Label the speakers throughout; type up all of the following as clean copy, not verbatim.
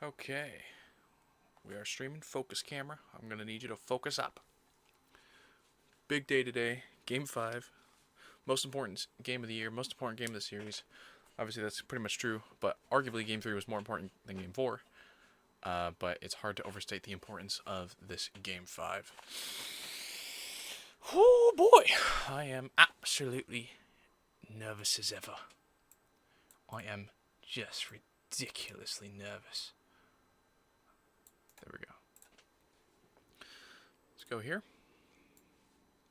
Speaker 1: Okay, we are streaming. Focus camera. I'm going to need you to focus up. Big day today. Game 5. Most important game of the year. Most important game of the series. Obviously, that's pretty much true, but arguably Game 3 was more important than Game 4. But it's hard to overstate the importance of this Game 5. Oh boy, I am absolutely nervous as ever. I am just ridiculously nervous. There we go. Let's go here.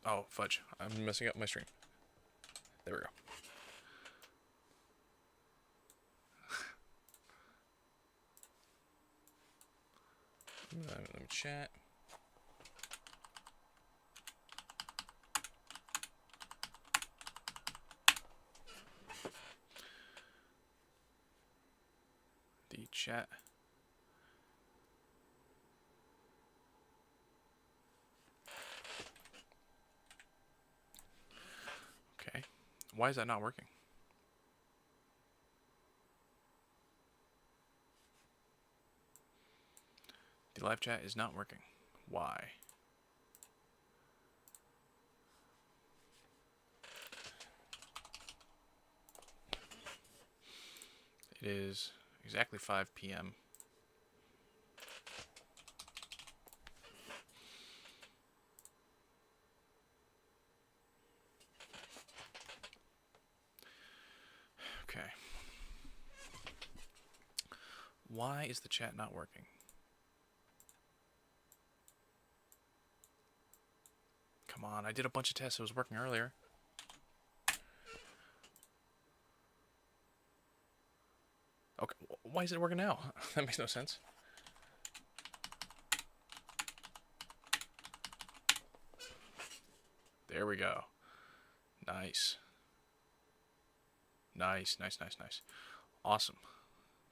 Speaker 1: Oh, fudge. I'm messing up my stream. There we go. Let me chat. The chat. Okay. Why is that not working? The live chat is not working. Why? It is exactly 5 p.m. Okay. Why is the chat not working? Come on, I did a bunch of tests. It was working earlier. Okay, why is it working now? That makes no sense. There we go. Nice. Nice, nice, nice, nice. Awesome.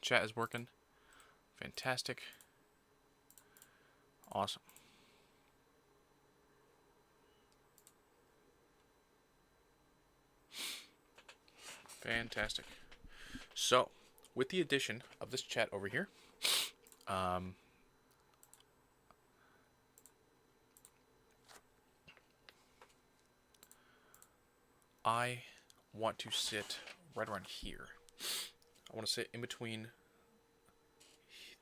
Speaker 1: Chat is working. Fantastic. Awesome. Fantastic. So, with the addition of this chat over here, I want to sit right around here. I want to sit in between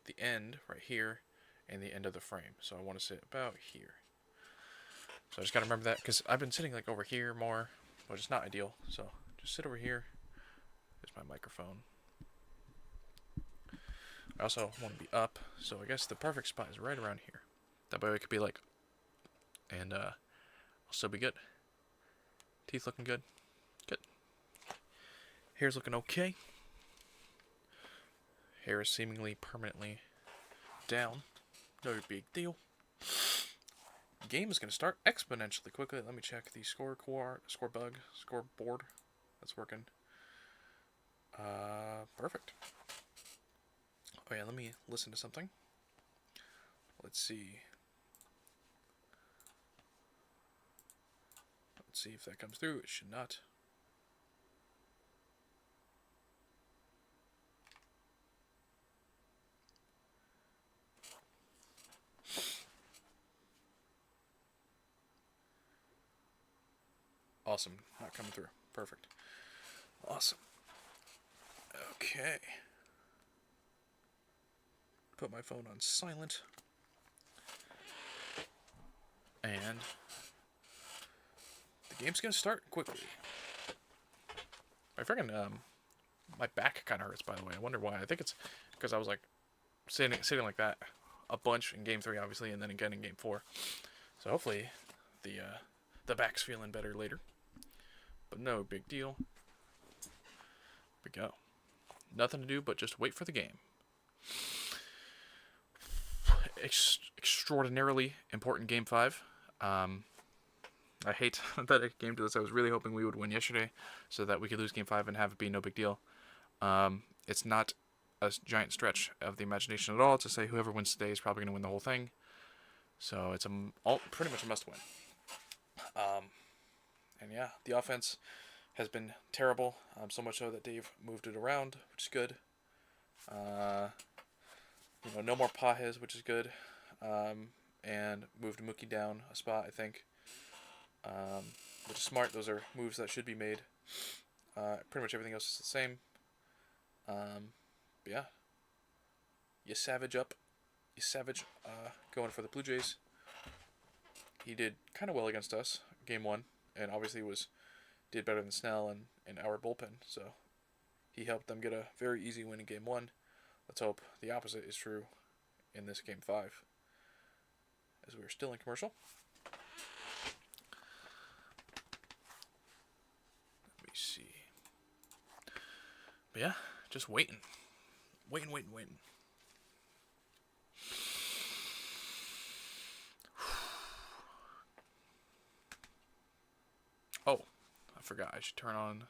Speaker 1: the end right here and the end of the frame. So I want to sit about here. So I just got to remember that because I've been sitting like over here more, which is not ideal. So just sit over here. There's my microphone. I also want to be up, so I guess the perfect spot is right around here. That way it could be like, and I'll still be good. Teeth looking good. Good. Hair's looking okay. Hair is seemingly permanently down. No big deal. Game is going to start exponentially quickly. Let me check the scoreboard. That's working. Perfect. Oh yeah, let me listen to something. Let's see. Let's see if that comes through. It should not. Awesome. Not coming through. Perfect. Awesome. Okay. Put my phone on silent. And the game's gonna start quickly. My back kind of hurts, by the way. I wonder why. I think it's because I was like sitting like that a bunch in Game 3, obviously, and then again in Game 4. So hopefully the back's feeling better later. But no big deal. Here we go. Nothing to do but just wait for the game. Extraordinarily important Game 5. I hate that it came to this. I was really hoping we would win yesterday so that we could lose Game 5 and have it be no big deal. It's not a giant stretch of the imagination at all to say whoever wins today is probably going to win the whole thing. So it's pretty much a must-win. And yeah, the offense has been terrible, so much so that Dave moved it around, which is good. no more Pajes, which is good. And moved Mookie down a spot, I think. Which is smart. Those are moves that should be made. Pretty much everything else is the same. But yeah, you savage up. You savage going for the Blue Jays. He did kind of well against us, game one, and obviously did better than Snell and our bullpen. So he helped them get a very easy win in game one. Let's hope the opposite is true in this game 5, as we're still in commercial. Let me see. But yeah, just waiting. Waiting. Oh, I forgot. I should turn on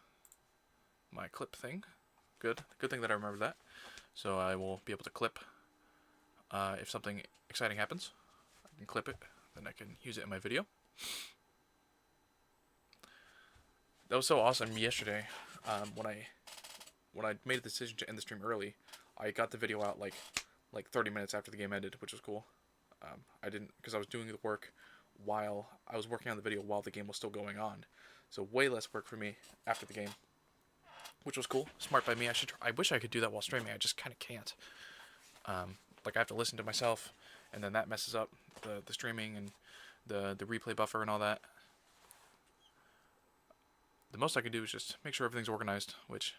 Speaker 1: my clip thing. Good thing that I remembered that. So I will be able to clip if something exciting happens. I can clip it, then I can use it in my video. That was so awesome yesterday. When I made the decision to end the stream early, I got the video out like 30 minutes after the game ended, which was cool. I didn't, because I was doing the work while I was working on the video while the game was still going on. So way less work for me after the game, which was cool. Smart by me. I wish I could do that while streaming. I just kind of can't. Like I have to listen to myself, and then that messes up the streaming and the replay buffer and all that. The most I can do is just make sure everything's organized, which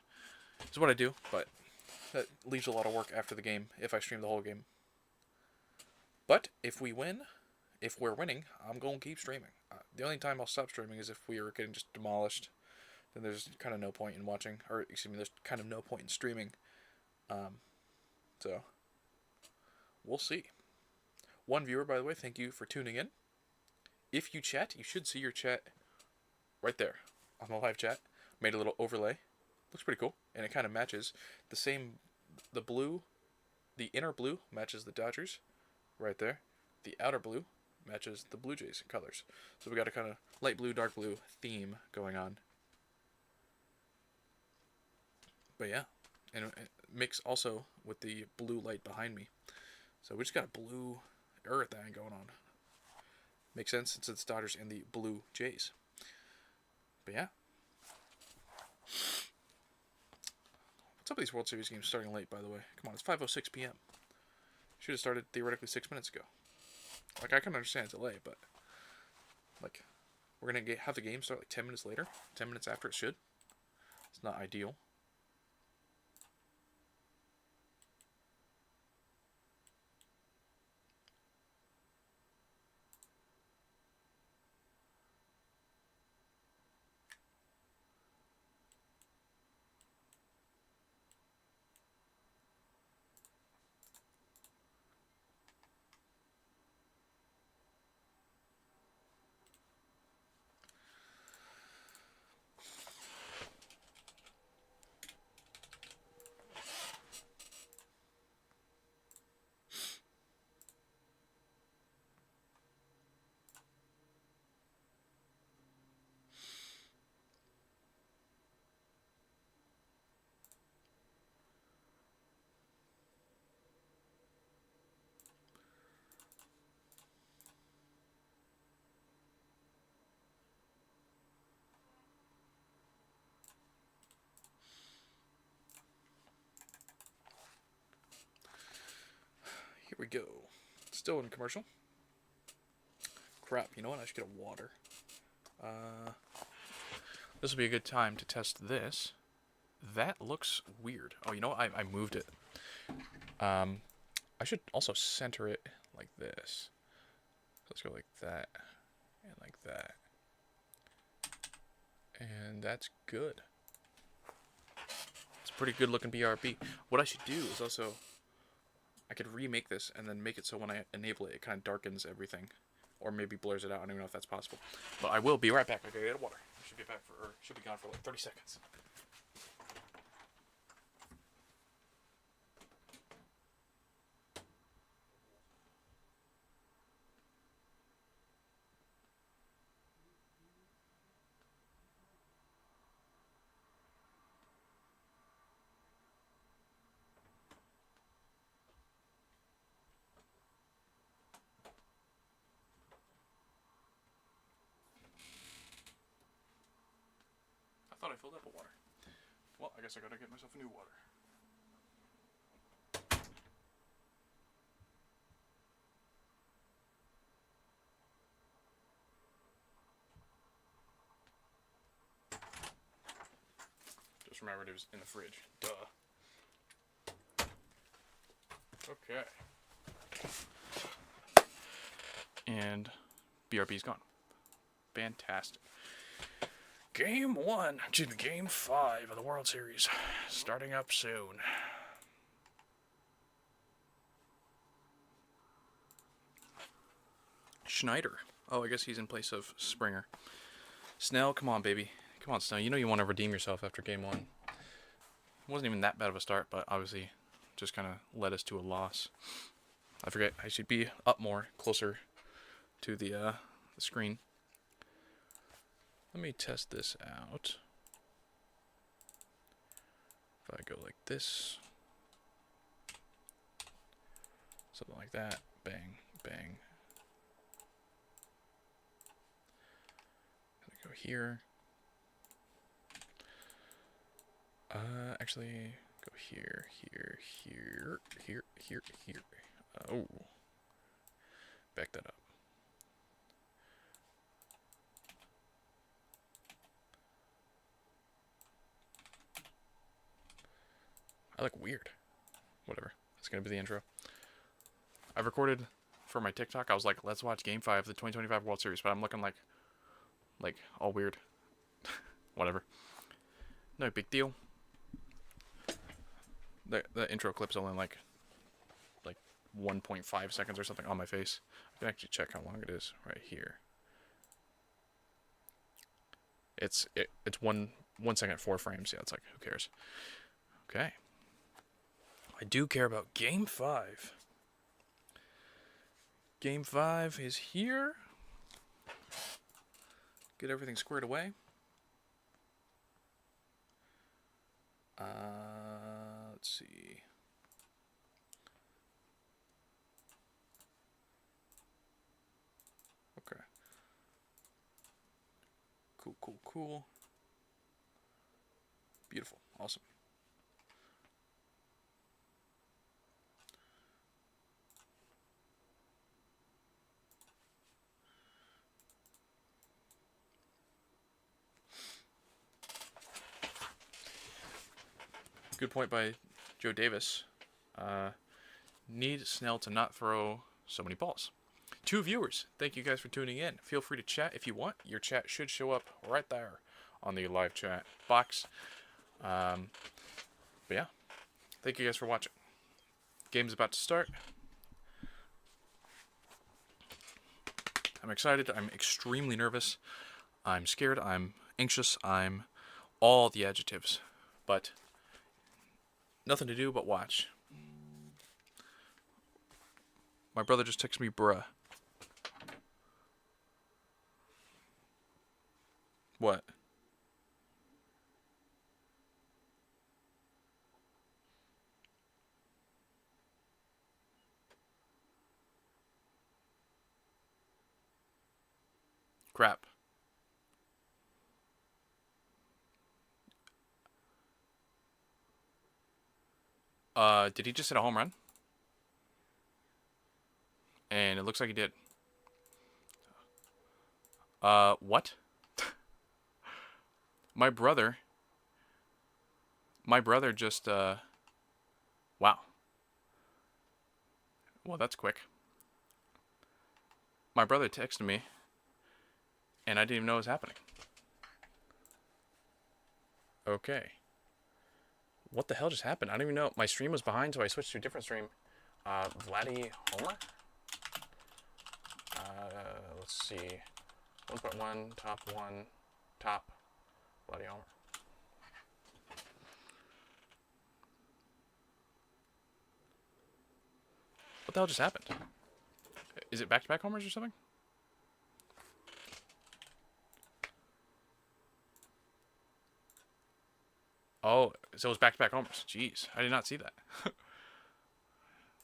Speaker 1: is what I do, but that leaves a lot of work after the game if I stream the whole game. But if we're winning, I'm going to keep streaming. The only time I'll stop streaming is if we are getting just demolished. Then there's kind of no point in watching, or excuse me, there's kind of no point in streaming. So we'll see. One viewer, by the way, thank you for tuning in. If you chat, you should see your chat right there on the live chat. Made a little overlay. Looks pretty cool, and it kind of matches the same. The blue, the inner blue matches the Dodgers, right there. The outer blue matches the Blue Jays colors. So we got a kind of light blue, dark blue theme going on. But yeah, and it mix also with the blue light behind me. So we just got a blue earth thing going on. Makes sense since it's Dodgers and the Blue Jays. But yeah. What's up with these World Series games starting late, by the way? Come on, it's 5:06 p.m. Should have started theoretically 6 minutes ago. Like, I can understand a delay, but like, we're gonna have the game start like 10 minutes later, 10 minutes after it should. It's not ideal. Here we go. Still in commercial. Crap, you know what? I should get a water. This will be a good time to test this. That looks weird. Oh, you know what? I moved it. I should also center it like this. Let's go like that. And like that. And that's good. It's a pretty good looking BRB. What I should do is also, I could remake this and then make it so when I enable it, it kind of darkens everything. Or maybe blurs it out. I don't even know if that's possible. But I will be right back. I gotta get water. I should be back should be gone for like 30 seconds. thought I filled up with water. Well, I guess I gotta get myself a new water. Just remembered it was in the fridge. Duh. Okay. And BRB's gone. Fantastic. Game 5 of the World Series. Starting up soon. Schneider. Oh, I guess he's in place of Springer. Snell, come on, baby. Come on, Snell. You know you want to redeem yourself after game 1. It wasn't even that bad of a start, but obviously just kind of led us to a loss. I forget. I should be up more, closer to the screen. Let me test this out. If I go like this, something like that, bang, bang. Go here. Actually, go here, here, here, here, here, here. Oh, back that up. I look weird. Whatever. That's gonna be the intro. I've recorded for my TikTok. I was like, let's watch Game 5 of the 2025 World Series, but I'm looking like all weird. Whatever. No big deal. The intro clip's only like 1.5 seconds or something on my face. I can actually check how long it is right here. It's 1 second 4 frames. Yeah, it's like, who cares? Okay. I do care about Game 5. Game 5 is here. Get everything squared away. Let's see. Okay. Cool, cool, cool. Beautiful. Awesome. Good point by Joe Davis. Need Snell to not throw so many balls. 2 viewers. Thank you guys for tuning in. Feel free to chat if you want. Your chat should show up right there on the live chat box. But yeah, thank you guys for watching. Game's about to start. I'm excited. I'm extremely nervous. I'm scared. I'm anxious. I'm all the adjectives. But nothing to do but watch. My brother just texted me, bruh. What? Crap. Did he just hit a home run? And it looks like he did. What? My brother just, wow. Well, that's quick. My brother texted me, and I didn't even know it was happening. Okay. What the hell just happened? I don't even know. My stream was behind, so I switched to a different stream. Vladdy Homer? Let's see. 1.1, top 1, top, Vladdy Homer. What the hell just happened? Is it back-to-back homers or something? Oh, so it was back-to-back homers. Jeez, I did not see that.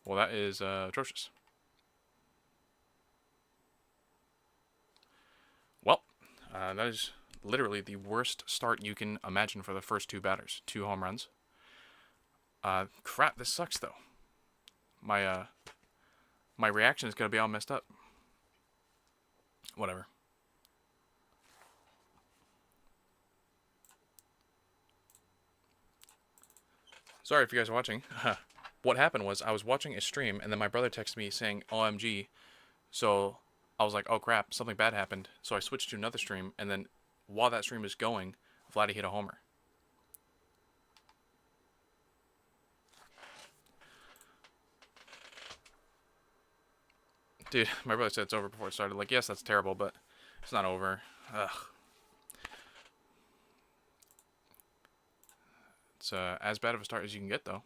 Speaker 1: Well, that is atrocious. Well, that is literally the worst start you can imagine for the first 2 batters. 2 home runs. Crap, this sucks though. My reaction is gonna be all messed up. Whatever. Sorry if you guys are watching. What happened was I was watching a stream and then my brother texted me saying OMG. So I was like, oh crap, something bad happened. So I switched to another stream and then while that stream is going, Vladdy hit a homer. Dude, my brother said it's over before it started. Like, yes, that's terrible, but it's not over. Ugh. It's as bad of a start as you can get, though.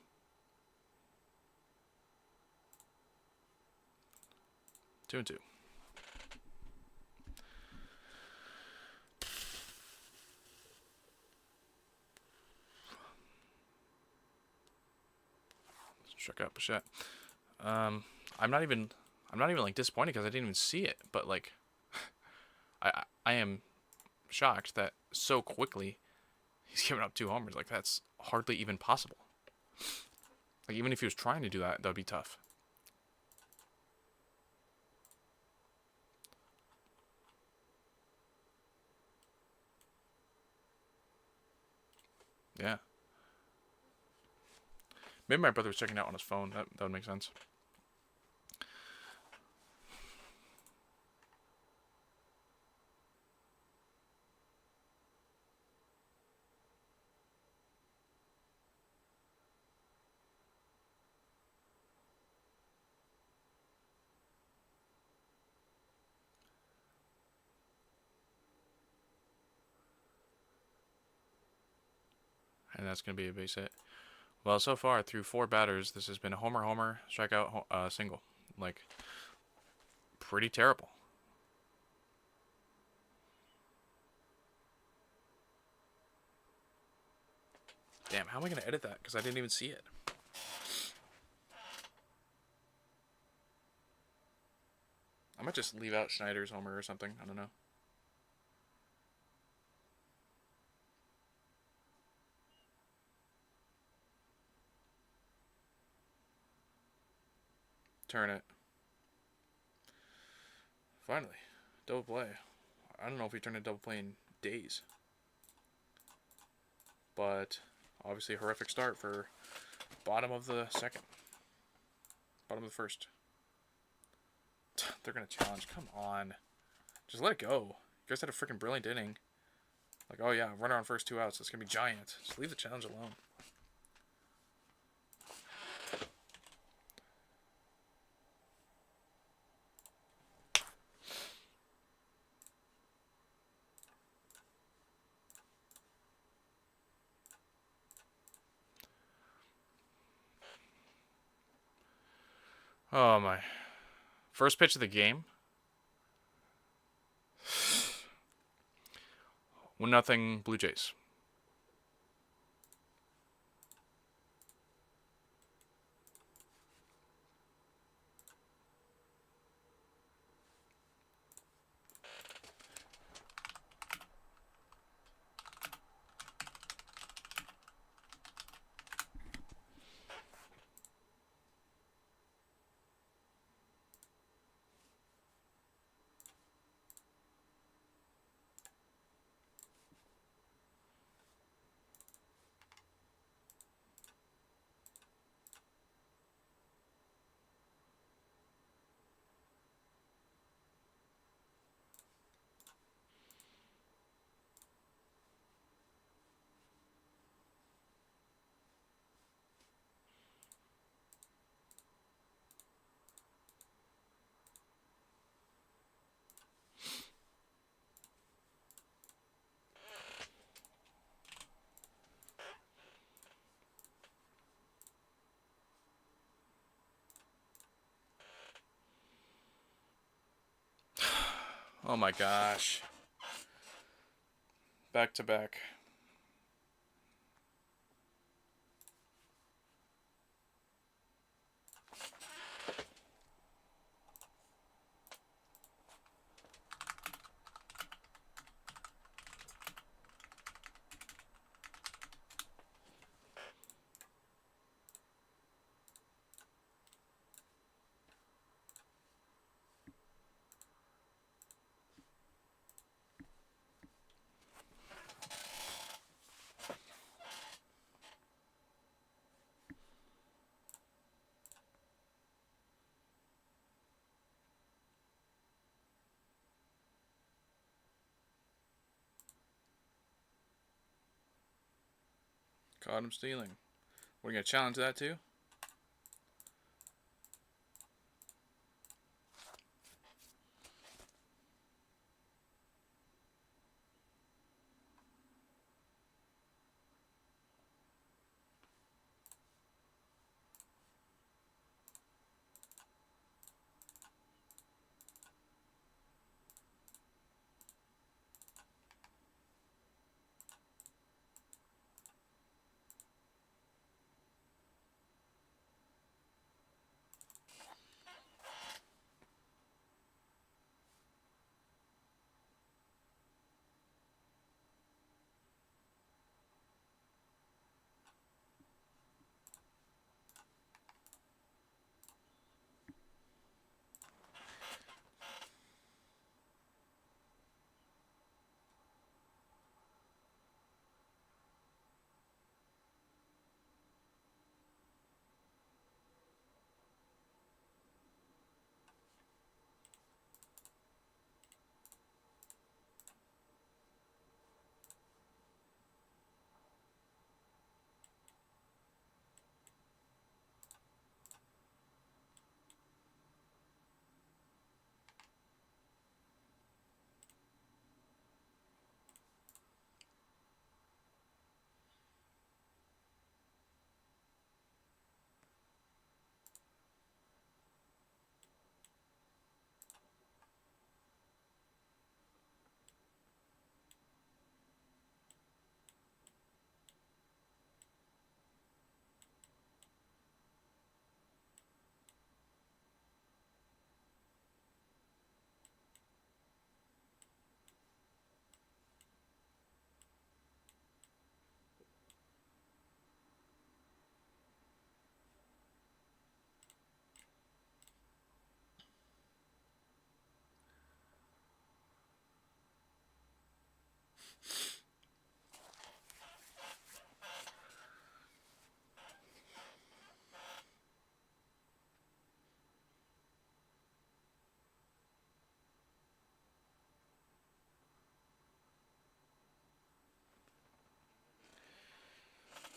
Speaker 1: Two and two. Let's check out Bichette. I'm not even like disappointed because I didn't even see it, but like, I am shocked that so quickly he's given up 2 homers. Like, that's hardly even possible. Like, even if he was trying to do that, that would be tough. Yeah. Maybe my brother was checking out on his phone. That would make sense. And that's going to be a base hit. Well, so far, through 4 batters, this has been a homer, strikeout, single. Like, pretty terrible. Damn, how am I going to edit that? Because I didn't even see it. I might just leave out Schneider's homer or something. I don't know. Turn it. Finally. Double play. I don't know if we turned a double play in days. But obviously a horrific start for bottom of the second. Bottom of the first. They're going to challenge. Come on. Just let it go. You guys had a freaking brilliant inning. Like, oh yeah, runner on first, 2 outs. It's going to be giant. Just leave the challenge alone. Oh my. First pitch of the game. 1-0 Blue Jays. Oh my gosh. Back to back. Caught him stealing. We're going to challenge that too?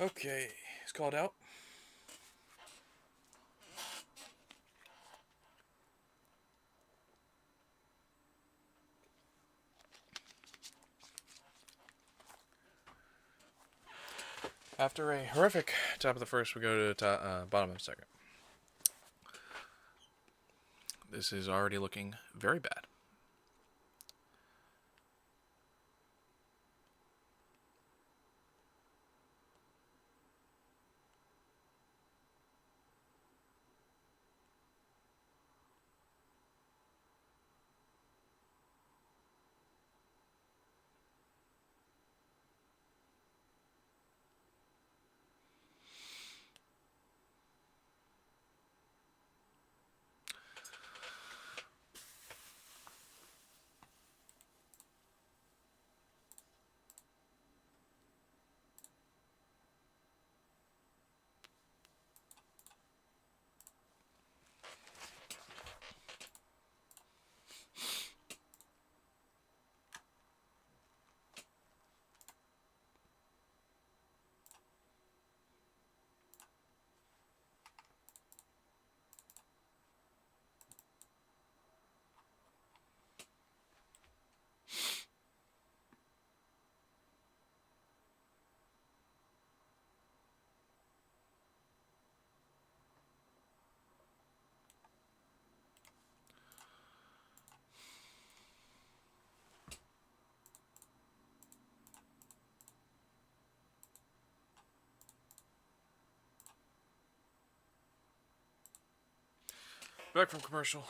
Speaker 1: Okay, he's called out. After a horrific top of the first, we go to the top, bottom of the second. This is already looking very bad. Back from commercial.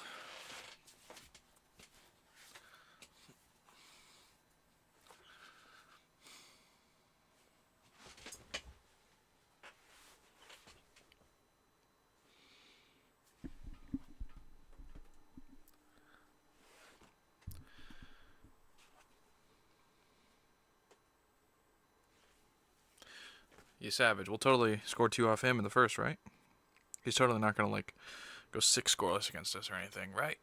Speaker 1: You savage. We'll totally score 2 off him in the first, right? He's totally not going to, like, go 6 scoreless against us or anything, right?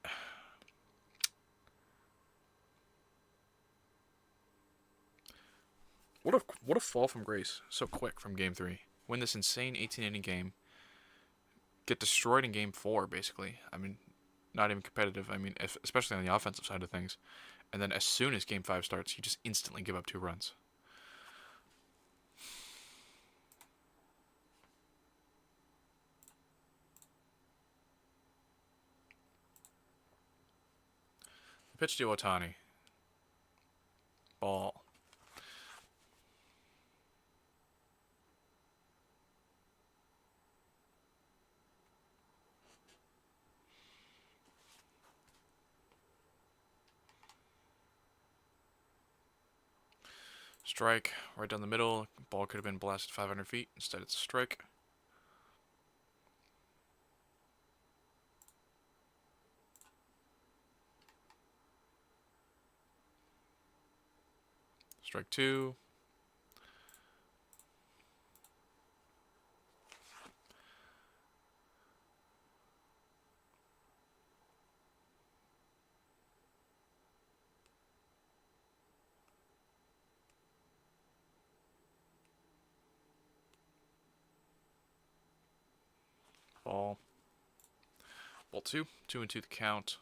Speaker 1: What a fall from grace so quick from game 3. Win this insane 18 inning game. Get destroyed in game 4 basically. I mean, not even competitive. I mean, especially on the offensive side of things. And then as soon as game 5 starts, you just instantly give up 2 runs. Pitch to Otani. Ball. Strike right down the middle. Ball could have been blasted 500 feet. Instead, it's a strike. Strike 2. Ball. Ball 2. 2-2 the count.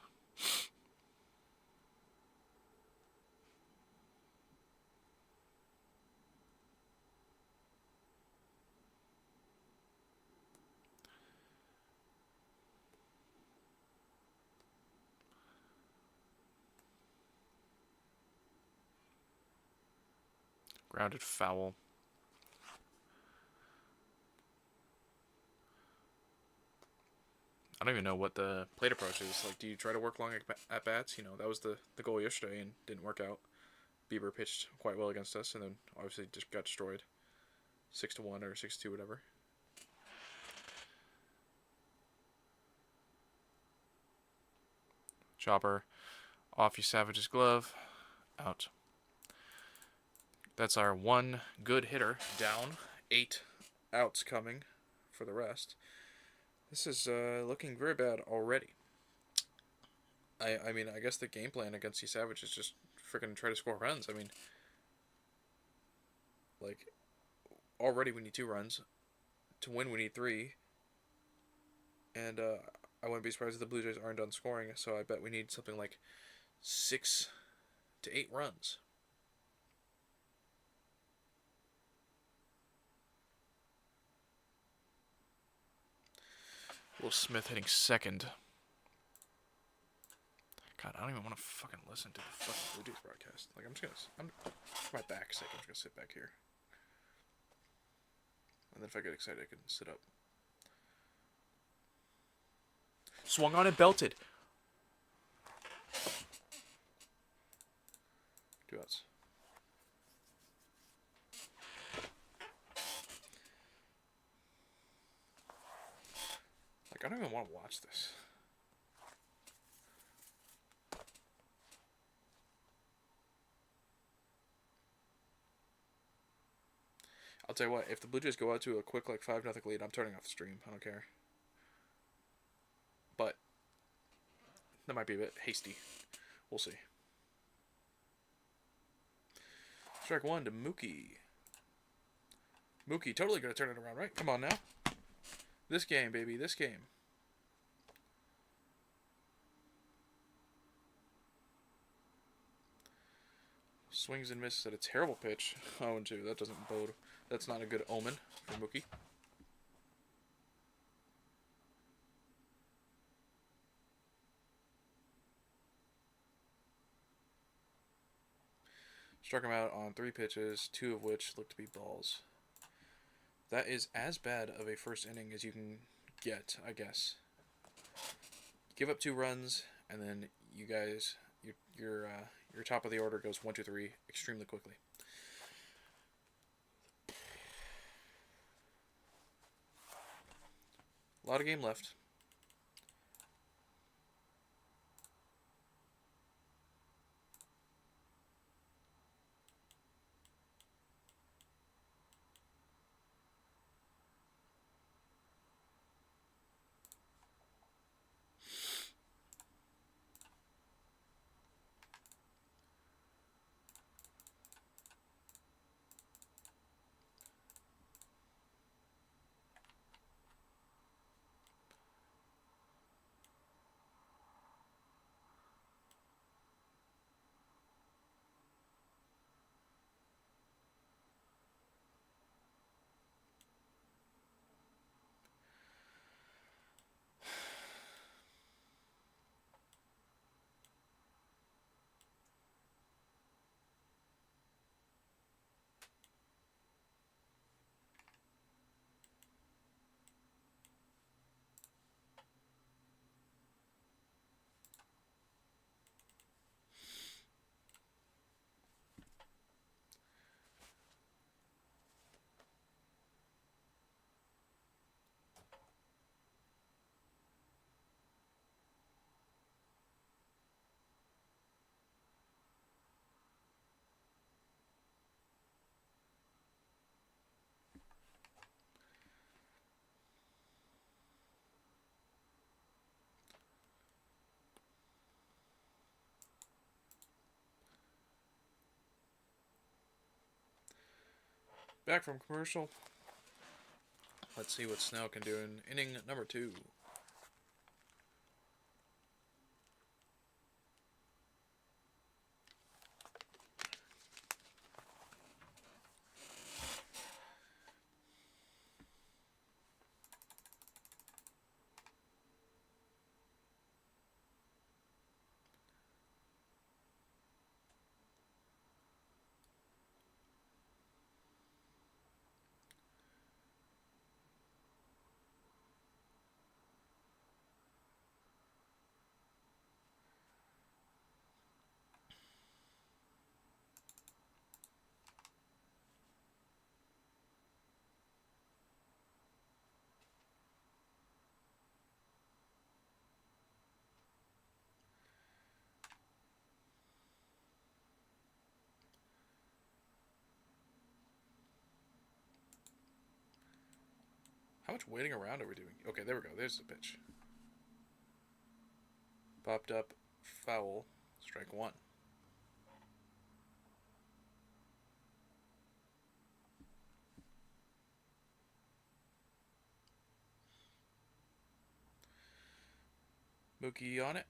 Speaker 1: Grounded foul. I don't even know what the plate approach is. Like, do you try to work long at bats? You know, that was the goal yesterday and didn't work out. Bieber pitched quite well against us and then obviously just got destroyed. 6-1 or 6-2, whatever. Chopper. Off you Savage's glove. Out. That's our one good hitter down. 8 outs coming for the rest. This is looking very bad already. I mean, I guess the game plan against the Savage is just freaking try to score runs. I mean, like, already we need 2 runs. To win, we need 3. And I wouldn't be surprised if the Blue Jays aren't done scoring, so I bet we need something like 6 to 8 runs. Will Smith hitting second. God, I don't even want to fucking listen to the fucking Blue Jays broadcast. Like, for my back's sake, I'm just gonna sit back here. And then if I get excited, I can sit up. Swung on and belted. 2 outs. Like, I don't even want to watch this. I'll tell you what, if the Blue Jays go out to a quick, like, 5-0 lead, I'm turning off the stream. I don't care. But that might be a bit hasty. We'll see. Strike 1 to Mookie. Mookie totally going to turn it around, right? Come on now. This game, baby. This game. Swings and misses at a terrible pitch. 0-2. That doesn't bode. That's not a good omen for Mookie. Struck him out on 3 pitches, 2 of which looked to be balls. That is as bad of a first inning as you can get, I guess. Give up 2 runs, and then you guys, your top of the order goes 1, 2, 3 extremely quickly. A lot of game left. Back from commercial. Let's see what Snell can do in inning number 2. How much waiting around are we doing? Okay, there we go. There's the pitch. Popped up, foul, strike 1. Mookie on it.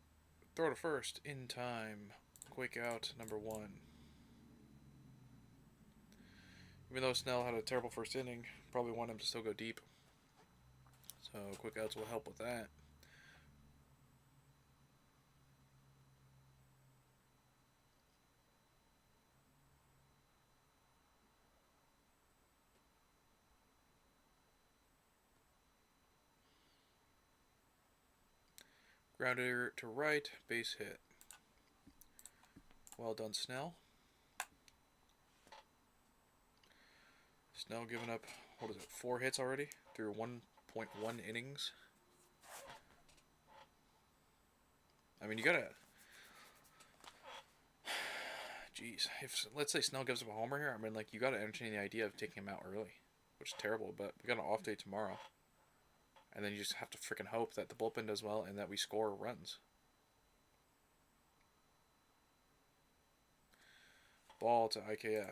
Speaker 1: Throw to first in time. Quick out number 1. Even though Snell had a terrible first inning, probably want him to still go deep. So quick outs will help with that. Grounder to right, base hit. Well done, Snell. Snell giving up, 4 hits already through 1.1 innings. I mean, you gotta... Jeez, if let's say Snell gives up a homer here, I mean, like, you gotta entertain the idea of taking him out early, which is terrible, but we got an off day tomorrow. And then you just have to freaking hope that the bullpen does well and that we score runs. Ball to IKF.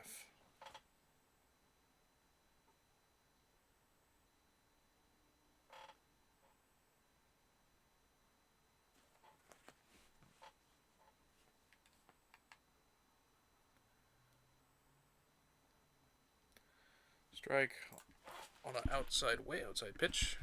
Speaker 1: Strike on an outside, way outside pitch.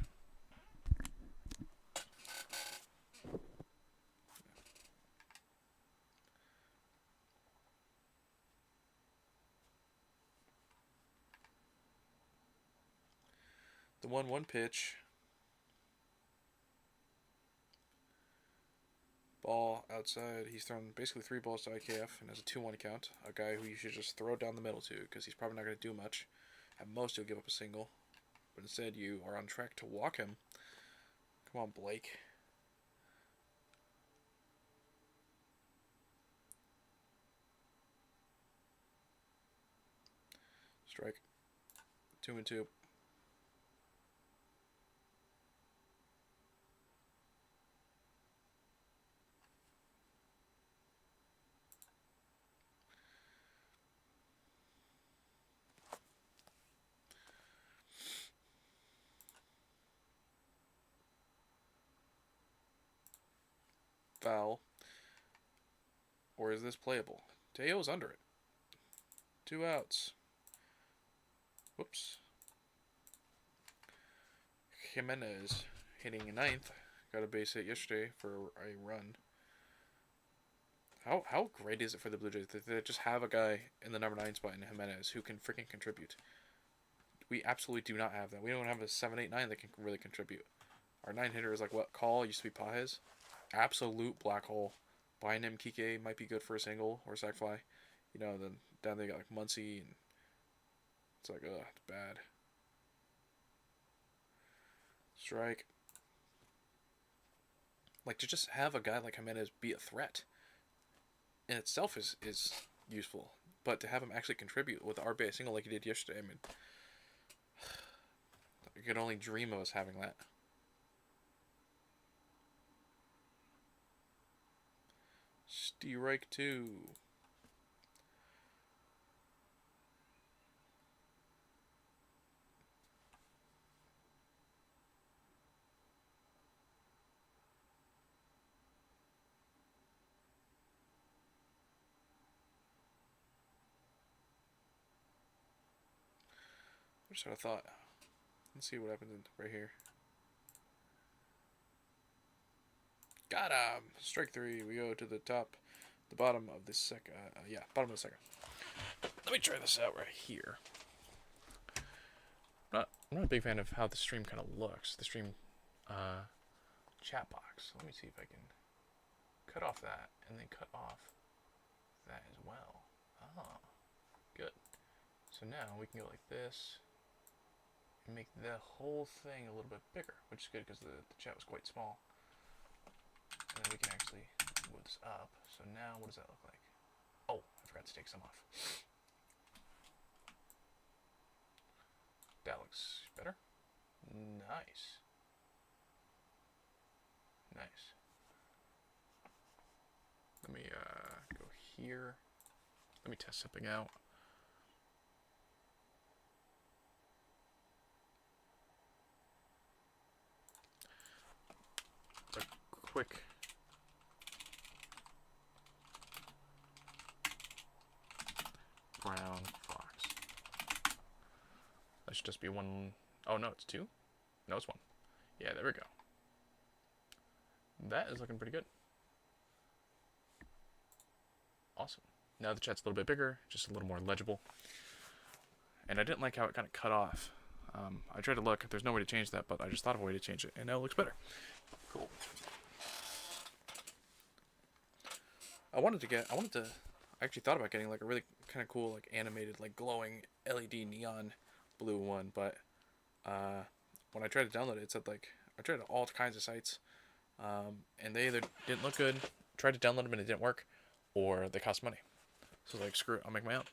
Speaker 1: The 1-1 pitch. Ball outside. He's thrown basically 3 balls to IKF and has a 2-1 count. A guy who you should just throw down the middle to because he's probably not going to do much. At most, he'll give up a single. But instead, you are on track to walk him. Come on, Blake. Strike. 2-2. Foul. Or is this playable? Teo's under it. 2 outs. Whoops. Jimenez hitting 9th. Got a base hit yesterday for a run. How great is it for the Blue Jays that they just have a guy in the number 9 spot in Jimenez who can freaking contribute? We absolutely do not have that. We don't have a 7-8-9 that can really contribute. Our 9 hitter is like what Call used to be Pajes. Absolute black hole. Buying him Kike might be good for a single or sac fly. You know, then down they got like Muncy and it's like, ugh, it's bad. Strike. Like, to just have a guy like Jimenez be a threat in itself is useful. But to have him actually contribute with the RBI single like he did yesterday, I mean, you could only dream of us having that. Strike 2. just had a thought. Let's see what happens right here. Got him! Strike 3. We go to the top, the bottom of the second. Yeah, bottom of the second. Let me try this out right here. I'm not a big fan of how the stream kind of looks. The stream chat box. Let me see if I can cut off that and then cut off that as well. Ah, good. So now we can go like this and make the whole thing a little bit bigger, which is good because the chat was quite small. And then we can actually move this up. So now what does that look like? Oh, I forgot to take some off. That looks better. Nice. Nice. Let me go here. Let me test something out. A quick brown fox. That should just be one. Oh no, it's two? No, it's one. Yeah, there we go. That is looking pretty good. Awesome. Now the chat's a little bit bigger, just a little more legible. And I didn't like how it kind of cut off. I tried to look, there's no way to change that, but I just thought of a way to change it, and now it looks better. Cool. I actually thought about getting like a really kind of cool, like animated, like glowing LED neon blue one, but when I tried to download it, it said like, I tried all kinds of sites, and they either didn't look good, tried to download them and it didn't work, or they cost money. So like, screw it, I'll make my own.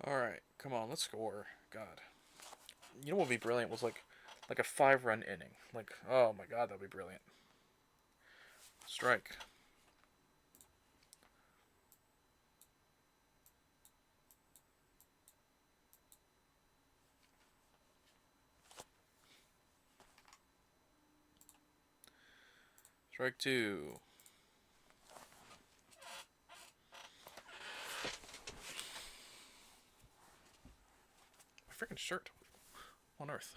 Speaker 1: Alright, come on, let's score. God. You know what would be brilliant was like a 5-run inning. Like, oh my god, that would be brilliant. Strike. Strike 2. My freaking shirt. On earth.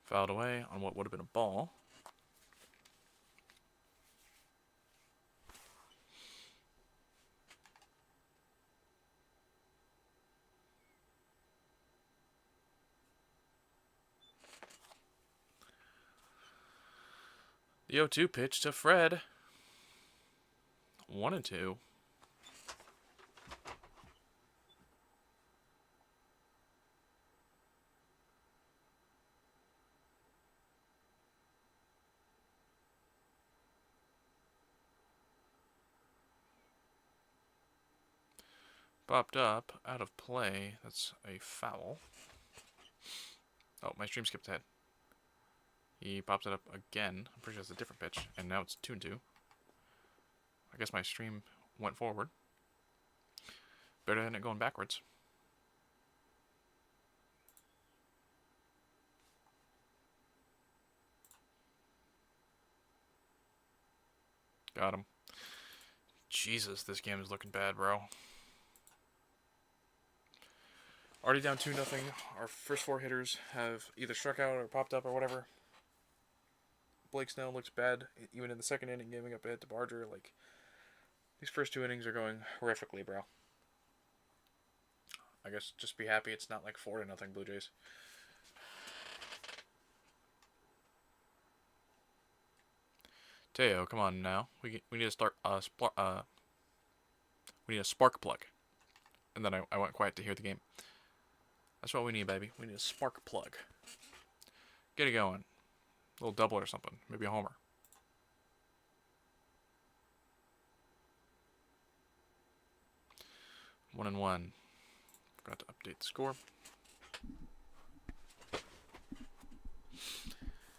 Speaker 1: Fouled away on what would have been a ball. The 0-2 pitch to Fred. 1-2. Popped up, out of play. That's a foul. Oh, my stream skipped ahead. He pops it up again. I'm pretty sure it's a different pitch. And now it's 2-2. I guess my stream went forward. Better than it going backwards. Got him. Jesus, this game is looking bad, bro. Already down 2-0. Our first 4 hitters have either struck out or popped up or whatever. Blake Snell looks bad, even in the second inning, giving up a hit to Barger. Like, these first 2 innings are going horrifically, bro. I guess just be happy it's not like 4-0 Blue Jays. Teo, come on now. We need to start we need a spark plug. And then I went quiet to hear the game. That's what we need, baby. We need a spark plug. Get it going. A little double or something. Maybe a homer. One and one. Forgot to update the score.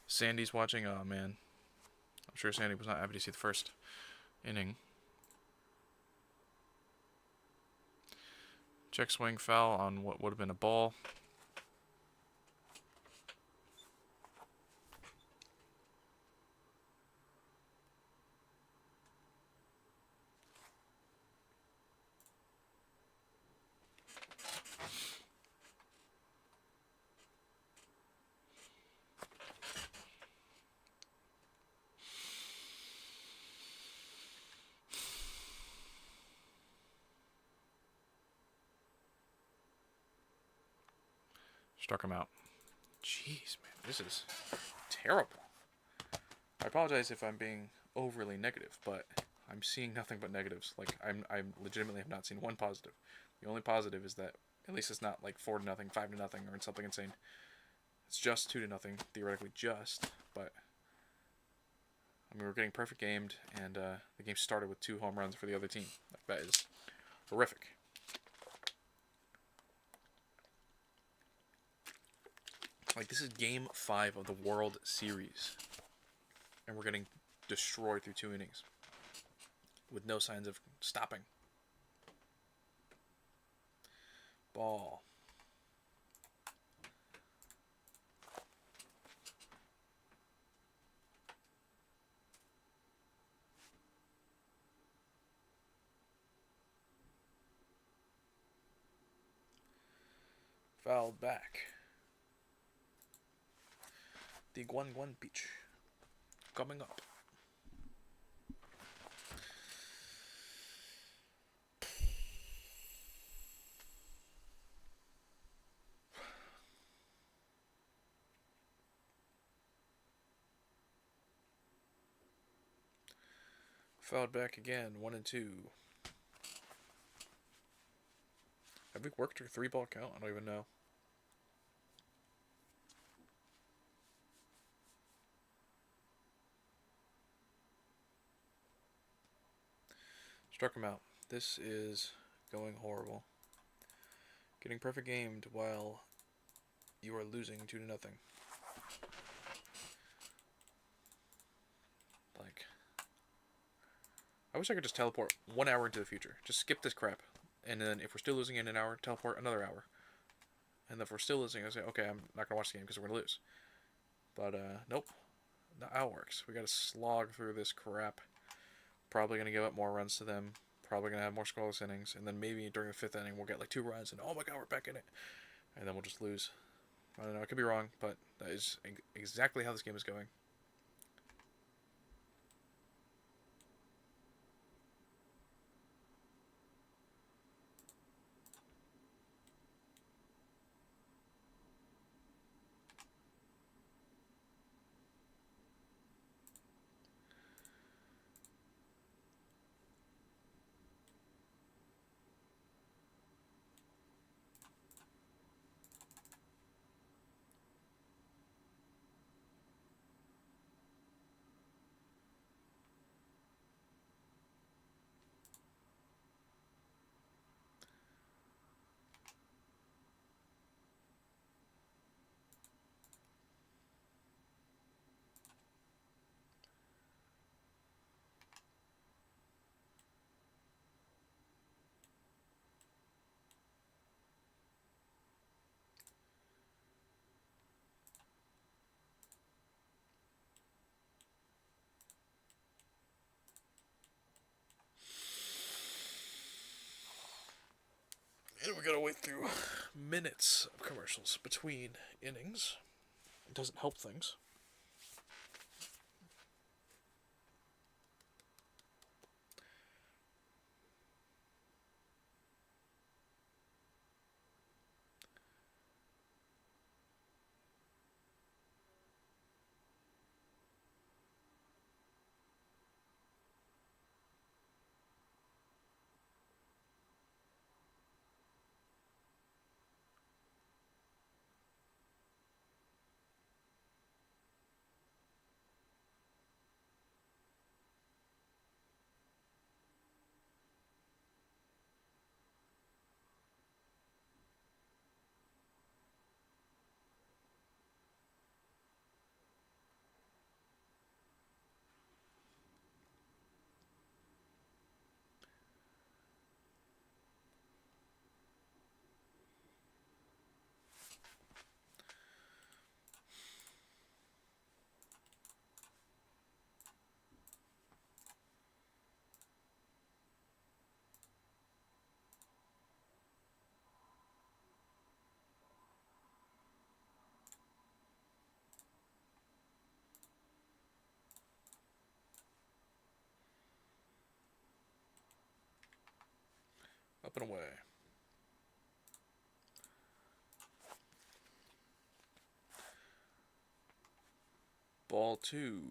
Speaker 1: Sandy's watching. Oh, man. I'm sure Sandy was not happy to see the first inning. Check swing foul on what would have been a ball. Struck him out. Jeez, man, this is terrible. I apologize if I'm being overly negative, but I'm seeing nothing but negatives. Like, I legitimately have not seen one positive. The only positive is that at least it's not like 4-0, 5-0, or something insane. It's just 2-0, theoretically just, but I mean, we're getting perfect gamed, and the game started with 2 home runs for the other team. Like, that is horrific. Like, this is Game 5 of the World Series, and we're getting destroyed through 2 innings with no signs of stopping. Ball. Fouled back. The Guan Beach coming up. Fouled back again, 1-2. Have we worked our 3-ball count? I don't even know. Struck him out. This is going horrible. Getting perfect gamed while you are losing 2-0. Like, I wish I could just teleport 1 hour into the future. Just skip this crap. And then if we're still losing in an hour, teleport another hour. And if we're still losing, I say, okay, I'm not going to watch the game because we're going to lose. But, nope. Not how it works. We got to slog through this crap. Probably going to give up more runs to them. Probably going to have more scoreless innings. And then maybe during the 5th inning, we'll get like 2 runs. And, oh my god, we're back in it. And then we'll just lose. I don't know. I could be wrong. But that is exactly how this game is going. And we gotta wait through minutes of commercials between innings. It doesn't help things. Up and away. Ball 2.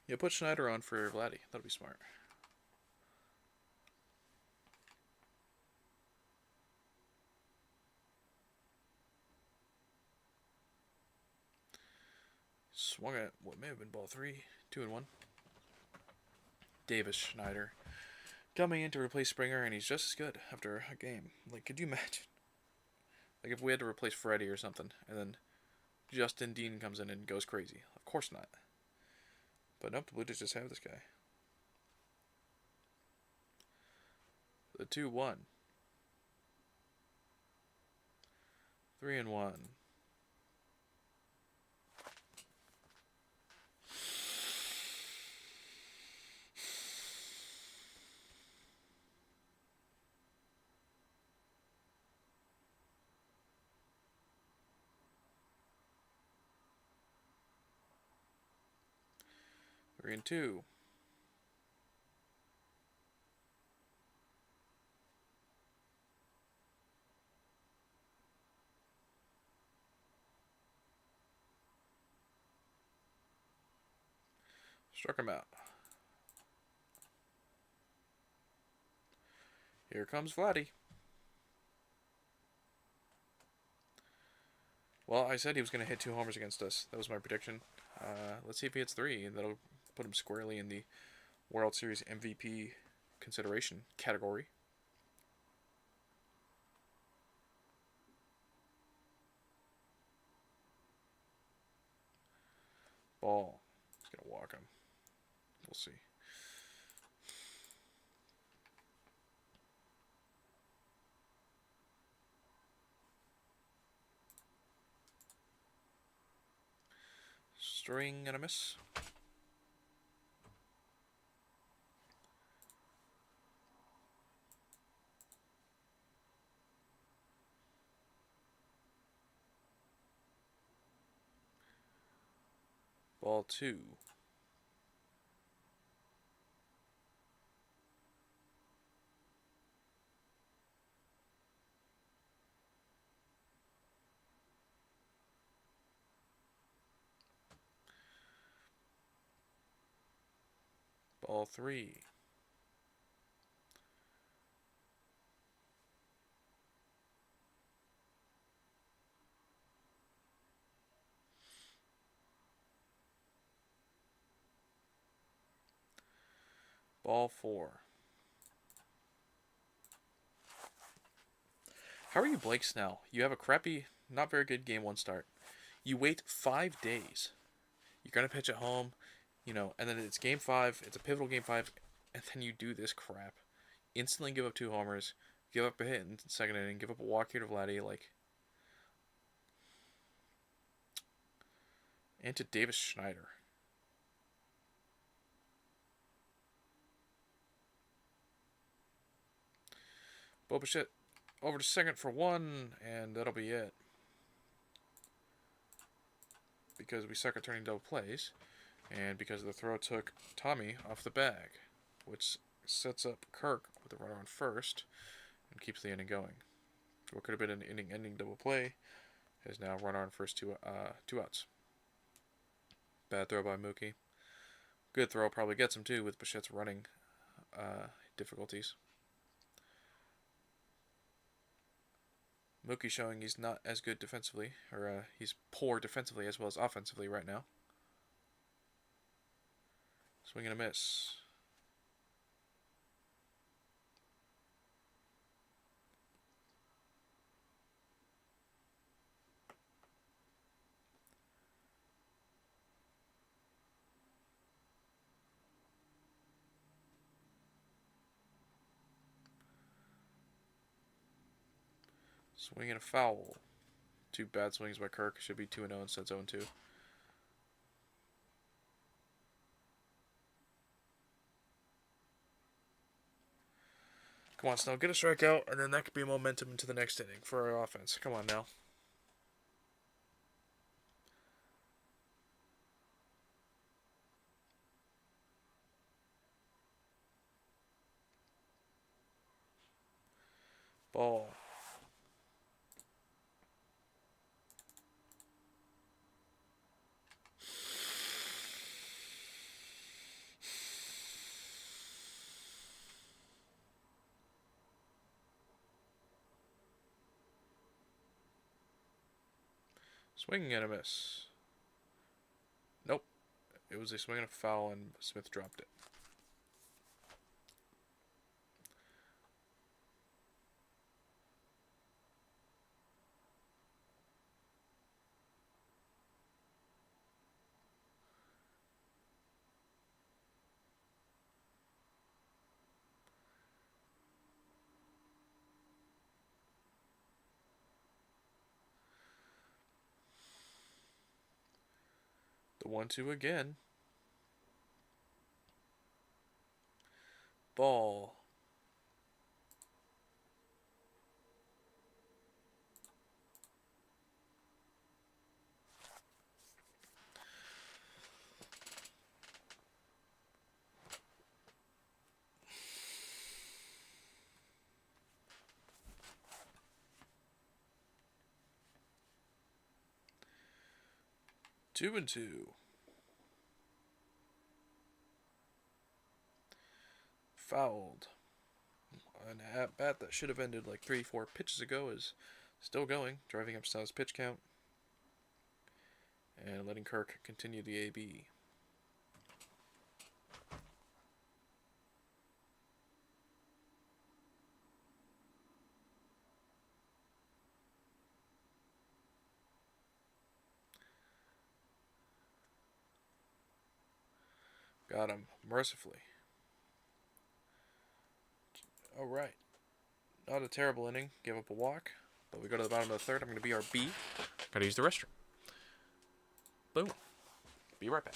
Speaker 1: Yeah, put Schneider on for Vladdy. That'll be smart. Swung at what may have been ball 3. 2-1. Davis Schneider coming in to replace Springer, and he's just as good after a game. Like, could you imagine? Like, if we had to replace Freddie or something, and then Justin Dean comes in and goes crazy. Of course not. But nope, the Blue Jays just have this guy. The 2-1. 3-1. Three and 2. Struck him out. Here comes Vladdy. Well, I said he was going to hit 2 homers against us. That was my prediction. Let's see if he hits 3. That'll put him squarely in the World Series MVP consideration category. Ball. He's going to walk him. We'll see. String and a miss. Ball 2. Ball 3. Ball 4. How are you Blake Snell? You have a crappy, not very good game 1 start. You wait 5 days. You're going to pitch at home, you know, and then it's game 5. It's a pivotal game 5, and then you do this crap. Instantly give up 2 homers, give up a hit in the 2nd inning, give up a walk here to Vladdy, like. And to Davis Schneider. Boba shit over to second for 1, and that'll be it. Because we suck at turning double plays, and because the throw took Tommy off the bag, which sets up Kirk with the runner on first and keeps the inning going. What could have been an inning-ending double play is now runner on first, two outs. Bad throw by Mookie. Good throw, probably gets him too with Bichette's running difficulties. Mookie showing he's not as good defensively, or he's poor defensively as well as offensively right now. Swing and a miss. Swing and a foul. 2 bad swings by Kirk. Should be 2-0 instead of 0-2. Come on, Snell. Get a strikeout, and then that could be momentum into the next inning for our offense. Come on now. Ball. Swing and a miss. Nope. It was a swing and a foul, and Smith dropped it. The 1-2 again. Ball. Two and two. Fouled. An at bat that should have ended like 3-4 pitches ago is still going, driving up Snell's pitch count and letting Kirk continue the AB. Got him mercifully. Alright. Not a terrible inning. Give up a walk. But we go to the bottom of the third. I'm going to BRB. Gotta use the restroom. Boom. Be right back.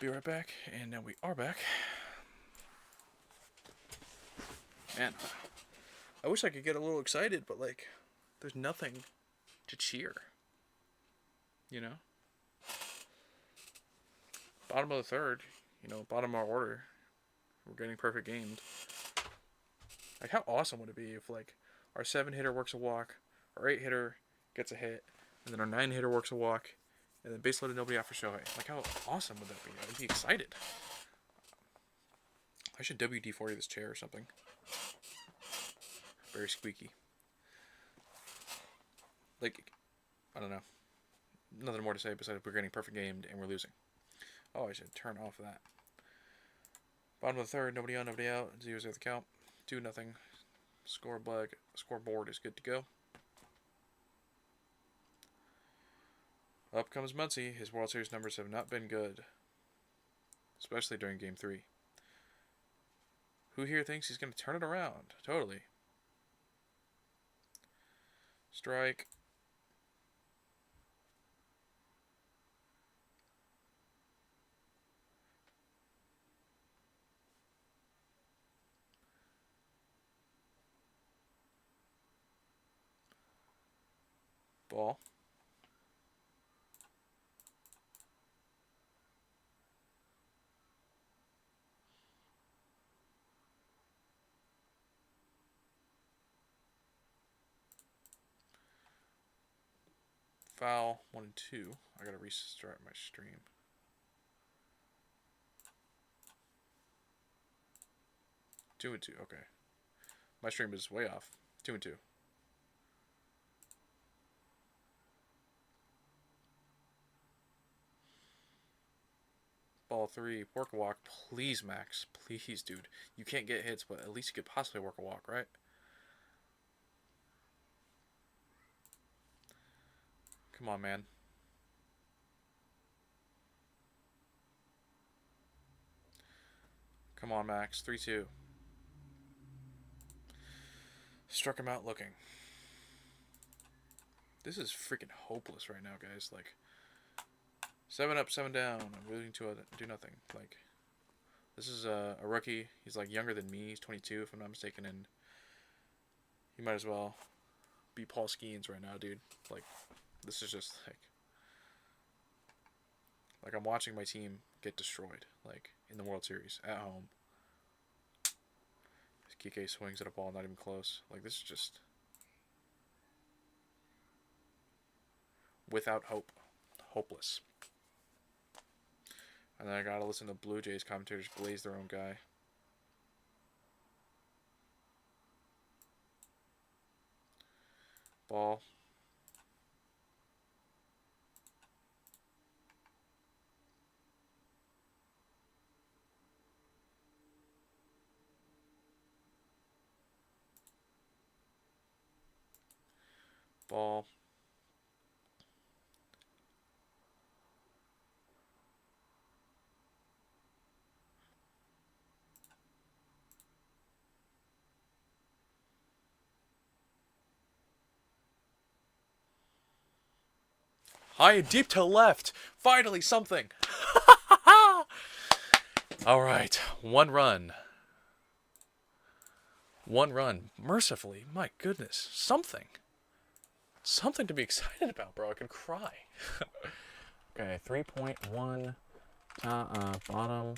Speaker 1: Be right back, and now we are back. Man, I wish I could get a little excited, but like, there's nothing to cheer. You know? Bottom of the third, you know, bottom of our order. We're getting perfect gamed. Like, how awesome would it be if, like, our 7-hitter works a walk, our 8-hitter gets a hit, and then our 9-hitter works a walk, and then base loaded nobody out for Shohei. Like, how awesome would that be? I'd be excited. I should WD-40 this chair or something. Very squeaky. Like, I don't know. Nothing more to say besides we're getting perfect gamed and we're losing. Oh, I should turn off that. Bottom of the third, nobody on, nobody out. 0-0 the count. 2-0. Scoreboard is good to go. Up comes Muncy. His World Series numbers have not been good, especially during Game 3. Who here thinks he's going to turn it around? Totally. Strike. Ball. Foul. 1 and 2. I gotta restart my stream. Two and 2. Okay. My stream is way off. 2 and 2. Ball 3. Work a walk. Please, Max. Please, dude. You can't get hits, but at least you could possibly work a walk, right? Come on, man. Come on, Max. 3-2. Struck him out looking. This is freaking hopeless right now, guys. Like, 7 up, 7 down. I'm willing to do nothing. Like, this is a rookie. He's like younger than me. He's 22, if I'm not mistaken, and he might as well be Paul Skeens right now, dude. Like, this is just like I'm watching my team get destroyed, like in the World Series at home. Kike swings at a ball, not even close. Like, this is just without hope. Hopeless. And then I gotta listen to Blue Jays commentators glaze their own guy. Ball. Ball. High and deep to left. Finally, something. All right, 1 run. 1 run. Mercifully, my goodness, something. Something to be excited about, bro. I could cry. Okay, 3.1 bottom.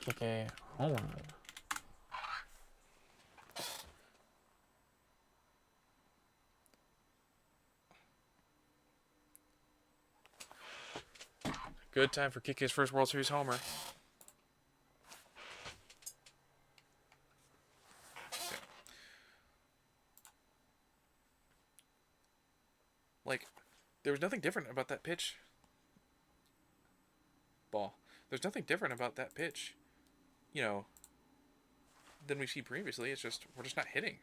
Speaker 1: Kike home run. Good time for Kike's first World Series homer. Like, there was nothing different about that pitch. Ball. There's nothing different about that pitch, you know, than we've seen previously. It's just, we're just not hitting.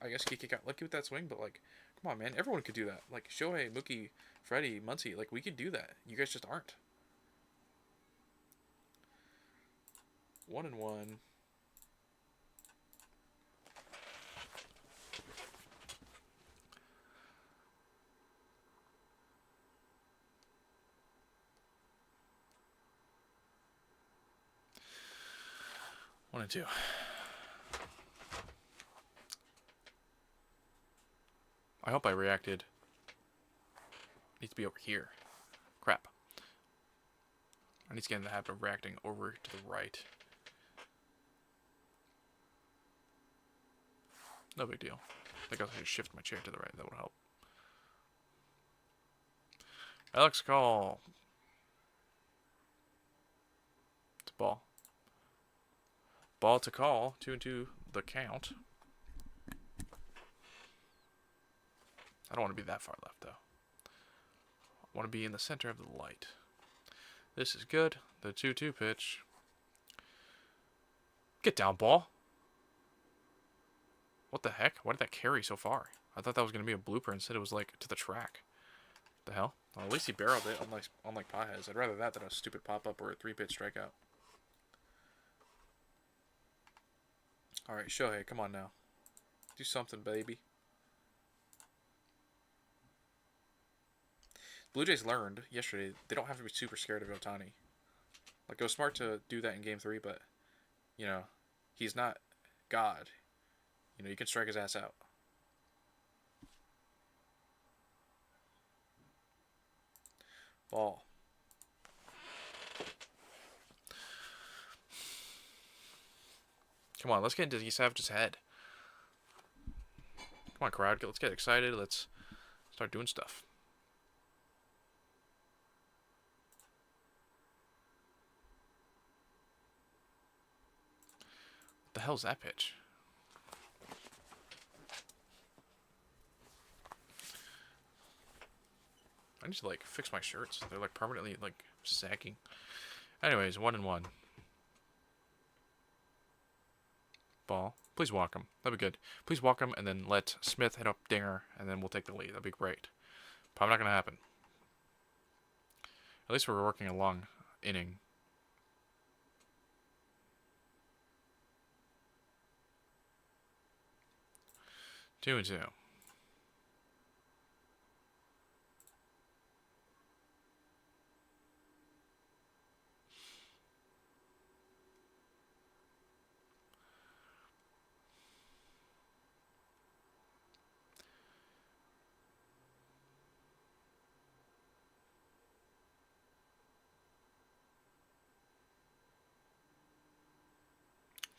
Speaker 1: I guess Kike got lucky with that swing, but, like, come on, man. Everyone could do that. Like, Shohei, Mookie, Freddie, Muncy, like, we could do that. You guys just aren't. 1 and 1. 1 and 2. I hope I reacted. Needs to be over here. Crap. I need to get in the habit of reacting over to the right. No big deal. I think I'll just shift my chair to the right. That would help. Alex call. It's a ball. Ball to call. 2 and 2. The count. I don't want to be that far left, though. I want to be in the center of the light. This is good. The 2-2 pitch. Get down, ball. What the heck? Why did that carry so far? I thought that was going to be a blooper. Instead, it was like to the track. What the hell? Well, at least he barreled it, unlike Pajes. I'd rather that than a stupid pop-up or a 3-pitch strikeout. Alright, Shohei, come on now. Do something, baby. Blue Jays learned yesterday they don't have to be super scared of Ohtani. Like, it was smart to do that in Game 3, but, you know, he's not God. You know, you can strike his ass out. Ball. Come on, let's get into Savage's head. Come on, crowd. Let's get excited. Let's start doing stuff. What the hell's that pitch? I need to, like, fix my shirts. They're, like, permanently, like, sagging. Anyways, 1 and 1. Ball. Please walk him. That'd be good. Please walk him and then let Smith hit up Dinger, and then we'll take the lead. That'd be great. Probably not going to happen. At least we're working a long inning. Two and 2.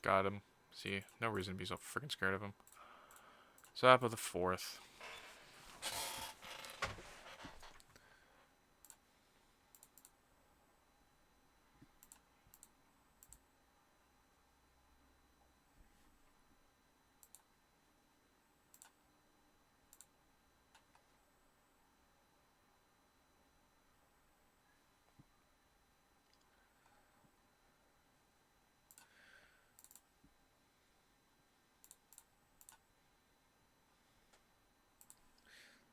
Speaker 1: Got him. See, no reason to be so freaking scared of him. Top of the 4th.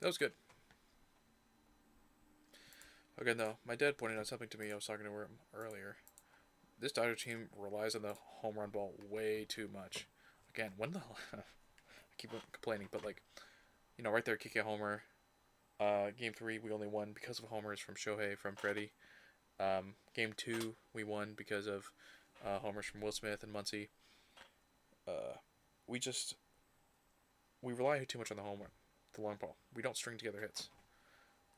Speaker 1: That was good. Again, though, my dad pointed out something to me. I was talking to him earlier. This Dodger team relies on the home run ball way too much. Again, when the I keep complaining, but, like, you know, right there, kick a homer. Game 3, we only won because of homers from Shohei, from Freddie. Game 2, we won because of homers from Will Smith and Muncy. We rely too much on the home run, the long ball. We don't string together hits.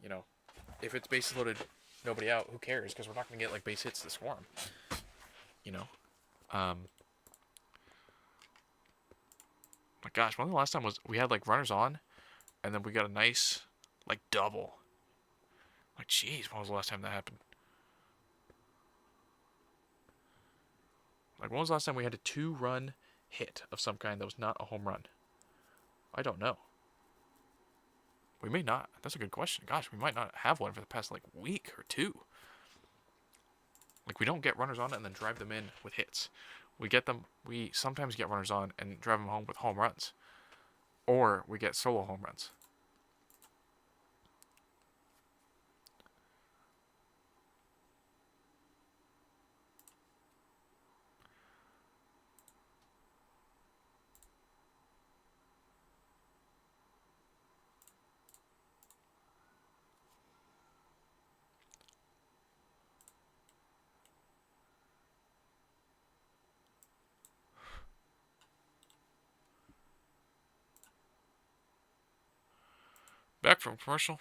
Speaker 1: You know, if it's bases loaded, nobody out, who cares? Because we're not going to get, like, base hits to score them. You know? My gosh, when the last time was we had, like, runners on, and then we got a nice, like, double. Like, jeez, when was the last time that happened? Like, when was the last time we had a 2-run hit of some kind that was not a home run? I don't know. We may not. That's a good question. Gosh, we might not have one for the past, like, week or 2. Like, we don't get runners on and then drive them in with hits. We sometimes get runners on and drive them home with home runs. Or we get solo home runs. Back from commercial.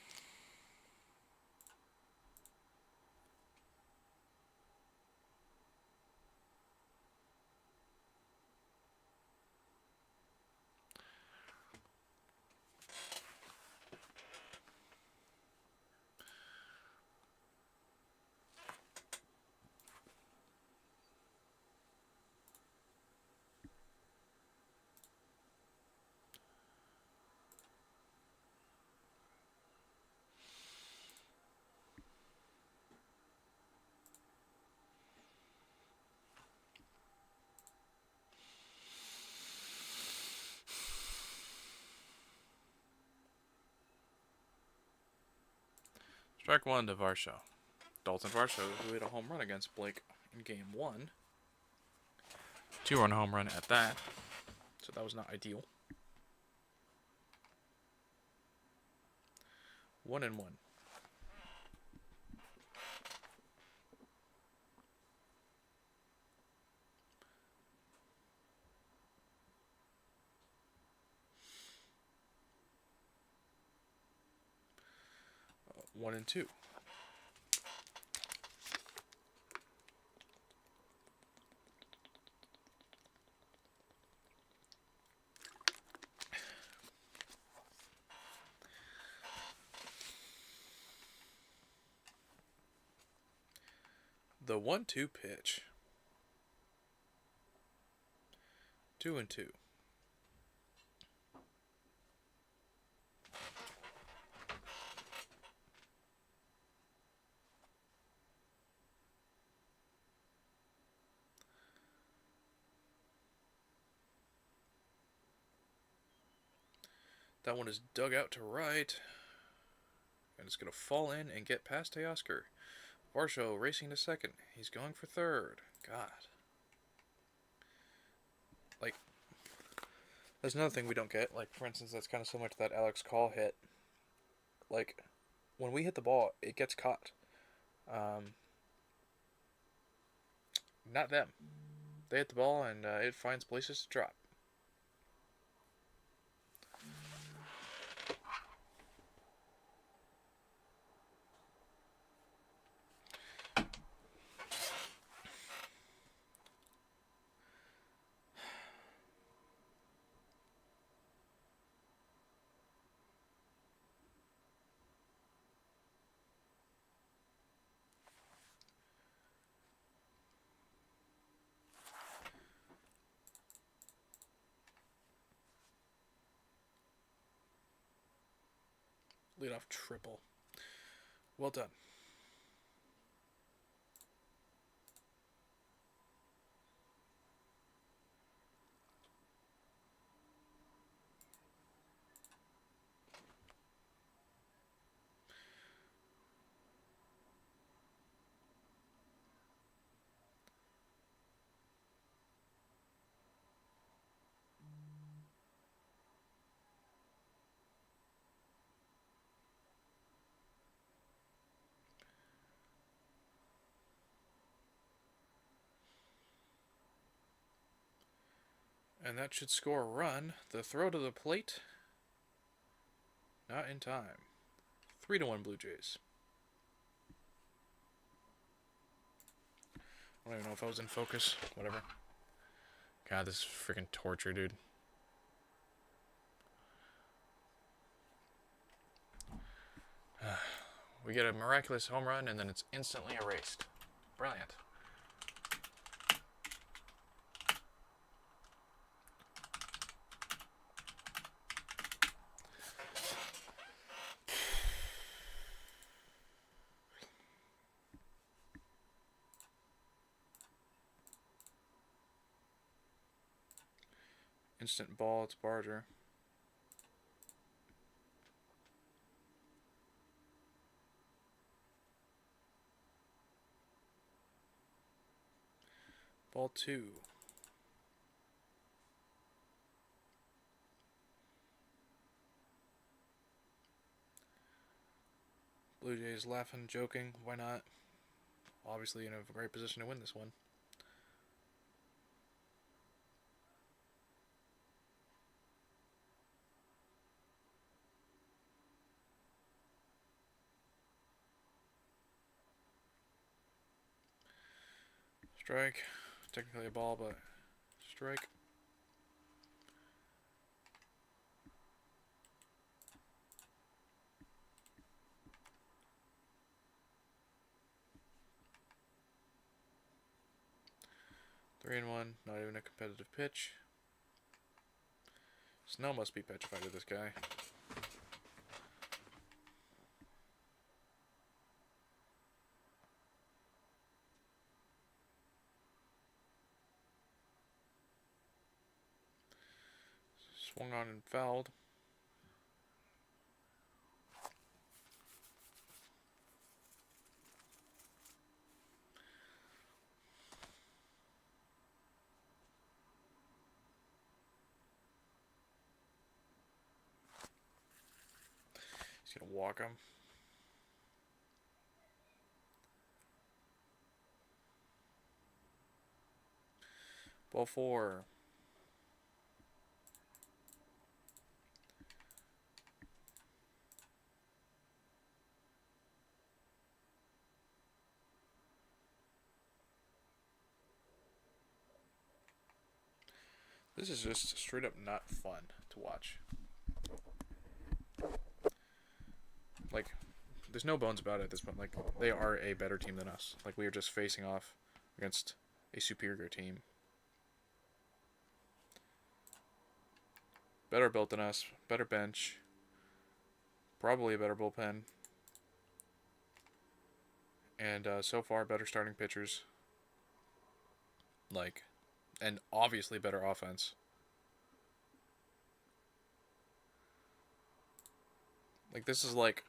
Speaker 1: Strike one to Varsho. Dalton Varsho, who hit a home run against Blake in game 1. 2-run home run at that. So that was not ideal. 1-1. One and two. The 1-2 pitch. 2-2. That one is dug out to right. And it's going to fall in and get past Teoscar. Varsho racing to second. He's going for third. God. Like, there's another thing we don't get. Like, for instance, that's kind of similar to that Alex Call hit. Like, when we hit the ball, it gets caught. Not them. They hit the ball and it finds places to drop. Leadoff triple. Well done. And that should score a run. The throw to the plate. Not in time. 3-1 Blue Jays. I don't even know if I was in focus. Whatever. God, this is freaking torture, dude. We get a miraculous home run, and then it's instantly erased. Brilliant. Instant ball, it's Barger. Ball 2. Blue Jays laughing, joking. Why not? Obviously in a great position to win this one. Strike. Technically a ball, but strike. Three and one. Not even a competitive pitch. Snell must be petrified of this guy. Swung on and fouled. He's gonna walk him. Ball four. This is just straight up not fun to watch. Like, there's no bones about it at this point. Like, they are a better team than us. Like, we are just facing off against a superior team. Better built than us, better bench, probably a better bullpen, and so far better starting pitchers. Like, and obviously better offense. Like, this is like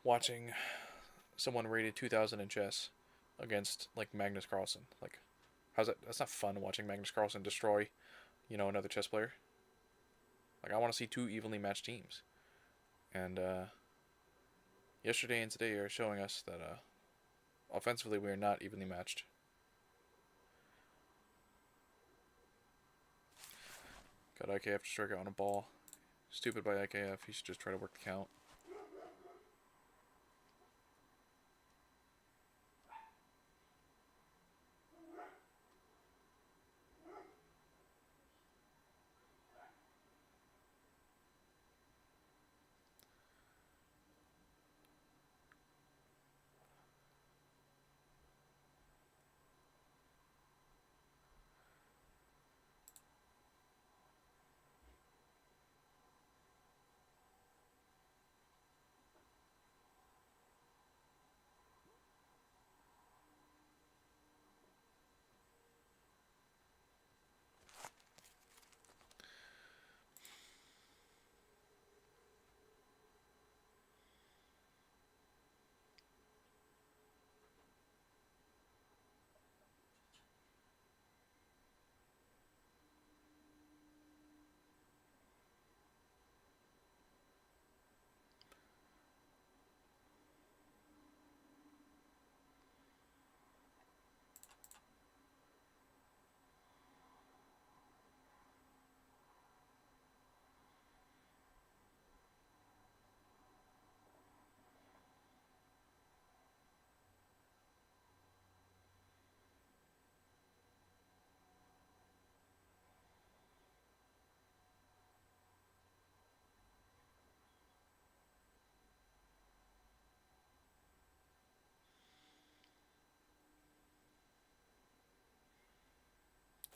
Speaker 1: watching someone rated 2000 in chess against, like, Magnus Carlsen. Like, how's that? That's not fun watching Magnus Carlsen destroy, another chess player. Like, I want to see two evenly matched teams. And yesterday and today are showing us that offensively we are not evenly matched. Got IKF to strike out on a ball. Stupid by IKF. He should just try to work the count.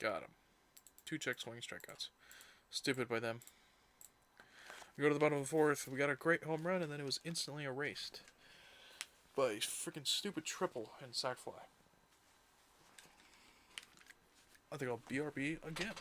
Speaker 1: Got him. 2 check swing strikeouts. Stupid by them. We go to the bottom of the fourth. We got a great home run, and then it was instantly erased by a freaking stupid triple and sac fly. I think I'll BRB again.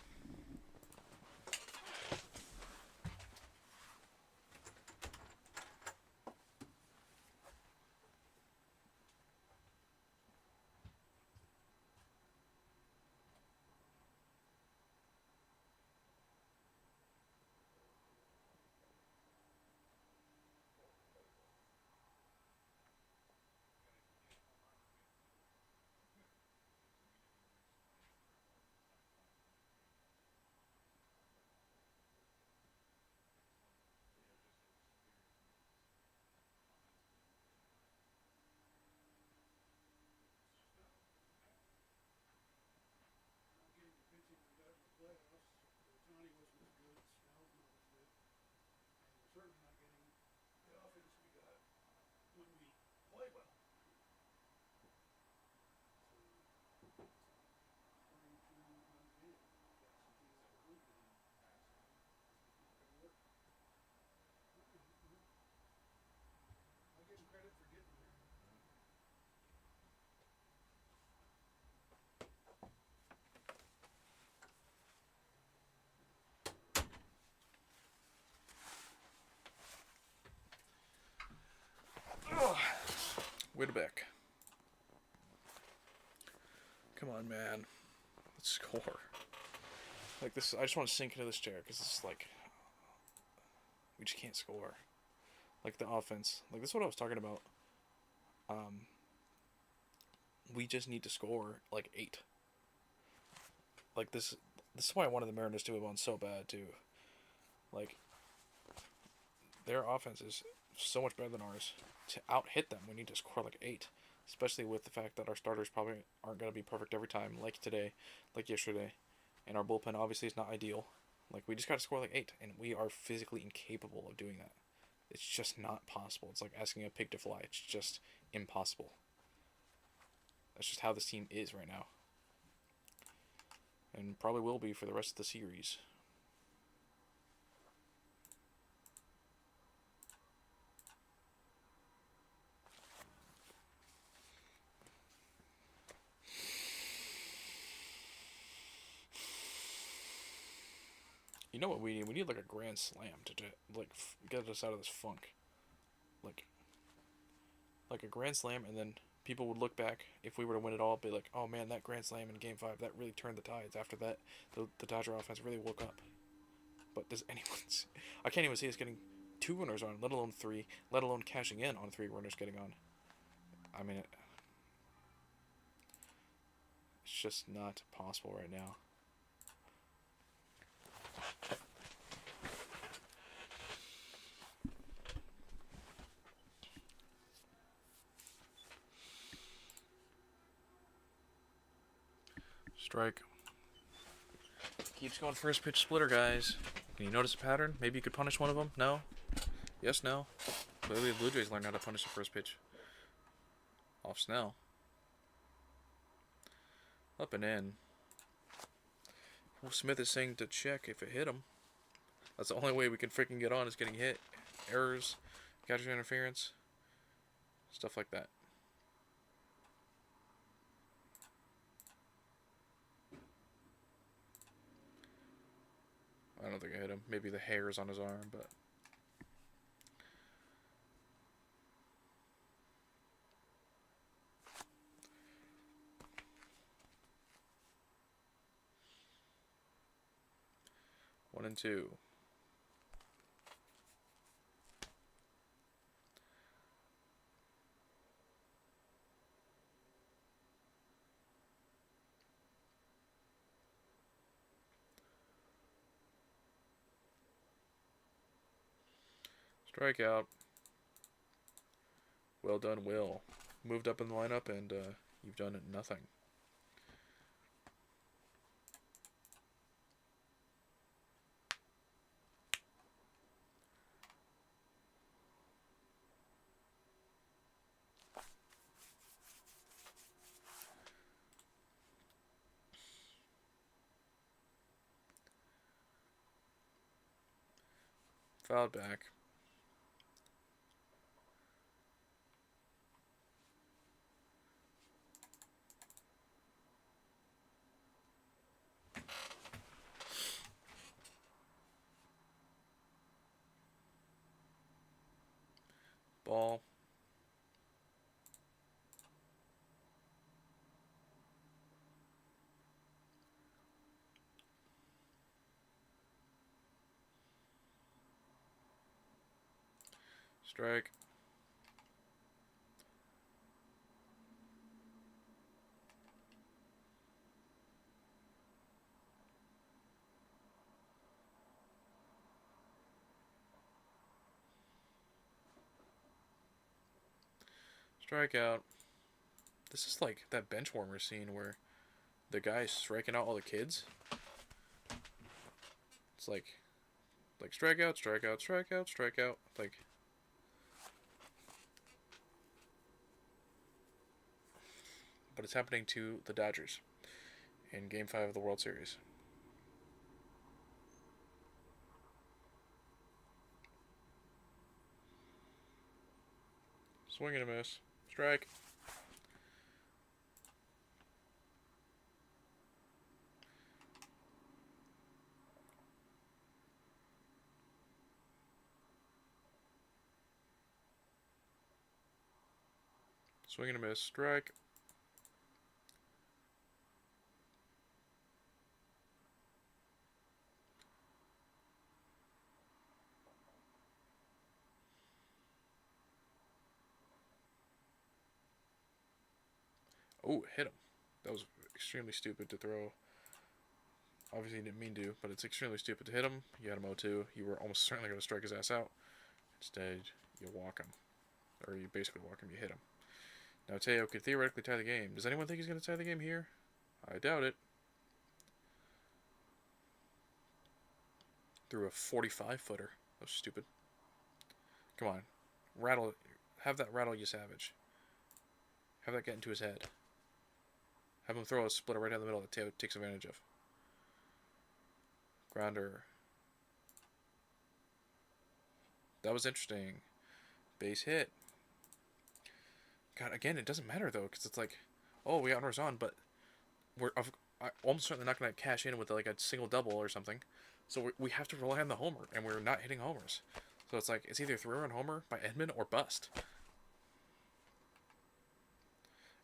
Speaker 1: Widbeck. Come on, man. Let's score. Like this, I just want to sink into this chair because it's like we just can't score. Like the offense, like this is what I was talking about. We just need to score like 8. Like this is why I wanted the Mariners to have won so bad too. Like their offense is so much better than ours. To out hit them, we need to score like 8. Especially with the fact that our starters probably aren't going to be perfect every time, like today, like yesterday. And our bullpen obviously is not ideal. Like, we just got to score like 8, and we are physically incapable of doing that. It's just not possible. It's like asking a pig to fly. It's just impossible. That's just how this team is right now. And probably will be for the rest of the series. You know what we need? We need like a grand slam to like get us out of this funk. Like a grand slam, and then people would look back if we were to win it all, be like, "Oh man, that grand slam in Game 5 that really turned the tides." After that, the Dodger offense really woke up. But does anyone? I can't even see us getting 2 runners on, let alone 3, let alone cashing in on 3 runners getting on. I mean, it's just not possible right now. Strike. Keeps going first pitch splitter, guys. Can you notice a pattern? Maybe you could punish one of them? No? Yes, no? Clearly the Blue Jays learned how to punish the first pitch. Off Snell. Up and in. Will Smith is saying to check if it hit him. That's the only way we can freaking get on is getting hit. Errors, catcher interference, stuff like that. I don't think I hit him. Maybe the hairs on his arm, but... One and two. Strikeout. Well done, Will. Moved up in the lineup, and you've done nothing. Fouled back. Ball. Strike. Strikeout. This is like that bench warmer scene where the guy's striking out all the kids. It's like strikeout, strikeout, strikeout, strikeout. Like, but it's happening to the Dodgers in Game 5 of the World Series. Swing and a miss. Strike. Swing and a miss. Strike. Oh, hit him. That was extremely stupid to throw. Obviously, he didn't mean to, but it's extremely stupid to hit him. You had him 0-2. You were almost certainly going to strike his ass out. Instead, you walk him. Or you basically walk him, you hit him. Now, Teo could theoretically tie the game. Does anyone think he's going to tie the game here? I doubt it. Threw a 45-footer. That was stupid. Come on. Rattle. Have that rattle, you savage. Have that get into his head. Have him throw a splitter right down the middle that Teo takes advantage of. Grounder. That was interesting. Base hit. God, again, it doesn't matter, though, because it's like, oh, we got runners on, but we're almost certainly not going to cash in with, like, a single double or something. So we have to rely on the homer, and we're not hitting homers. So it's like, it's either 3-run homer by Edman or bust.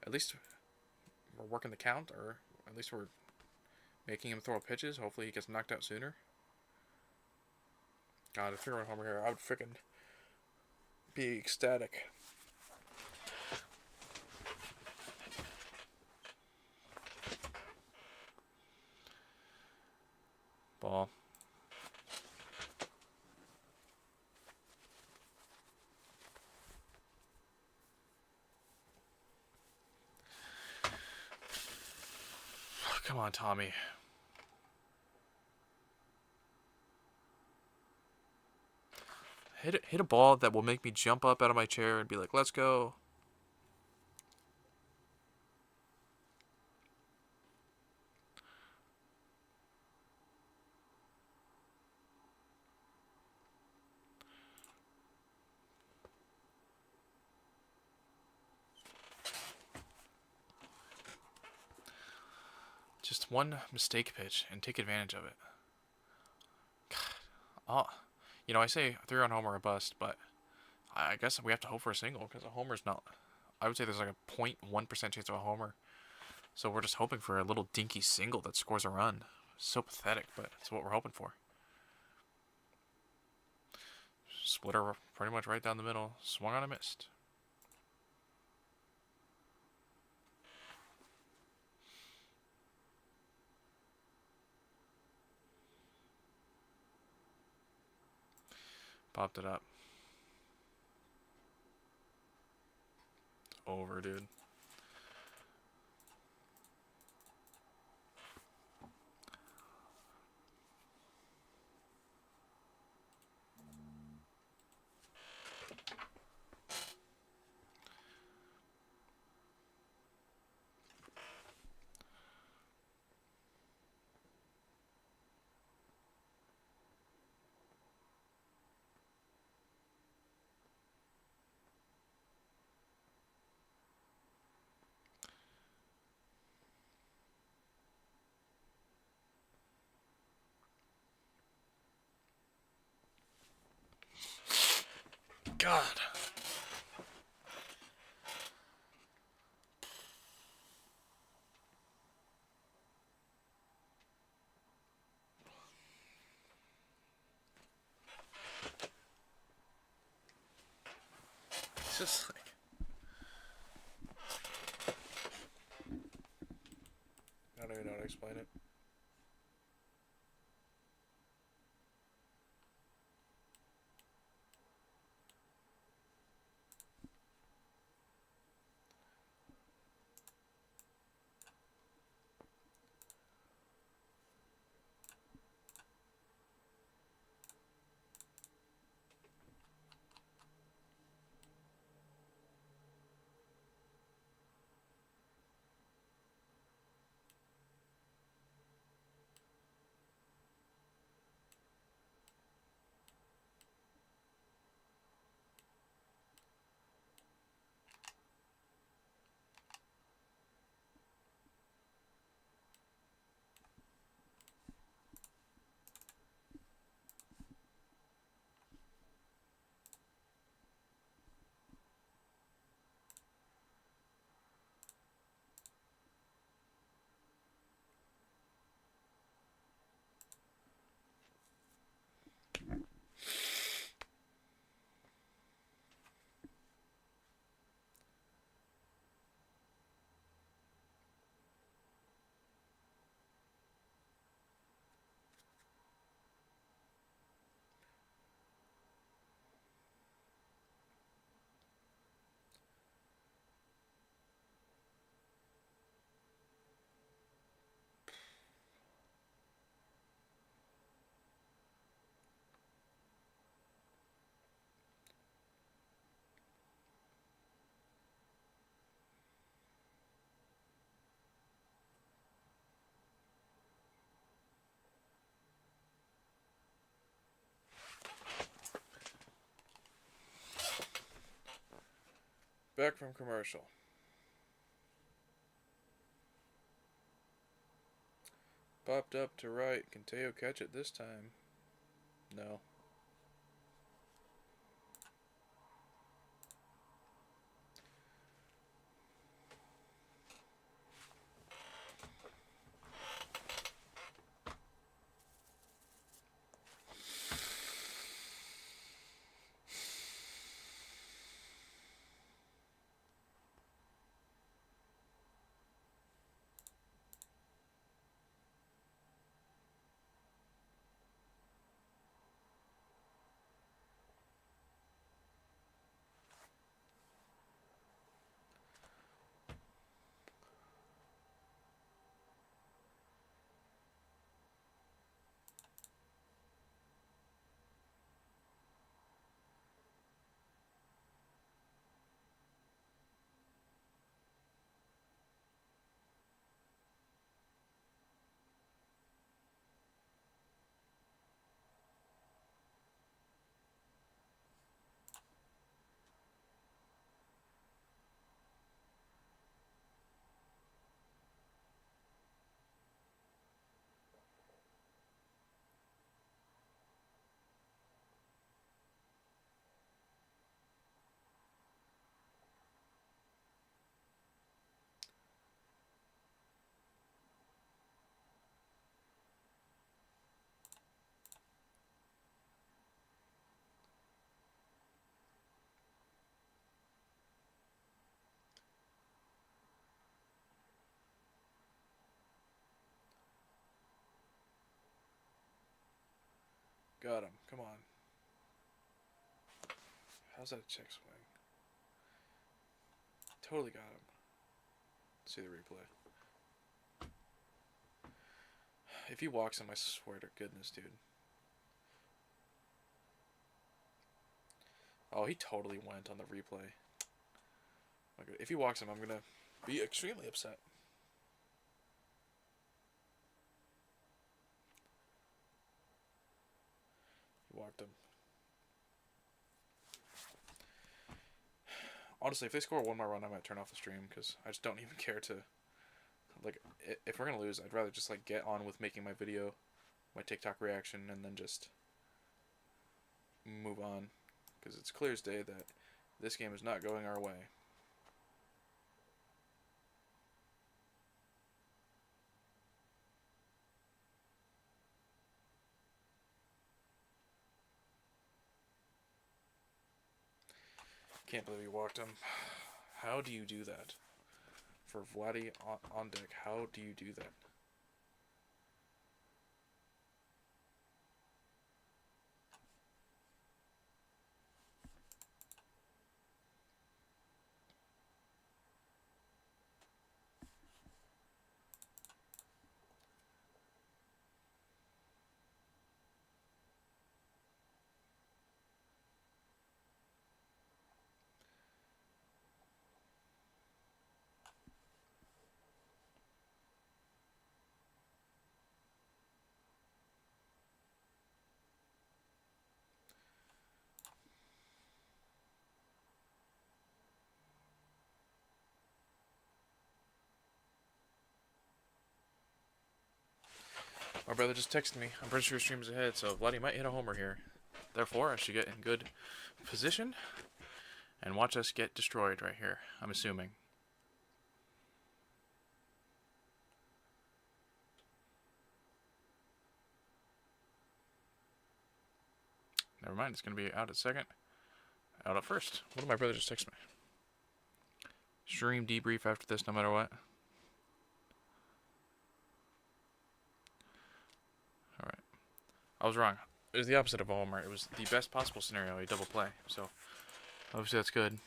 Speaker 1: At least we're working the count, or at least we're making him throw pitches. Hopefully he gets knocked out sooner. God, a 3-run homer here, I would freaking be ecstatic. Ball. Come on, Tommy. Hit a ball that will make me jump up out of my chair and be like, let's go. Just one mistake pitch and take advantage of it. God. Oh, you know, I say 3-run homer or bust, but I guess we have to hope for a single because a homer's not. I would say there's like a 0.1% chance of a homer. So we're just hoping for a little dinky single that scores a run. So pathetic, but it's what we're hoping for. Splitter pretty much right down the middle. Swung on and missed. Popped it up. Over, dude. God. It's just like... I don't even know how to explain it. Back from commercial. Popped up to right. Can Teo catch it this time? No. Got him. Come on. How's that a check swing? Totally got him. Let's see the replay. If he walks him, I swear to goodness, dude. Oh, he totally went on the replay. If he walks him, I'm going to be extremely upset. He walked him. Honestly, if they score one more run, I might turn off the stream because I just don't even care to. Like, if we're going to lose, I'd rather just, like, get on with making my video, my TikTok reaction, and then just move on. Because it's clear as day that this game is not going our way. Can't believe he walked him. How do you do that? For Vladdy on deck, how do you do that? My brother just texted me. I'm pretty sure stream's ahead, so Vladdy might hit a homer here. Therefore, I should get in good position and watch us get destroyed right here, I'm assuming. Never mind, it's going to be out at second. Out at first. What did my brother just text me? Stream debrief after this, no matter what. Alright. I was wrong. It was the opposite of a homer. It was the best possible scenario, a double play. So, obviously that's good.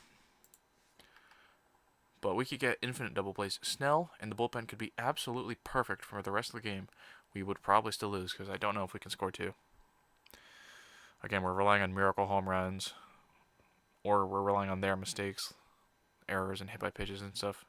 Speaker 1: But we could get infinite double plays. Snell and the bullpen could be absolutely perfect for the rest of the game. We would probably still lose because I don't know if we can score two. Again, we're relying on miracle home runs. Or we're relying on their mistakes, errors, and hit by pitches and stuff.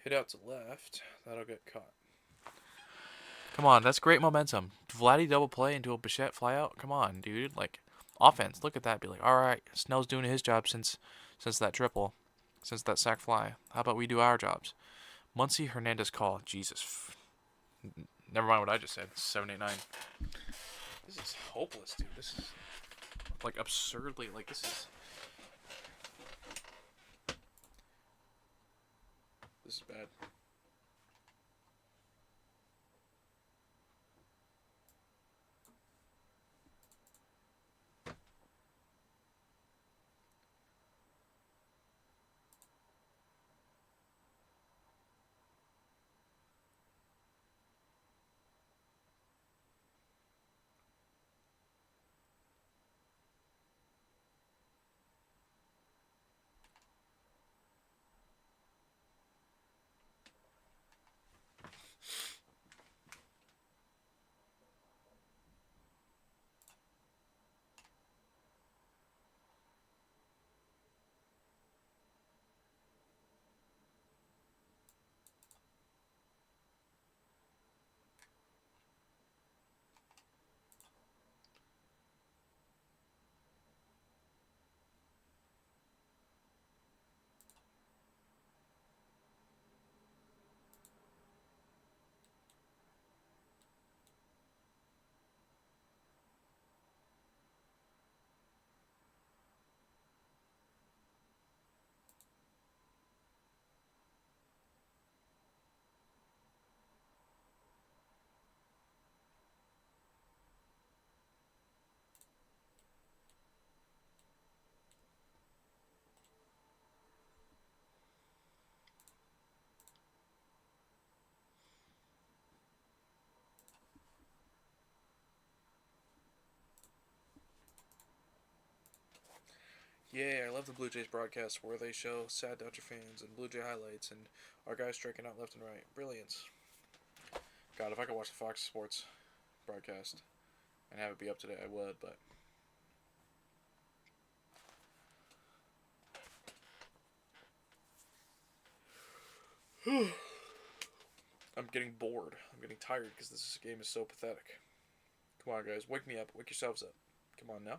Speaker 1: Hit out to left. That'll get caught. Come on, that's great momentum. Vladdy double play into a Bichette fly out. Come on, dude. Like, offense. Look at that. Be like, all right, Snell's doing his job since that triple, since that sack fly. How about we do our jobs? Muncie Hernandez call. Jesus. Never mind what I just said. 7-8-9. This is hopeless, dude. This is like absurdly like this is bad. Yeah, I love the Blue Jays broadcast where they show sad Dodger fans and Blue Jay highlights and our guys striking out left and right. Brilliance. God, if I could watch the Fox Sports broadcast and have it be up to date, I would, but I'm getting bored. I'm getting tired because this game is so pathetic. Come on, guys. Wake me up. Wake yourselves up. Come on now.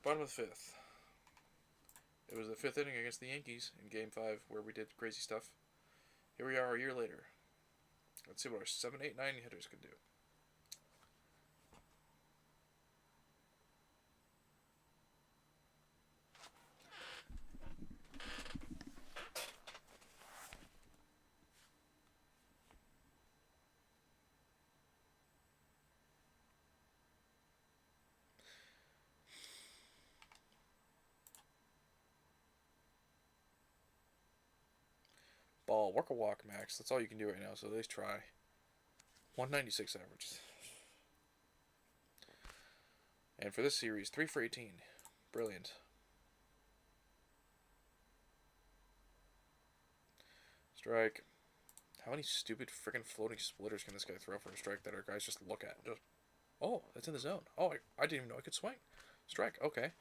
Speaker 1: Bottom of the fifth. It was the fifth inning against the Yankees in Game 5 where we did crazy stuff. Here we are a year later. Let's see what our 7, 8, 9 hitters can do. Ball, work a walk, Max. That's all you can do right now, so at least try. 196 average. And for this series, 3 for 18. Brilliant. Strike. How many stupid freaking floating splitters can this guy throw for a strike that our guys just look at? Just, oh, that's in the zone. Oh, I didn't even know I could swing. Strike, okay.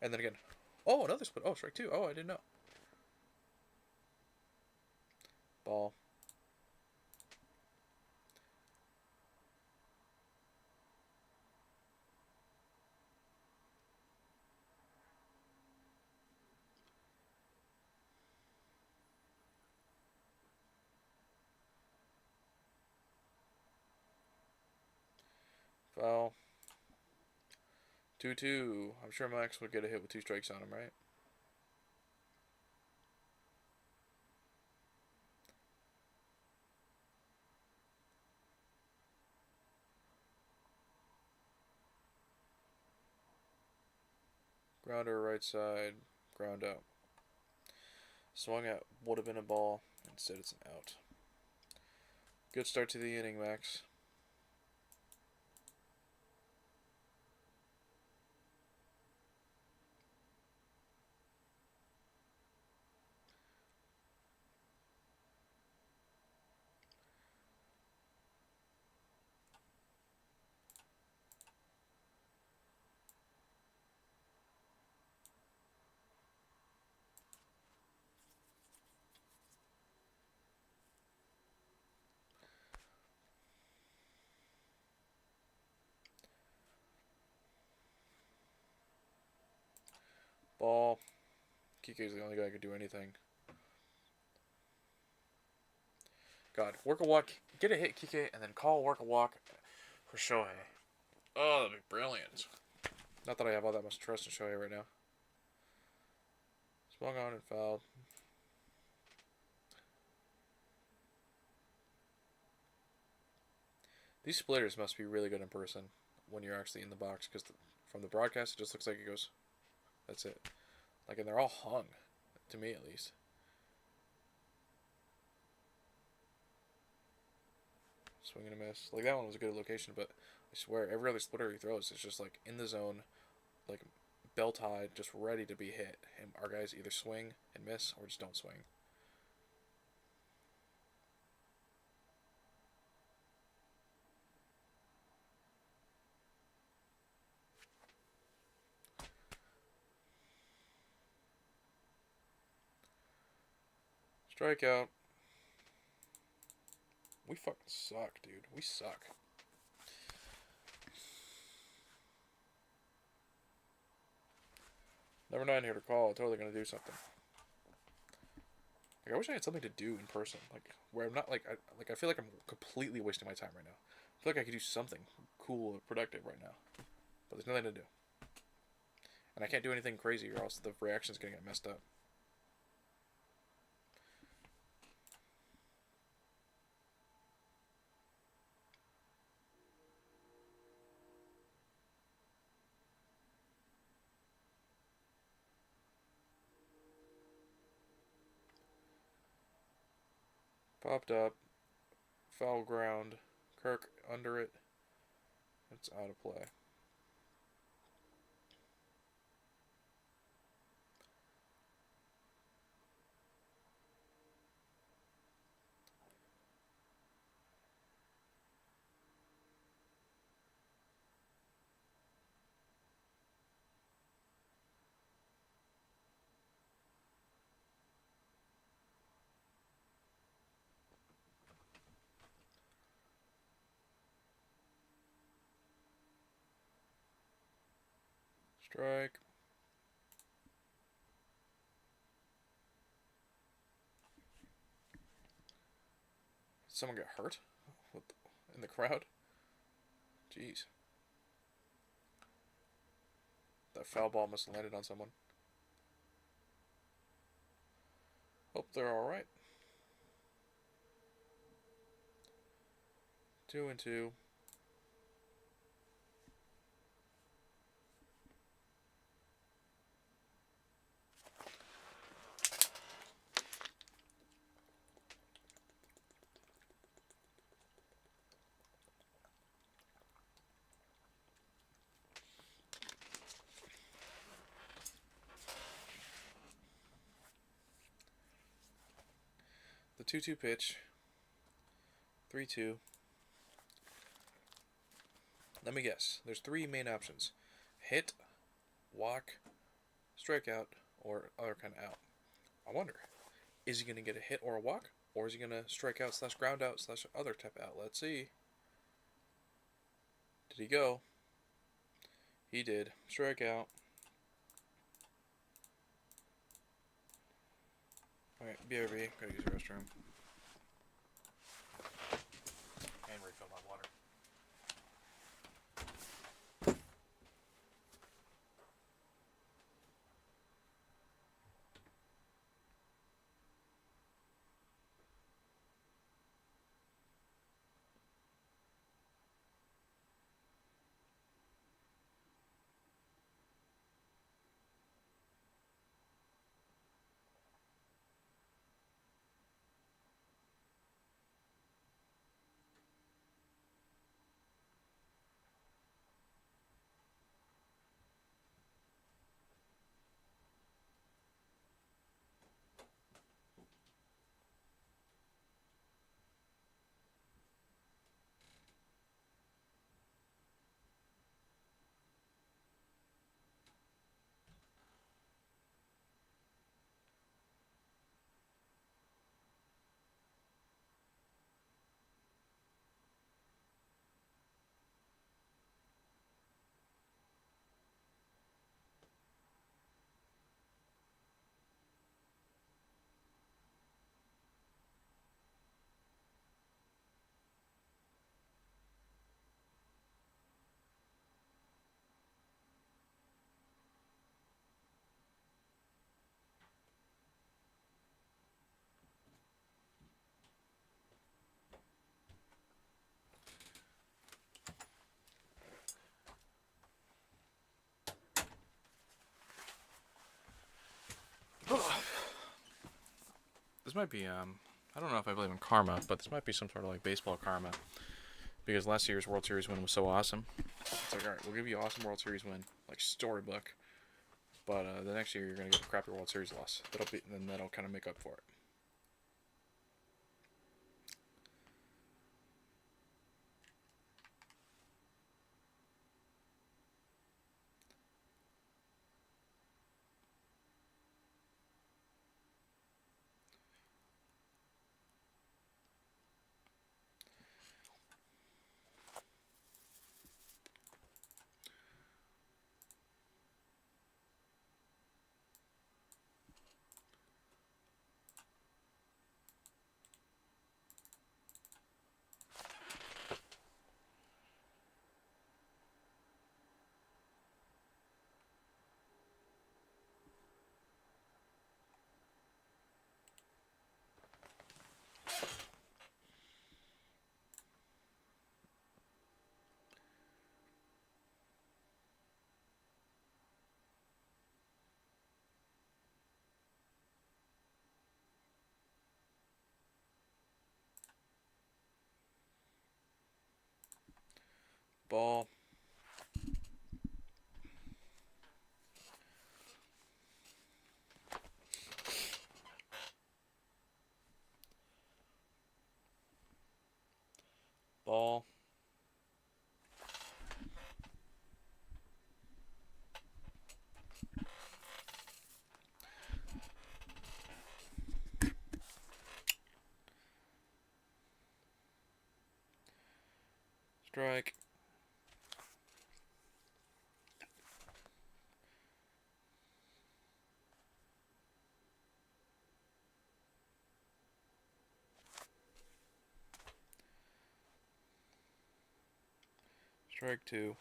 Speaker 1: And then again, oh, another split. Oh, strike 2. Oh, I didn't know. Ball. Foul. 2-2. I'm sure Max would get a hit with 2 strikes on him, right? Grounder right side. Ground out. Swung at. Would have been a ball. Instead it's an out. Good start to the inning, Max. Ball. Kike's the only guy who could do anything. God, work a walk, get a hit, Kike, and then call work a walk for Shohei. Oh, that'd be brilliant. Not that I have all that much trust in Shohei right now. Swung on and fouled. These splitters must be really good in person when you're actually in the box, because from the broadcast it just looks like it goes. That's it. Like, and they're all hung, to me at least. Swing and a miss. Like, that one was a good location, but I swear every other splitter he throws is just like in the zone, like belt high, just ready to be hit. And our guys either swing and miss or just don't swing. Strikeout. We fucking suck, dude. We suck. Number 9 here to call. Totally gonna do something. Like, I wish I had something to do in person, like where I'm not like I feel like I'm completely wasting my time right now. I feel like I could do something cool or productive right now, but there's nothing to do, and I can't do anything crazy or else the reaction's gonna get messed up. Popped up, foul ground, Kirk under it. It's out of play. Strike. Did someone get hurt in the crowd? Jeez. That foul ball must have landed on someone. Hope they're alright. 2-2. The 2-2 pitch. 3-2. Let me guess. There's 3 main options: hit, walk, strikeout, or other kind of out. I wonder, is he going to get a hit or a walk? Or is he going to strike out / ground out / other type out? Let's see. Did he go? He did. Strikeout. Alright, BRB. Gotta use the restroom. And refill my water. This might be, I don't know if I believe in karma, but this might be some sort of like baseball karma. Because last year's World Series win was so awesome. It's like, alright, we'll give you an awesome World Series win, like storybook. But the next year you're gonna get a crappy World Series loss. That'll kind of make up for it. Ball. Ball. Strike. Strike 2.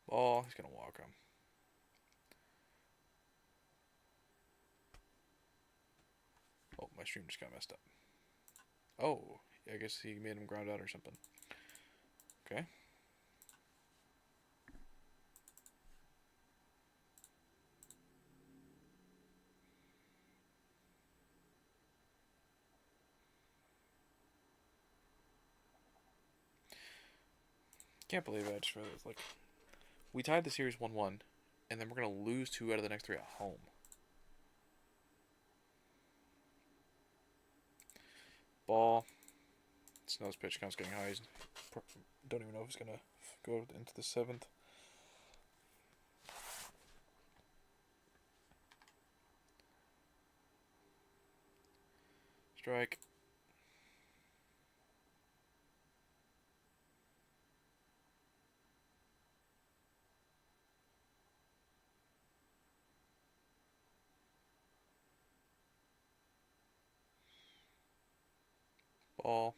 Speaker 1: Ball. He's gonna walk him. Oh, my stream just got messed up. Oh, I guess he made him ground out or something. Okay. Can't believe I just realized, like, we tied the series 1-1, and then we're gonna lose 2 out of the next 3 at home. Ball. Snell's pitch count's getting high. Don't even know if it's gonna go into the 7th. Strike. Ball.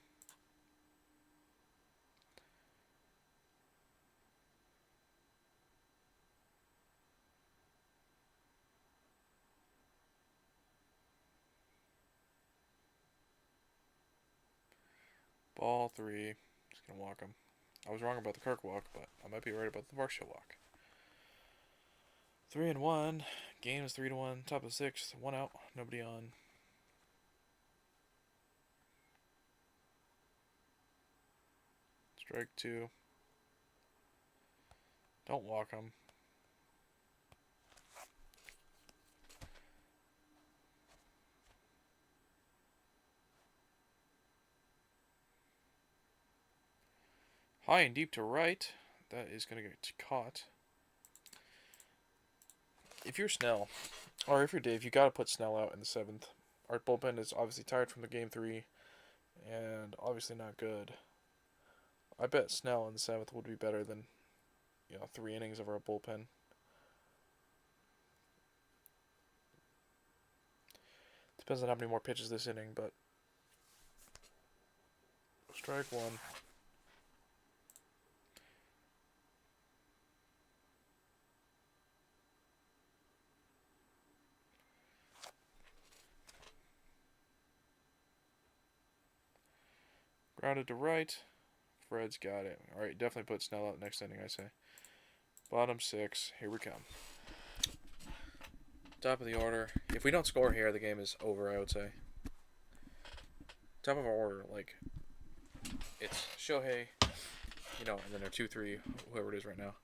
Speaker 1: Ball 3. Just gonna walk him. I was wrong about the Kirk walk, but I might be right about the Varsho walk. 3-1. Game is 3-1. Top of the 6th. 1 out. Nobody on. Strike 2. Don't walk him. High and deep to right. That is going to get caught. If you're Snell, or if you're Dave, you got to put Snell out in the 7th. Our bullpen is obviously tired from the game 3, and obviously not good. I bet Snell in the 7th would be better than, 3 innings of our bullpen. Depends on how many more pitches this inning, but strike 1. Grounded to right. Fred's got it. Alright, definitely put Snell out next inning, I say. Bottom 6. Here we come. Top of the order. If we don't score here, the game is over, I would say. Top of our order, like, it's Shohei, you know, and then our 2-3, whoever it is right now.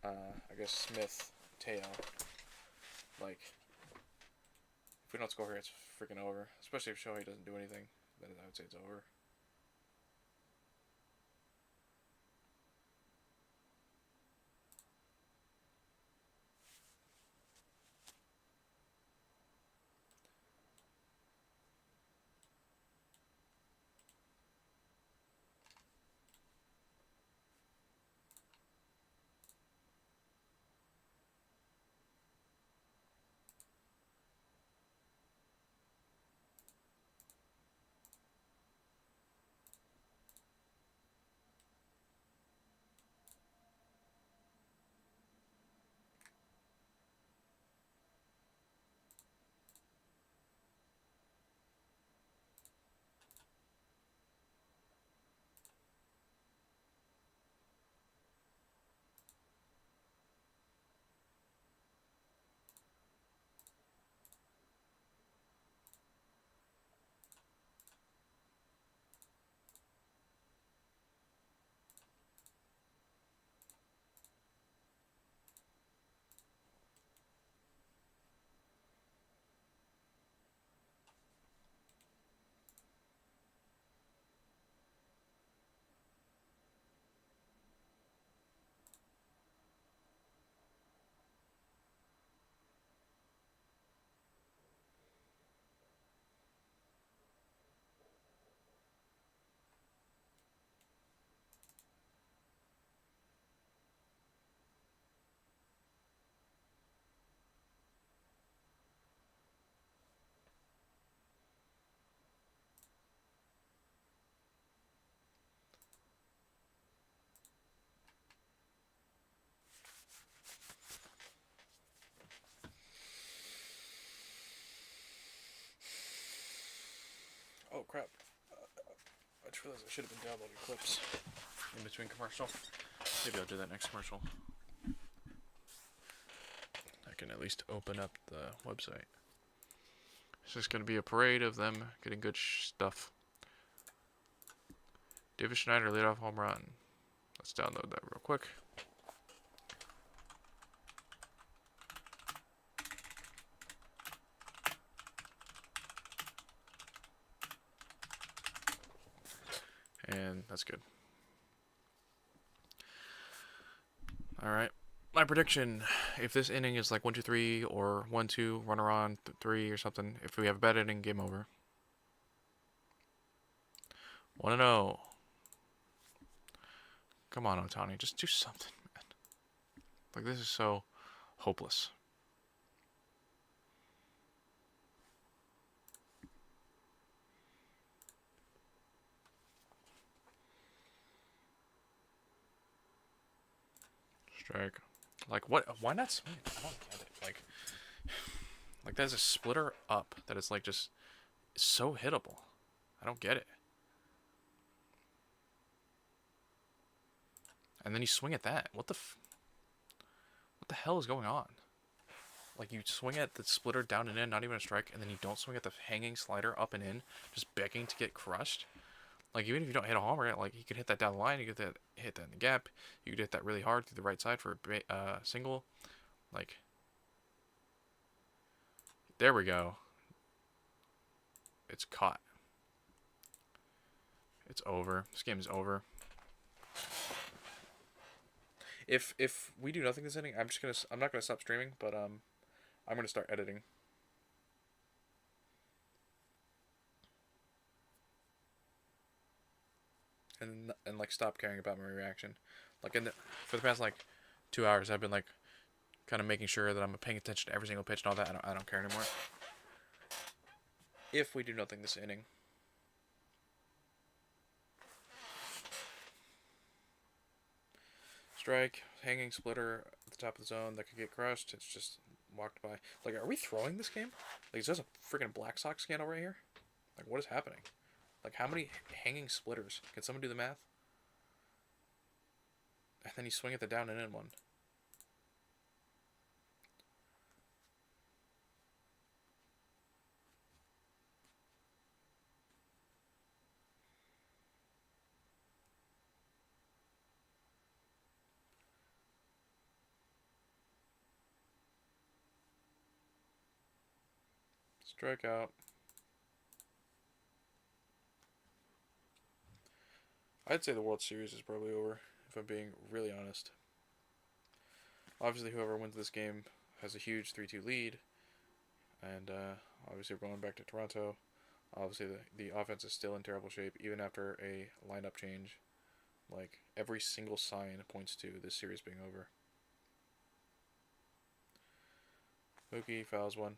Speaker 1: I guess Smith, Teo. Like, if we don't score here, it's freaking over. Especially if Shohei doesn't do anything, then I would say it's over. Oh, crap. I just realized I should have been downloading clips in between commercial. Maybe I'll do that next commercial. I can at least open up the website. It's just going to be a parade of them getting good stuff. David Schneider leadoff home run. Let's download that real quick. And that's good. Alright. My prediction, if this inning is like 1-2-3 or 1-2, runner on 3 or something, if we have a bad inning, game over. 1-0. Come on, Ohtani, just do something, man. Like, this is so hopeless. Strike. Like, what? Why not swing it? I don't get it. Like that's a splitter up that is like just so hittable. I don't get it. And then you swing at that. What the hell is going on? Like, you swing at the splitter down and in, not even a strike, and then you don't swing at the hanging slider up and in, just begging to get crushed. Like, even if you don't hit a homer, like, you could hit that down the line, you could hit that in the gap, you could hit that really hard through the right side for a single. Like, there we go. It's caught. It's over. This game is over. If we do nothing this inning, I'm not gonna stop streaming, but I'm gonna start editing. And like stop caring about my reaction. Like for the past like 2 hours, I've been like kind of making sure that I'm paying attention to every single pitch and all that. I don't care anymore. If we do nothing this inning. Strike, hanging splitter at the top of the zone that could get crushed. It's just walked by. Like, are we throwing this game? Like, is there a freaking Black Sox can over here? Like, what is happening? Like, how many hanging splitters? Can someone do the math? And then you swing at the down and in one. Strike out. I'd say the World Series is probably over, if I'm being really honest. Obviously, whoever wins this game has a huge 3-2 lead, and obviously we're going back to Toronto. Obviously, the offense is still in terrible shape, even after a lineup change. Like, every single sign points to this series being over. Mookie fouls one.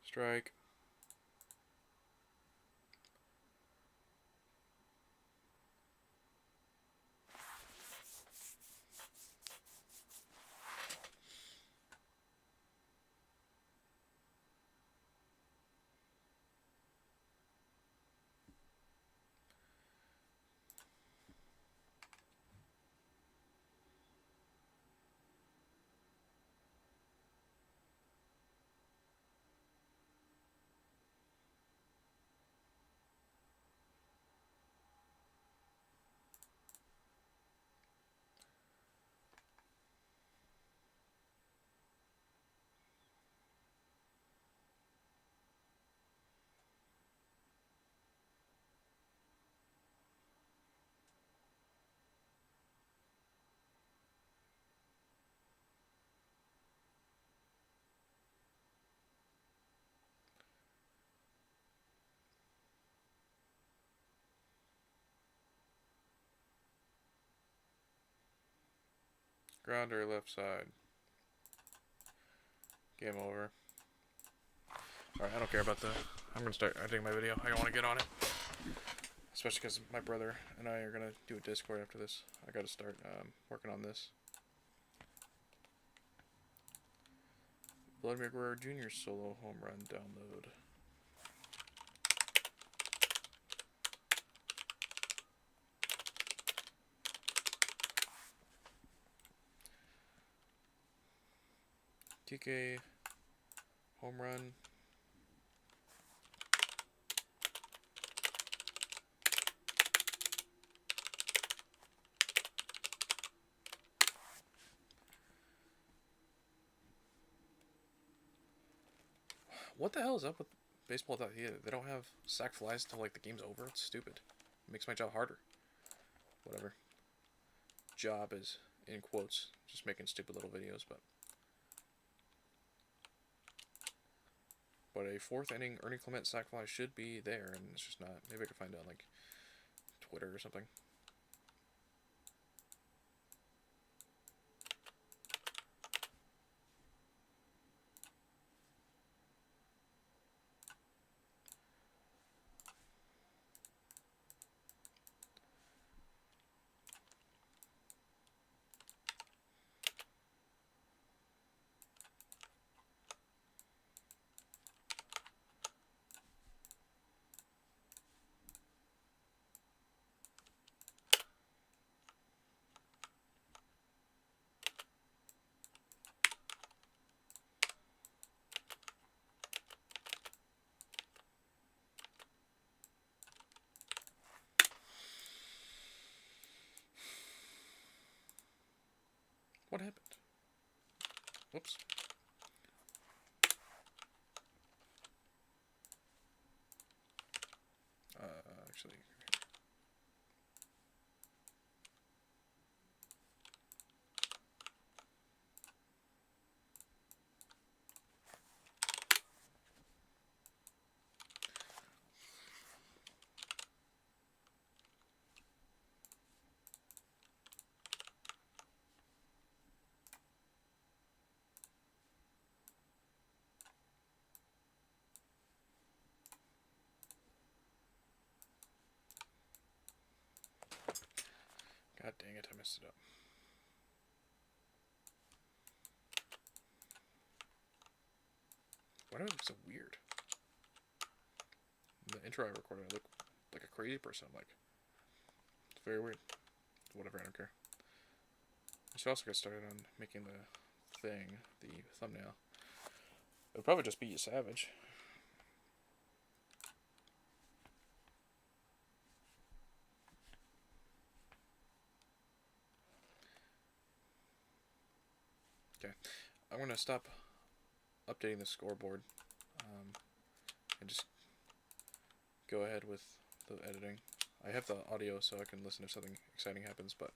Speaker 1: Strike. Grounder left side. Game over. Alright, I don't care about the... I'm going to start editing my video. I don't want to get on it. Especially because my brother and I are going to do a Discord after this. I got to start working on this. Vladimir Guerrero Jr. solo home run download. TK home run. What the hell is up with baseball? They don't have sack flies until like the game's over. It's stupid. It makes my job harder. Whatever. Job is in quotes. Just making stupid little videos, but a fourth inning Ernie Clement sack fly should be there, and it's just not. Maybe I could find it on like Twitter or something. What happened? Whoops. Actually. dang it, I messed it up. Why do I look so weird? The intro I recorded, I look like a crazy person. I'm like, it's very weird. Whatever, I don't care. I should also get started on making the thing, the thumbnail. It would probably just be Savage. Okay, I'm gonna stop updating the scoreboard and just go ahead with the editing. I have the audio so I can listen if something exciting happens, but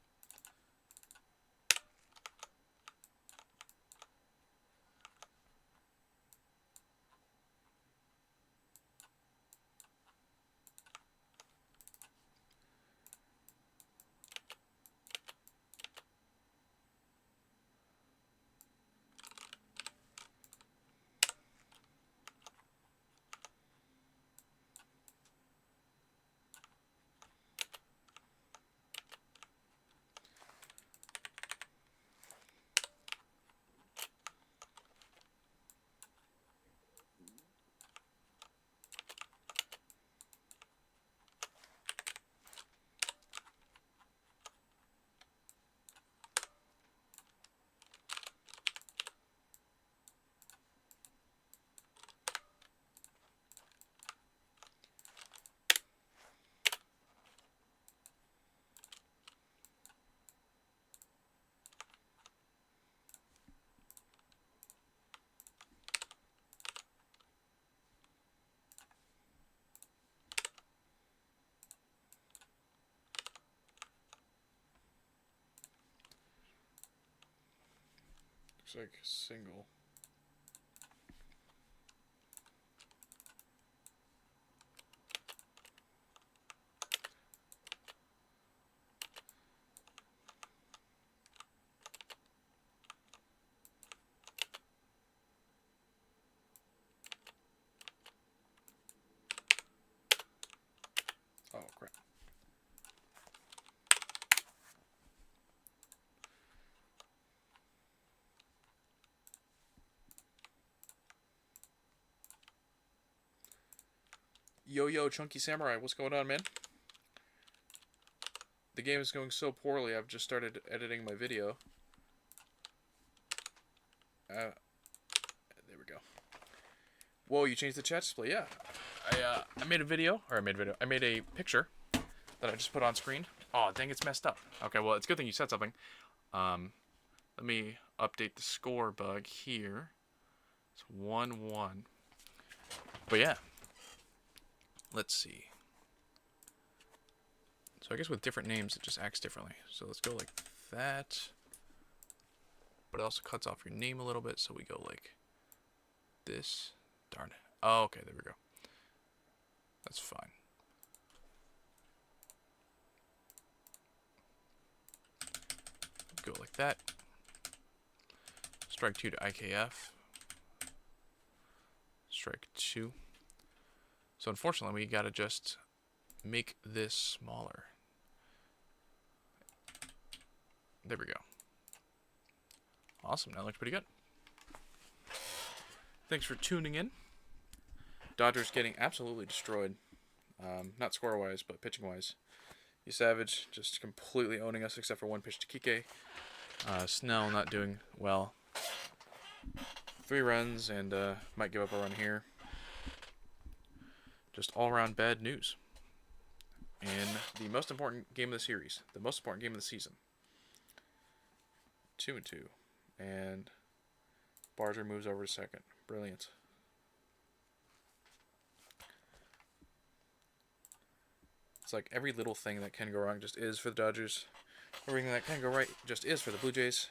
Speaker 1: looks like single. Oh crap. Yo, Chunky Samurai, what's going on, man? The game is going so poorly, I've just started editing my video. There we go. Whoa, you changed the chat display, yeah. I made a video, I made a picture that I just put on screen. Oh, dang, it's messed up. Okay, well, it's a good thing you said something. Let me update the score bug here. It's 1-1. But yeah. Let's see. So I guess with different names, it just acts differently. So let's go like that. But it also cuts off your name a little bit, so we go like this. Darn it. Oh, okay, there we go. That's fine. Go like that. Strike 2 to IKF. Strike 2. So unfortunately, we gotta just make this smaller. There we go. Awesome, that looks pretty good. Thanks for tuning in. Dodgers getting absolutely destroyed. Not score-wise, but pitching-wise. You Savage just completely owning us except for one pitch to Kike. Snell not doing well. 3 runs and might give up a run here. Just all-around bad news. And the most important game of the series. The most important game of the season. 2-2. And Barger moves over to second. Brilliant. It's like every little thing that can go wrong just is for the Dodgers. Everything that can go right just is for the Blue Jays.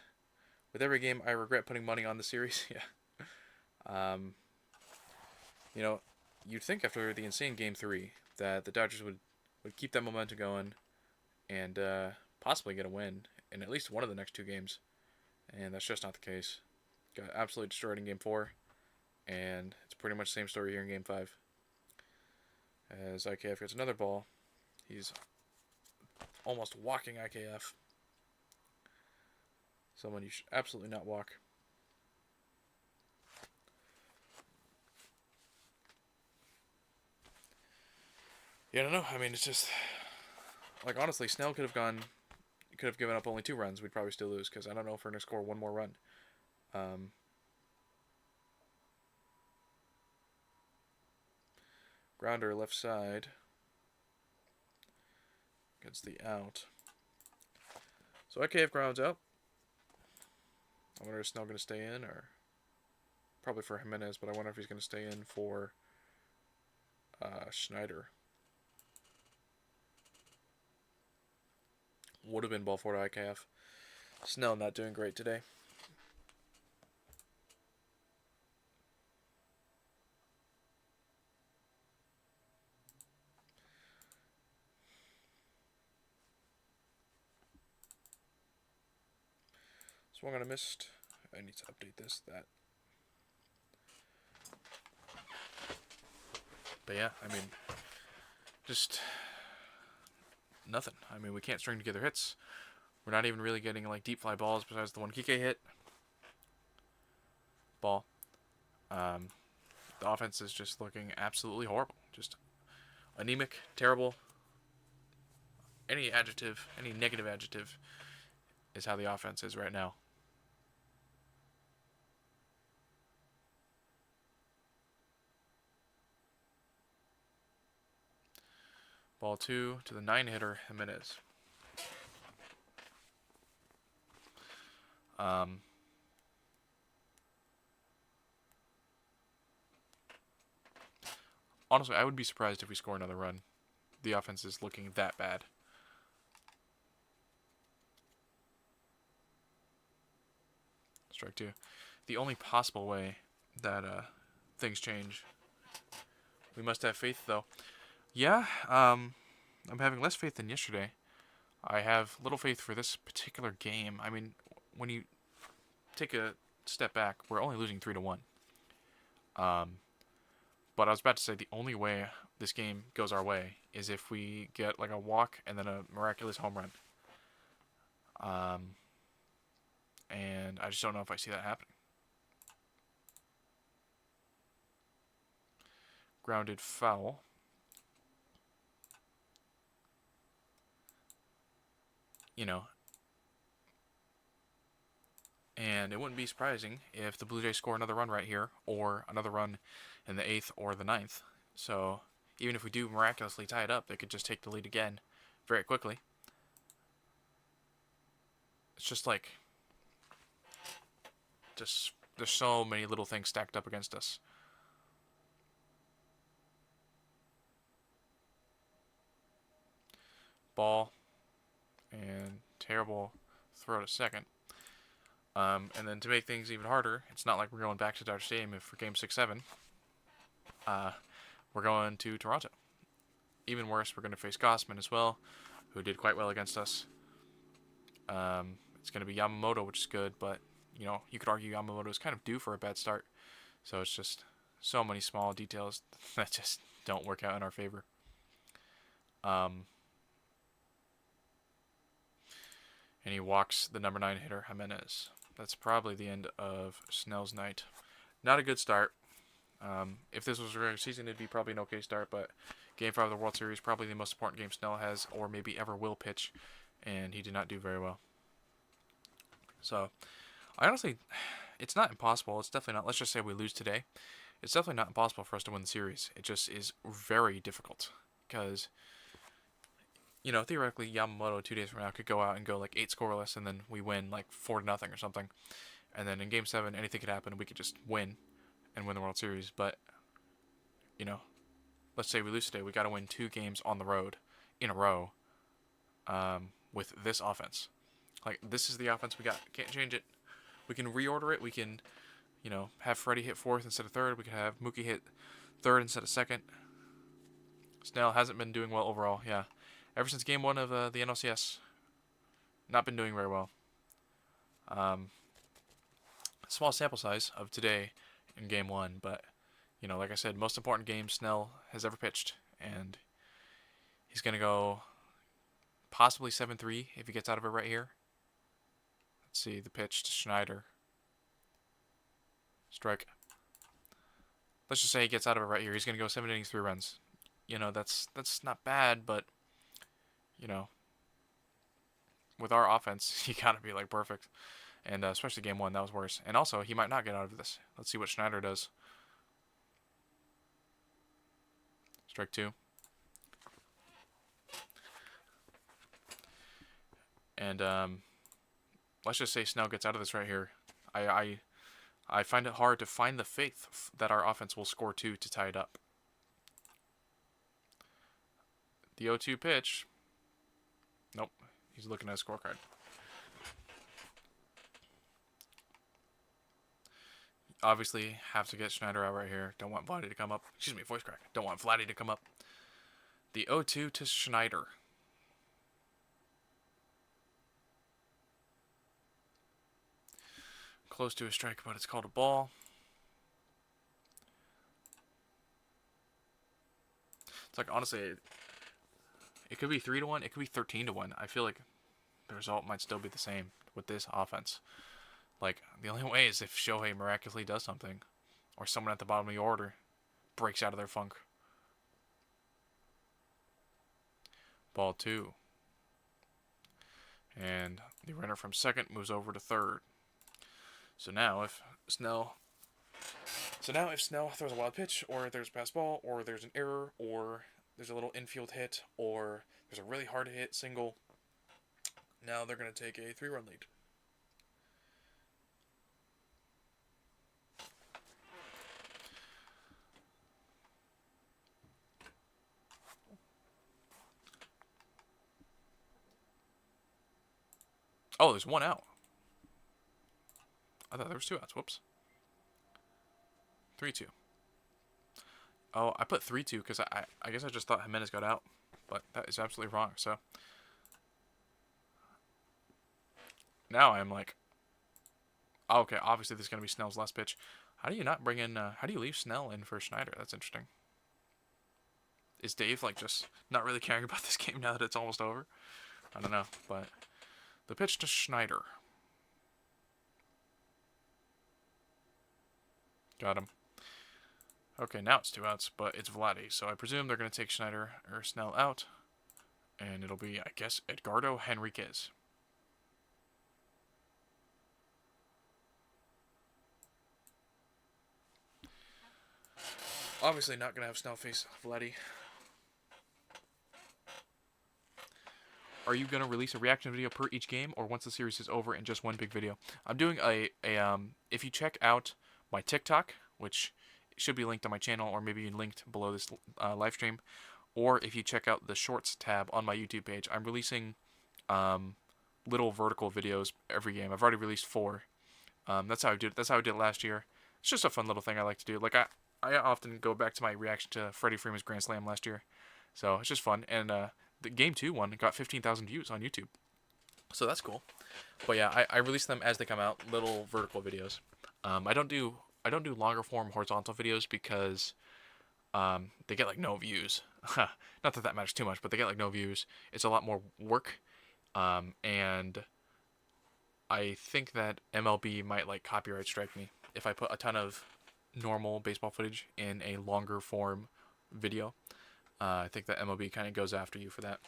Speaker 1: With every game, I regret putting money on the series. Yeah. You know, you'd think after the insane Game 3 that the Dodgers would keep that momentum going and possibly get a win in at least one of the next 2 games. And that's just not the case. Got absolutely destroyed in Game 4. And it's pretty much the same story here in Game 5. As IKF gets another ball. He's almost walking IKF. Someone you should absolutely not walk. Yeah, I don't know. I mean, it's just like honestly, Snell could have given up only 2 runs. We'd probably still lose because I don't know if we're gonna score 1 more run. Um, Grounder left side gets the out. So IKF grounds out. I wonder if Snell going to stay in, or probably for Jimenez, but I wonder if he's going to stay in for Schneider. Would have been ball 4 to IKF. Snell not doing great today. Swung on a missed. I need to update this, that. But yeah, I mean, just nothing. I mean, we can't string together hits. We're not even really getting like deep fly balls besides the one Kike hit. Ball. The offense is just looking absolutely horrible. Just anemic, terrible. Any adjective, any negative adjective is how the offense is right now. Ball 2 to the 9-hitter, Jimenez. Honestly, I would be surprised if we score another run. The offense is looking that bad. Strike 2. The only possible way that things change. We must have faith, though. Yeah, I'm having less faith than yesterday. I have little faith for this particular game. I mean, when you take a step back, we're only losing 3-1. But I was about to say the only way this game goes our way is if we get like a walk and then a miraculous home run. And I just don't know if I see that happening. Grounded foul. You know. And it wouldn't be surprising if the Blue Jays score another run right here, or another run in the 8th or the 9th. So even if we do miraculously tie it up, they could just take the lead again very quickly. It's just like, just there's so many little things stacked up against us. Ball and terrible throw to second. And then to make things even harder, it's not like we're going back to Dodger Stadium for Game 6-7. We're going to Toronto. Even worse, we're going to face Gossman as well, who did quite well against us. It's going to be Yamamoto, which is good, but you know, you could argue Yamamoto is kind of due for a bad start. So it's just so many small details that just don't work out in our favor. And he walks the number 9 hitter, Jimenez. That's probably the end of Snell's night. Not a good start. If this was a regular season, it'd be probably an okay start, but Game 5 of the World Series, probably the most important game Snell has, or maybe ever will pitch, and he did not do very well. So, I honestly, it's not impossible. It's definitely not. Let's just say we lose today. It's definitely not impossible for us to win the series. It just is very difficult, because you know, theoretically, Yamamoto 2 days from now could go out and go like 8 scoreless, and then we win like 4-0 or something. And then in Game 7, anything could happen. We could just win and win the World Series. But, you know, let's say we lose today. We got to win 2 games on the road in a row with this offense. Like, this is the offense we got. Can't change it. We can reorder it. We can, you know, have Freddie hit 4th instead of 3rd. We can have Mookie hit 3rd instead of 2nd. Snell hasn't been doing well overall. Yeah. Ever since Game 1 of the NLCS, not been doing very well. Small sample size of today in Game 1, but, you know, like I said, most important game Snell has ever pitched, and he's going to go possibly 7-3 if he gets out of it right here. Let's see, the pitch to Schneider. Strike. Let's just say he gets out of it right here. He's going to go 7 innings, 3 runs. You know, that's not bad, but, you know, with our offense, you got to be, like, perfect. And especially game 1, that was worse. And also, he might not get out of this. Let's see what Schneider does. Strike 2. And let's just say Snell gets out of this right here. I find it hard to find the faith that our offense will score 2 to tie it up. The 0-2 pitch. Nope. He's looking at a scorecard. Obviously, have to get Schneider out right here. Don't want Vladdy to come up. Excuse me, voice crack. Don't want Vladdy to come up. The 0-2 to Schneider. Close to a strike, but it's called a ball. It's like, honestly, it could be 3-1. It could be 13-1. I feel like the result might still be the same with this offense. Like, the only way is if Shohei miraculously does something, or someone at the bottom of your order breaks out of their funk. Ball 2. And the runner from second moves over to third. So now if Snell throws a wild pitch, or there's a pass ball, or there's an error, or there's a little infield hit, or there's a really hard to hit single, now they're going to take a 3-run lead. Oh, there's 1 out. I thought there was 2 outs. Whoops. 3-2. Oh, I put 3-2 because I guess I just thought Jimenez got out, but that is absolutely wrong. So now I'm like, oh, okay, obviously this is going to be Snell's last pitch. How do you not bring in, how do you leave Snell in for Schneider? That's interesting. Is Dave, like, just not really caring about this game now that it's almost over? I don't know, but the pitch to Schneider. Got him. Okay, now it's 2 outs, but it's Vladdy, so I presume they're going to take Schneider or Snell out, and it'll be, I guess, Edgardo Henriquez. Obviously not going to have Snell face Vladdy. Are you going to release a reaction video per each game, or once the series is over in just one big video? I'm doing if you check out my TikTok, which should be linked on my channel, or maybe linked below this live stream, or if you check out the Shorts tab on my YouTube page, I'm releasing little vertical videos every game. I've already released 4. That's how I did. That's how I did it last year. It's just a fun little thing I like to do. Like I often go back to my reaction to Freddie Freeman's Grand Slam last year, so it's just fun. And the Game 2 one got 15,000 views on YouTube, so that's cool. But yeah, I release them as they come out, little vertical videos. I don't do longer form horizontal videos because they get like no views. Not that matters too much, but they get like no views. It's a lot more work, and I think that MLB might like copyright strike me if I put a ton of normal baseball footage in a longer form video. I think that MLB kind of goes after you for that.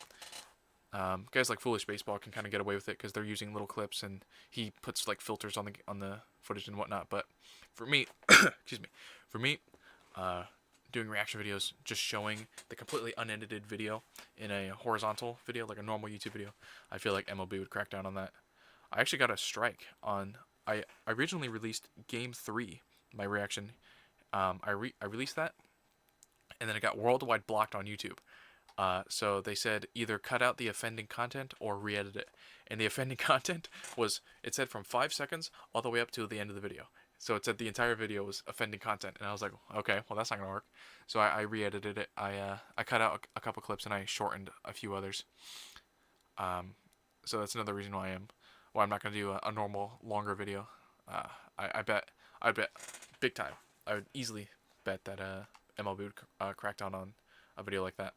Speaker 1: Guys like Foolish Baseball can kind of get away with it because they're using little clips, and he puts like filters on the footage and whatnot. But for me, excuse me, for me, doing reaction videos, just showing the completely unedited video in a horizontal video, like a normal YouTube video, I feel like MLB would crack down on that. I actually got a strike on. I originally released Game 3, my reaction. I released that, and then it got worldwide blocked on YouTube. So they said either cut out the offending content or re-edit it. And the offending content was, it said from 5 seconds all the way up to the end of the video. So it said the entire video was offending content. And I was like, okay, well that's not going to work. So I re-edited it. I cut out a couple clips and I shortened a few others. So that's another reason why I'm not going to do a normal longer video. I bet big time. I would easily bet that MLB would crack down on a video like that.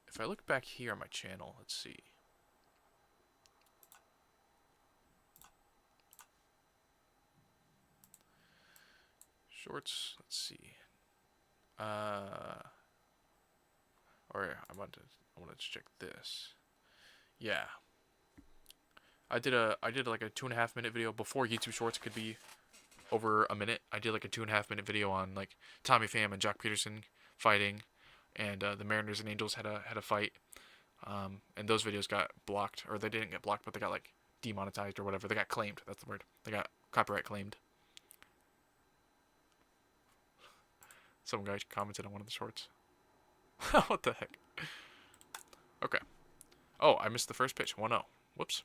Speaker 1: If I look back here on my channel, let's see. Shorts. Let's see. Or I want to check this. Yeah. I did like a 2.5 minute video before YouTube Shorts could be over a minute. I did like a 2.5 minute video on like Tommy Pham and Jock Peterson fighting, and the Mariners and Angels had a fight. And those videos got blocked, or they didn't get blocked, but they got like demonetized or whatever. They got claimed. That's the word. They got copyright claimed. Some guy commented on one of the shorts. What the heck? Okay. Oh, I missed the first pitch. 1-0. Whoops.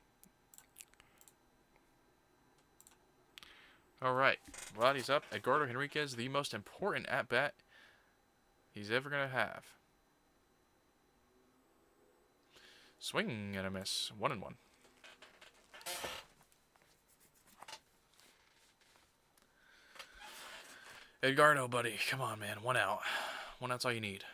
Speaker 1: All right. Vladdy's up. Edgardo Henriquez, the most important at-bat he's ever going to have. Swing and a miss. 1-1. Edgardo, buddy. Come on, man. 1 out. 1 out's all you need.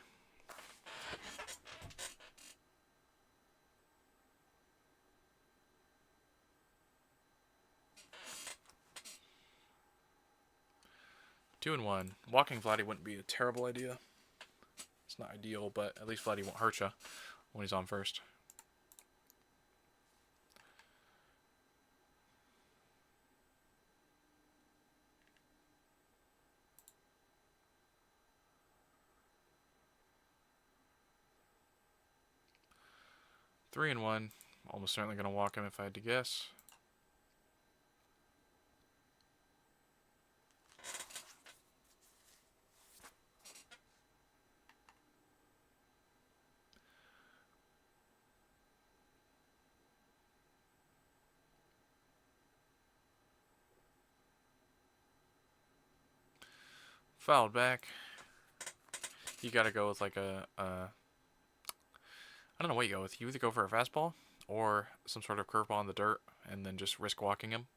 Speaker 1: Two and 1. Walking Vladdy wouldn't be a terrible idea. It's not ideal, but at least Vladdy won't hurt you when he's on first. Three and 1. Almost certainly going to walk him if I had to guess. Fouled back. You got to go with like I don't know what you go with. You either go for a fastball or some sort of curveball in the dirt and then just risk walking him.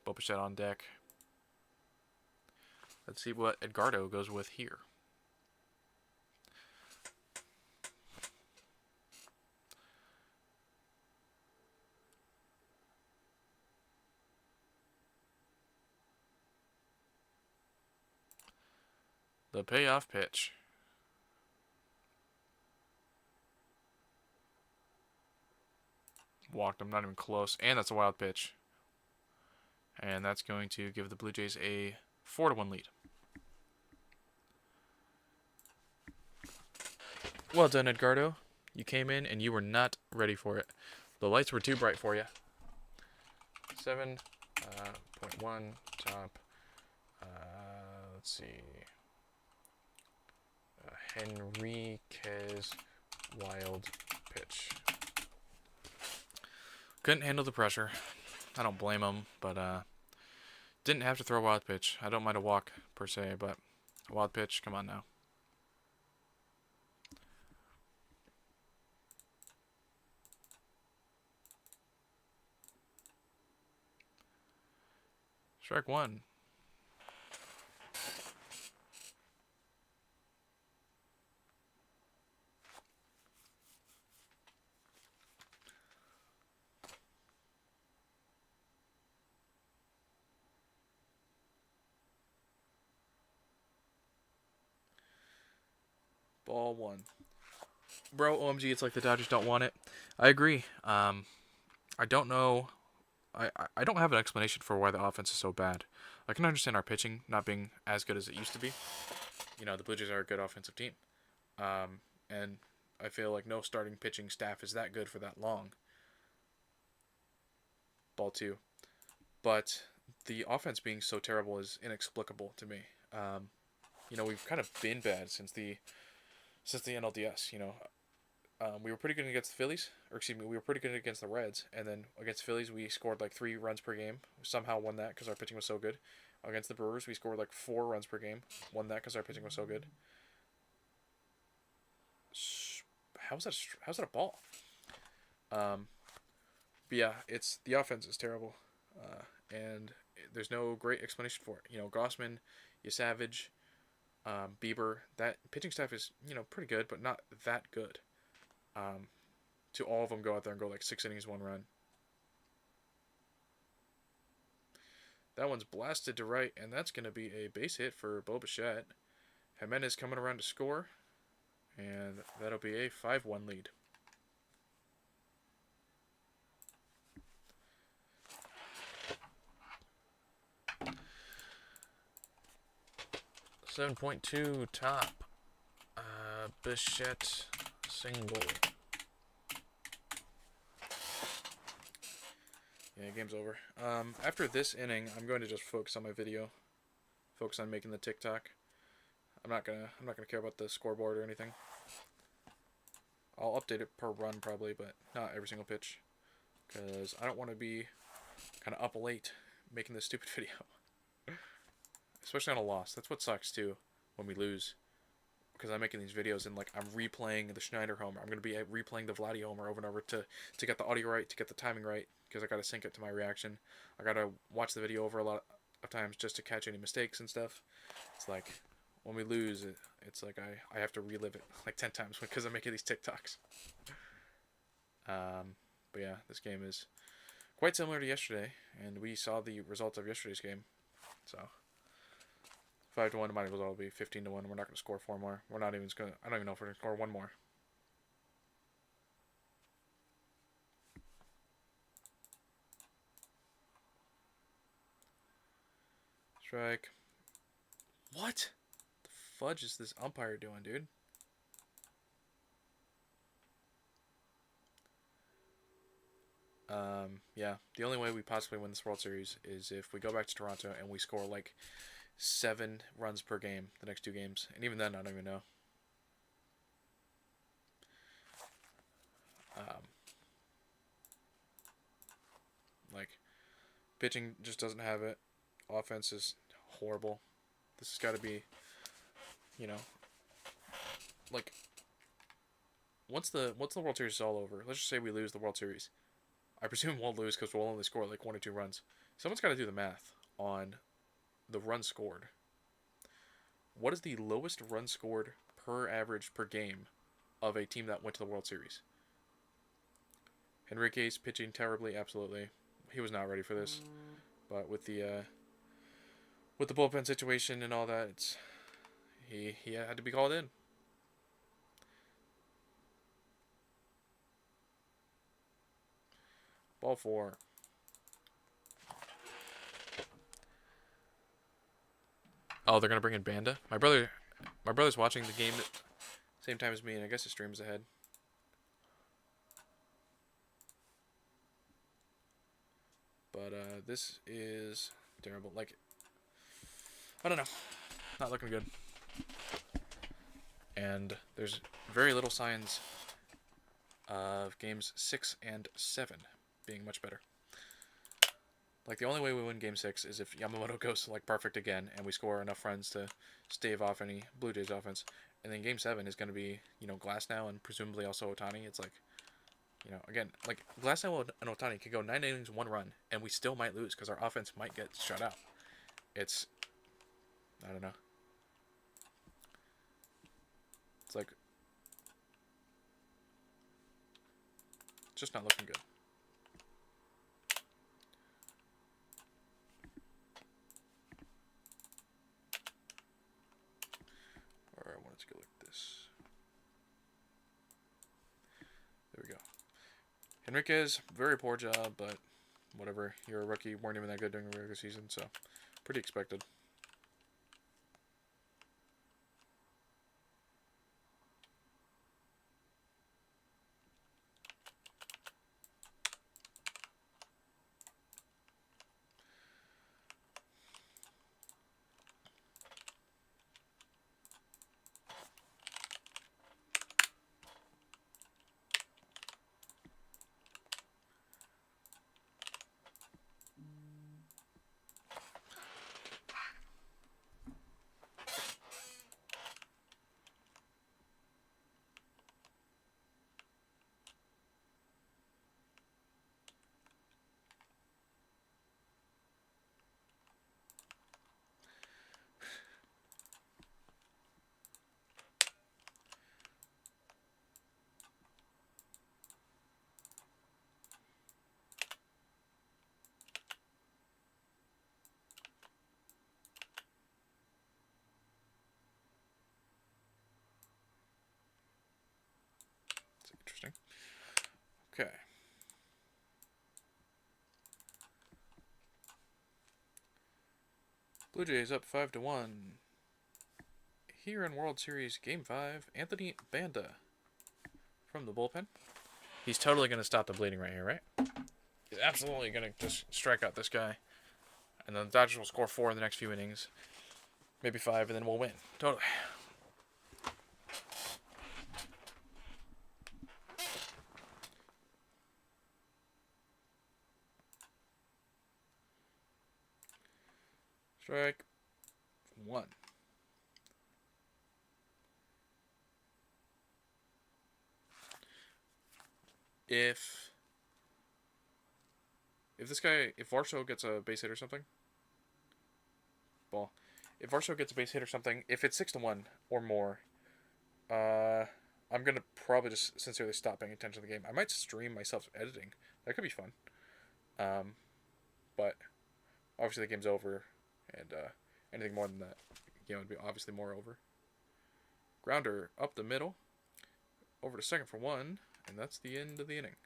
Speaker 1: Bo Bichette on deck. Let's see what Edgardo goes with here. The payoff pitch. Walked him, not even close. And that's a wild pitch. And that's going to give the Blue Jays a 4-1 lead. Well done, Edgardo. You came in and you were not ready for it. The lights were too bright for you. 7.1 top. Let's see. Henriquez wild pitch. Couldn't handle the pressure. I don't blame him, but didn't have to throw a wild pitch. I don't mind a walk per se, but a wild pitch, come on now. Strike one. Ball one. Bro, OMG, it's like the Dodgers don't want it. I agree. I don't know. I don't have an explanation for why the offense is so bad. I can understand our pitching not being as good as it used to be. You know, the Blue Jays are a good offensive team. And I feel like no starting pitching staff is that good for that long. Ball two. But the offense being so terrible is inexplicable to me. You know, we've kind of been bad since the NLDS, you know. We were pretty good against the Phillies, or excuse me, we were pretty good against the Reds, and then against the Phillies we scored like 3 runs per game. We somehow won that because our pitching was so good. Against the Brewers we scored like 4 runs per game. Won that because our pitching was so good. How's that a ball? But yeah, the offense is terrible, and there's no great explanation for it. You know, Gossman, Savage, Bieber, that pitching staff is, you know, pretty good, but not that good. To all of them go out there and go like 6 innings, 1 run. That one's blasted to right, and that's going to be a base hit for Bo Bichette. Jimenez coming around to score, and that'll be a 5-1 lead. .2 top. Bichette single. Yeah, game's over. After this inning, I'm going to just focus on my video. Focus on making the TikTok. I'm not gonna care about the scoreboard or anything. I'll update it per run probably, but not every single pitch, because I don't want to be kind of up late making this stupid video. Especially on a loss. That's what sucks too when we lose, because I'm making these videos and like I'm replaying the Schneider homer. I'm gonna be replaying the Vladdy homer over and over to get the audio right, to get the timing right, because I gotta sync it to my reaction. I gotta watch the video over a lot of times just to catch any mistakes and stuff. It's like when we lose, it's like I have to relive it like 10 times because I'm making these TikToks. But yeah, this game is quite similar to yesterday, and we saw the results of yesterday's game. So 5-1 might as well be 15-1. We're not going to score 4 more. We're not even going to. I don't even know if we're going to score 1 more. Strike. What the fudge is this umpire doing, dude? Yeah, the only way we possibly win this World Series is if we go back to Toronto and we score like 7 runs per game the next 2 games. And even then, I don't even know. Like, pitching just doesn't have it. Offense is horrible. This has got to be, you know, like, once the World Series is all over, let's just say we lose the World Series. I presume we'll lose because we'll only score like 1 or 2 runs. Someone's got to do the math on the runs scored. What is the lowest run scored per average per game of a team that went to the World Series? Henrique's pitching terribly, absolutely. He was not ready for this. But with the bullpen situation and all that, it's he had to be called in. Ball 4. Oh, they're gonna bring in Banda. My brother's watching the game at the same time as me, and I guess his stream's ahead. But this is terrible. Like, I don't know, not looking good. And there's very little signs of games 6 and 7 being much better. Like, the only way we win Game 6 is if Yamamoto goes, like, perfect again, and we score enough runs to stave off any Blue Jays offense. And then Game 7 is going to be, you know, Glasnow and presumably also Ohtani. It's like, you know, again, like, Glasnow and Ohtani could go 9 innings, 1 run, and we still might lose because our offense might get shut out. It's, I don't know. It's like, it's just not looking good. Or I want it to go like this. There we go. Henriquez, very poor job, but whatever. You're a rookie. You weren't even that good during the regular season, so pretty expected. Okay. Blue Jays up 5-1. Here in World Series Game 5, Anthony Banda from the bullpen. He's totally going to stop the bleeding right here, right? He's absolutely going to just strike out this guy. And then the Dodgers will score 4 in the next few innings. Maybe 5, and then we'll win. Totally. Strike 1. If Varsho gets a base hit or something, if Varsho gets a base hit or something, if it's 6-1 or more, I'm gonna probably just sincerely stop paying attention to the game. I might stream myself editing. That could be fun. But obviously the game's over, and anything more than that, the game would be obviously more over. Grounder up the middle, over to second for 1, and that's the end of the inning.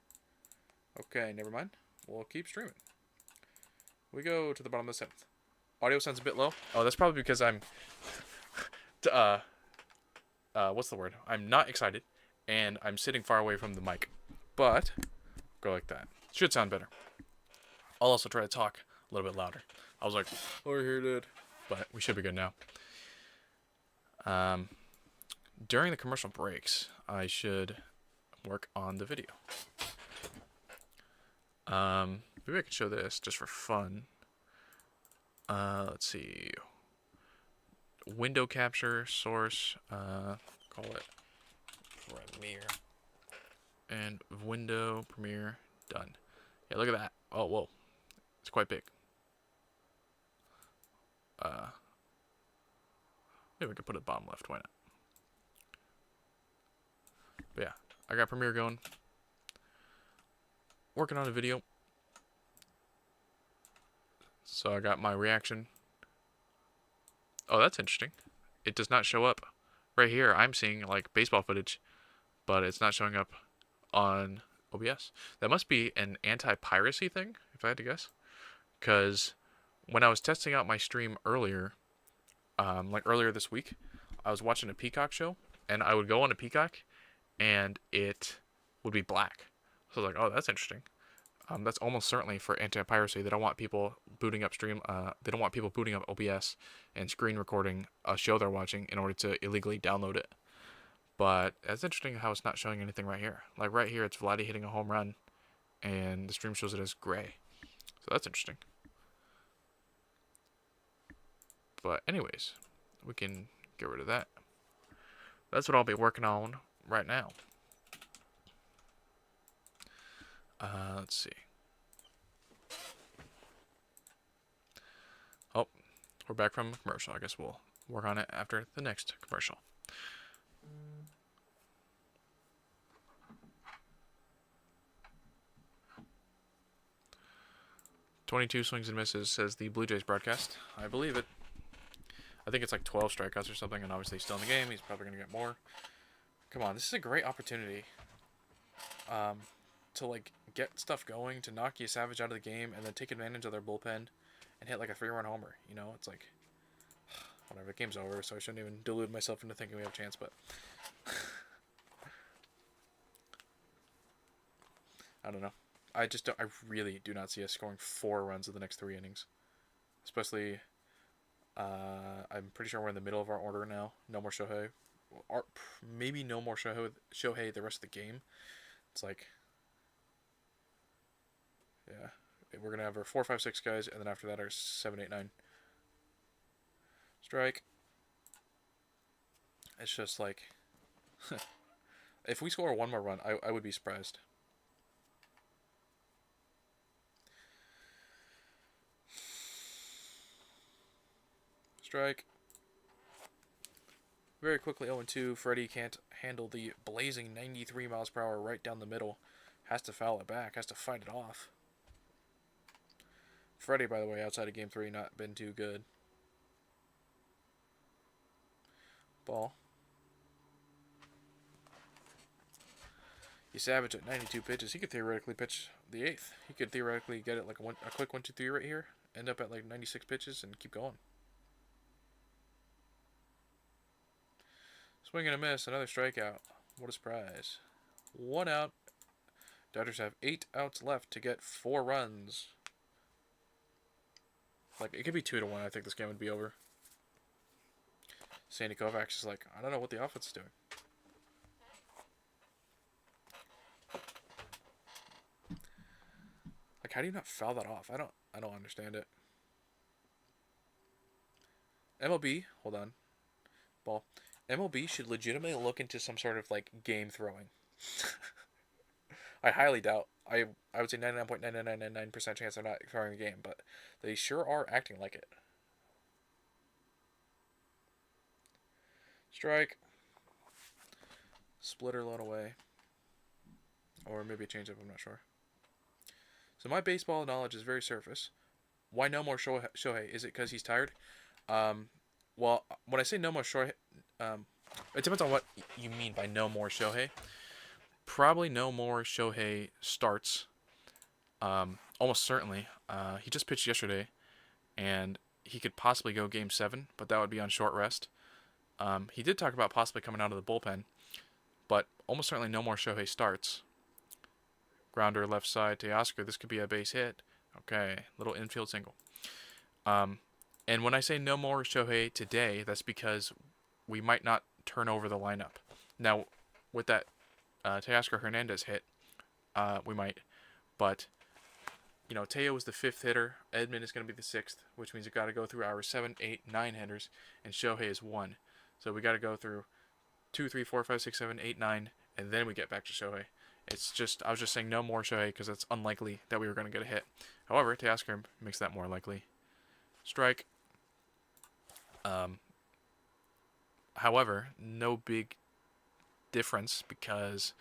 Speaker 1: Okay, never mind. We'll keep streaming. We go to the bottom of the 7th. Audio sounds a bit low. Oh, that's probably because I'm what's the word? I'm not excited, and I'm sitting far away from the mic. But go like that. Should sound better. I'll also try to talk a little bit louder. I was like, over here, dude. But we should be good now. During the commercial breaks, I should work on the video. Maybe I could show this just for fun. Let's see. Window capture, source, call it Premiere. And window, Premiere, done. Yeah, look at that. Oh, whoa. It's quite big. Maybe we could put it bottom left, why not? But yeah, I got Premiere going. Working on a video. So I got my reaction. Oh, that's interesting. It does not show up. Right here, I'm seeing like baseball footage, but it's not showing up on OBS. That must be an anti-piracy thing, if I had to guess. Because when I was testing out my stream earlier, like earlier this week, I was watching a Peacock show, and I would go on a Peacock, and it would be black. So I was like, oh, that's interesting. That's almost certainly for anti-piracy. They don't want people booting up they don't want people booting up OBS and screen recording a show they're watching in order to illegally download it. But it's interesting how it's not showing anything right here. Like right here, it's Vladdy hitting a home run, and the stream shows it as gray. So that's interesting. But anyways, we can get rid of that. That's what I'll be working on right now. Let's see. Oh, we're back from commercial. I guess we'll work on it after the next commercial. "22 swings and misses," says the Blue Jays broadcast. I believe it. I think it's like 12 strikeouts or something, and obviously he's still in the game. He's probably going to get more. Come on, this is a great opportunity to like get stuff going, to knock you Savage out of the game, and then take advantage of their bullpen and hit like a 3-run homer. You know, it's like, whatever, the game's over, so I shouldn't even delude myself into thinking we have a chance, but I don't know. I really do not see us scoring 4 runs in the next 3 innings. Especially, I'm pretty sure we're in the middle of our order now. No more Shohei. Maybe no more Shohei the rest of the game. It's like, yeah, we're going to have our 4, 5, 6 guys, and then after that our 7, 8, 9. Strike. It's just like, if we score 1 more run, I would be surprised. Strike. Very quickly 0-2. Freddie can't handle the blazing 93 miles per hour right down the middle. Has to foul it back. Has to fight it off. Freddie, by the way, outside of Game 3, not been too good. Ball. Savage at 92 pitches. He could theoretically pitch the 8th. He could theoretically get it like a quick 1-2-3 right here. End up at like 96 pitches and keep going. Swing and a miss. Another strikeout. What a surprise. 1 out. Dodgers have 8 outs left to get 4 runs. Like, it could be 2-1. I think this game would be over. Sandy Koufax is like, I don't know what the offense is doing. Like, how do you not foul that off? I don't understand it. MLB, hold on. Ball. MLB should legitimately look into some sort of like game throwing. I highly doubt. I would say 99.9999% chance they're not throwing the game, but they sure are acting like it. Strike. Splitter load away. Or maybe a changeup, I'm not sure. So my baseball knowledge is very surface. Why no more Shohei? Is it because he's tired? Well, when I say no more Shohei, it depends on what you mean by no more Shohei. Probably no more Shohei starts. Almost certainly. He just pitched yesterday, and he could possibly go Game 7, but that would be on short rest. He did talk about possibly coming out of the bullpen, but almost certainly no more Shohei starts. Grounder left side to Oscar. This could be a base hit. Okay, little infield single. And when I say no more Shohei today, that's because we might not turn over the lineup. Now, with that Teoscar Hernandez hit, we might. But, you know, Teo is the 5th hitter. Edman is going to be the 6th, which means we've got to go through our 7, 8, 9 hitters, and Shohei is 1. So we got to go through 2, 3, 4, 5, 6, 7, 8, 9, and then we get back to Shohei. It's just, I was just saying no more Shohei because it's unlikely that we were going to get a hit. However, Teoscar makes that more likely. Strike. However, no big difference because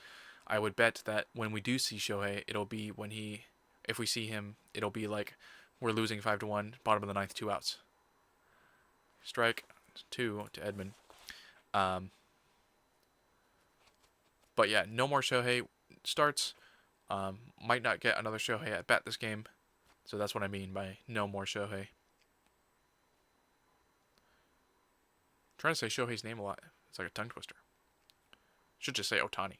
Speaker 1: I would bet that when we do see Shohei, it'll be when if we see him, it'll be like we're losing 5-1, bottom of the 9th, 2 outs. Strike 2 to Edman. But yeah, no more Shohei starts. Might not get another Shohei at bat this game. So that's what I mean by no more Shohei. I'm trying to say Shohei's name a lot. It's like a tongue twister. Should just say Otani.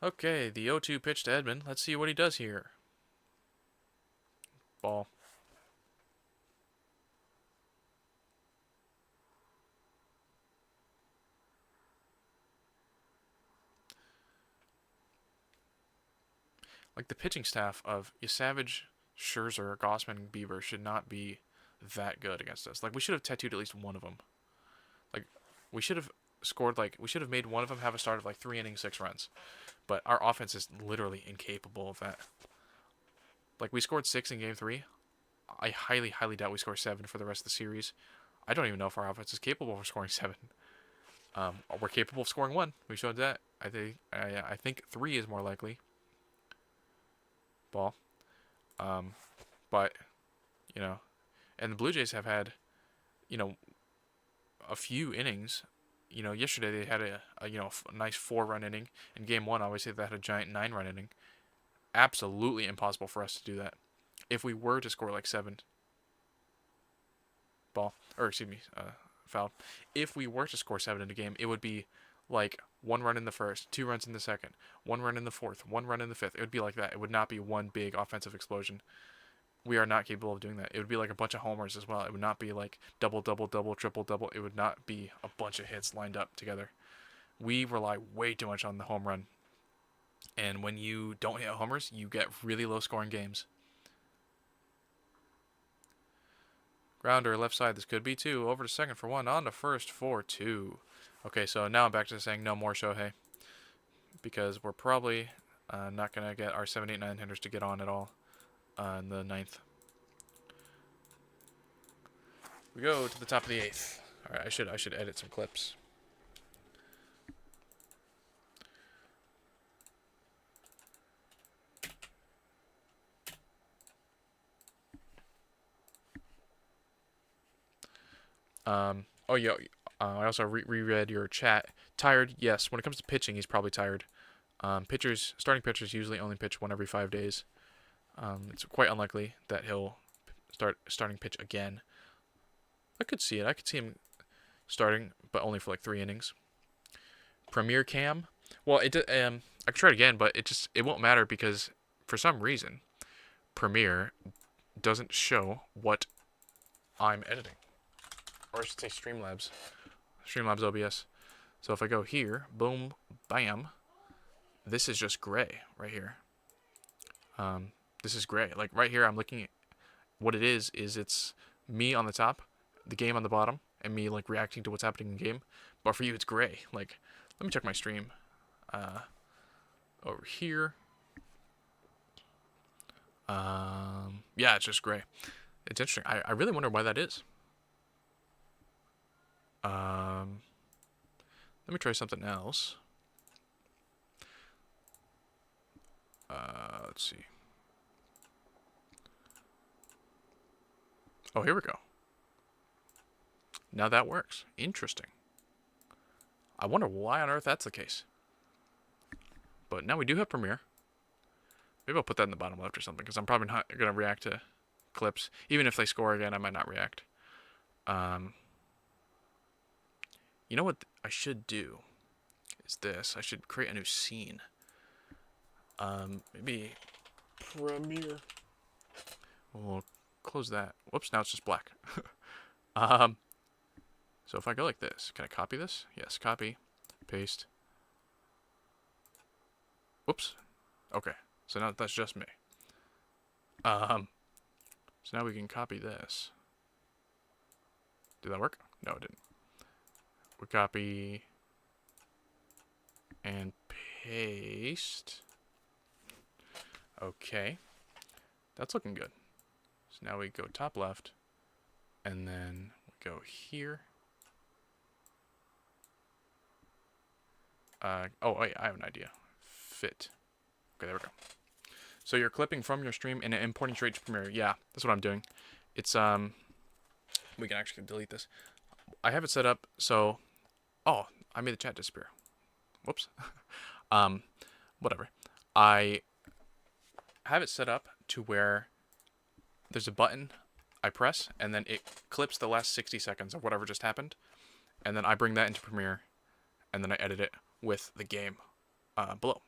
Speaker 1: Okay, the 0-2 pitch to Edman. Let's see what he does here. Ball. Like, the pitching staff of Savage, Scherzer, Gossman, Bieber should not be that good against us. Like, we should have tattooed at least one of them. Like, we should have scored, like, we should have made one of them have a start of, like, 3 innings, 6 runs. But our offense is literally incapable of that. Like, we scored 6 in Game 3. I highly, highly doubt we score 7 for the rest of the series. I don't even know if our offense is capable of scoring 7. We're capable of scoring 1. We showed that. I think 3 is more likely. Ball. But, you know, and the Blue Jays have had, you know, a few innings. You know, yesterday they had a nice 4-run inning. In Game 1, obviously, they had a giant 9-run inning. Absolutely impossible for us to do that. If we were to score like 7. Ball. Or, excuse me, foul. If we were to score 7 in a game, it would be like 1 run in the first, 2 runs in the second, 1 run in the fourth, 1 run in the fifth. It would be like that. It would not be one big offensive explosion. We are not capable of doing that. It would be like a bunch of homers as well. It would not be like double, double, double, triple, double. It would not be a bunch of hits lined up together. We rely way too much on the home run. And when you don't hit homers, you get really low scoring games. Grounder left side. This could be 2. Over to second for 1. On to first for 2. Okay, so now I'm back to saying no more Shohei. Because we're probably not going to get our 7, 8, 9 hitters to get on at all in the 9th. We go to the top of the 8th. Alright, I should edit some clips. Oh, yeah. I also reread your chat. Tired? Yes. When it comes to pitching, he's probably tired. Starting pitchers usually only pitch 1 every 5 days. It's quite unlikely that he'll starting pitch again. I could see it. I could see him starting, but only for like 3 innings. Premier Cam? Well, I could try it again, but it won't matter because for some reason, Premiere doesn't show what I'm editing, or I should say Streamlabs OBS. So if I go here, boom, bam, this is just gray right here. This is gray. Like right here, I'm looking at what it is it's me on the top, the game on the bottom, and me like reacting to what's happening in game. But for you, it's gray. Like, let me check my stream. Over here. Yeah, it's just gray. It's interesting. I really wonder why that is. Let me try something else. Let's see. Oh, here we go. Now that works. Interesting. I wonder why on earth that's the case. But now we do have Premiere. Maybe I'll put that in the bottom left or something, because I'm probably not going to react to clips. Even if they score again, I might not react. You know what I should do is this. I should create a new scene. Maybe Premiere. We'll close that. Whoops, now it's just black. So if I go like this, can I copy this? Yes, copy, paste. Whoops. Okay, so now that's just me. So now we can copy this. Did that work? No, it didn't. We copy and paste. Okay, that's looking good. So now we go top left, and then we go here. Oh wait, I have an idea. Fit. Okay, there we go. So you're clipping from your stream and importing straight to Premiere. Yeah, that's what I'm doing. It's we can actually delete this. I have it set up so. Oh, I made the chat disappear. Whoops. Whatever. I have it set up to where there's a button I press, and then it clips the last 60 seconds of whatever just happened, and then I bring that into Premiere, and then I edit it with the game below.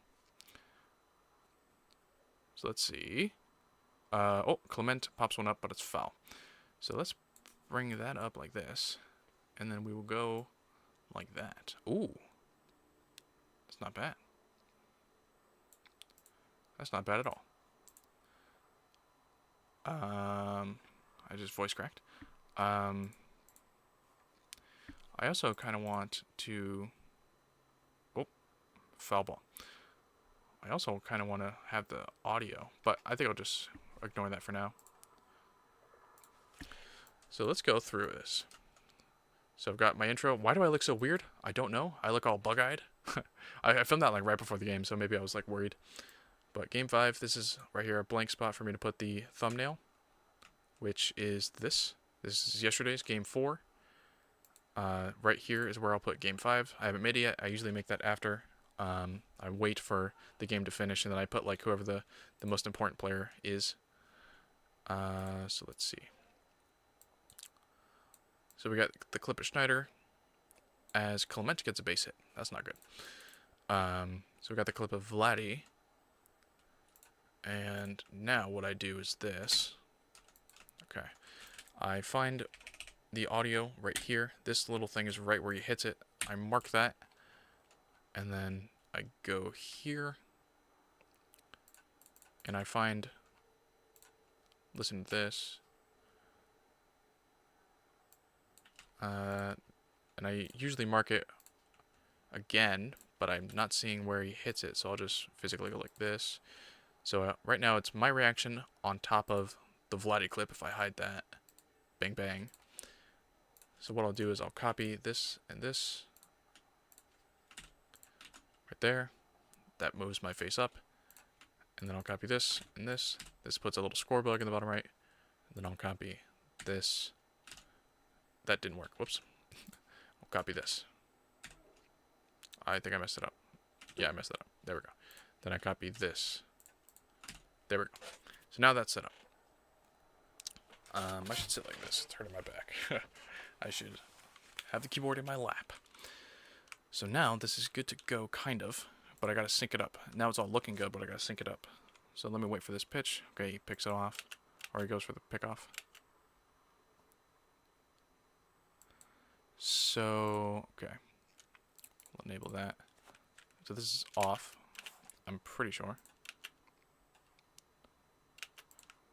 Speaker 1: So let's see. Oh, Clement pops one up, but it's foul. So let's bring that up like this, and then we will go like that. Ooh, that's not bad. That's not bad at all. I just voice cracked. I also kind of want to. Oh, foul ball. I also kind of want to have the audio, but I think I'll just ignore that for now. So let's go through this. So I've got my intro. Why do I look so weird? I don't know. I look all bug-eyed. I filmed that like right before the game, so maybe I was like worried. But game 5, this is right here a blank spot for me to put the thumbnail, which is this. This is yesterday's game 4. Right here is where I'll put game 5. I haven't made it yet. I usually make that after. I wait for the game to finish, and then I put like whoever the most important player is. So let's see. So we got the clip of Schneider as Clement gets a base hit. That's not good. So we got the clip of Vladdy. And now what I do is this. Okay. I find the audio right here. This little thing is right where he hits it. I mark that. And then I go here. And I find... Listen to this. And I usually mark it again, but I'm not seeing where he hits it, so I'll just physically go like this. So right now it's my reaction on top of the Vladdy clip if I hide that. Bang, bang. So what I'll do is I'll copy this and this. Right there. That moves my face up. And then I'll copy this and this. This puts a little score bug in the bottom right. And then I'll copy this. That didn't work. Whoops. I'll copy this. I think I messed it up. Yeah, I messed it up. There we go. Then I copy this. There we go. So now that's set up. I should sit like this. It's hurting my back. I should have the keyboard in my lap. So now this is good to go, kind of. But I gotta sync it up. Now it's all looking good, but I gotta sync it up. So let me wait for this pitch. Okay, he picks it off. Or he goes for the pick off. So, okay. We'll enable that. So this is off. I'm pretty sure.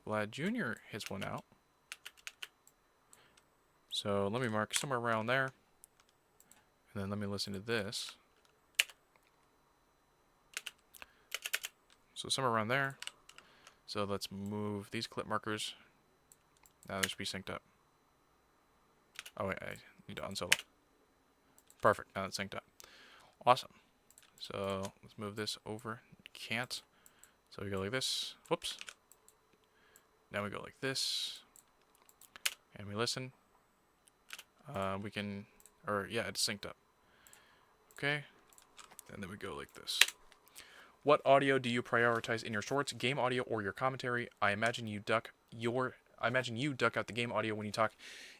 Speaker 1: Vlad Jr. hits one out. So let me mark somewhere around there. And then let me listen to this. So somewhere around there. So let's move these clip markers. Now they should be synced up. Oh wait, I need to unsolo. Perfect, now it's synced up. Awesome. So let's move this over. Can't. So we go like this. Whoops. Now we go like this. And we listen. We can, or yeah, it's synced up. Okay. And then we go like this. What audio do you prioritize in your shorts? Game audio or your commentary? I imagine you duck out the game audio when you talk.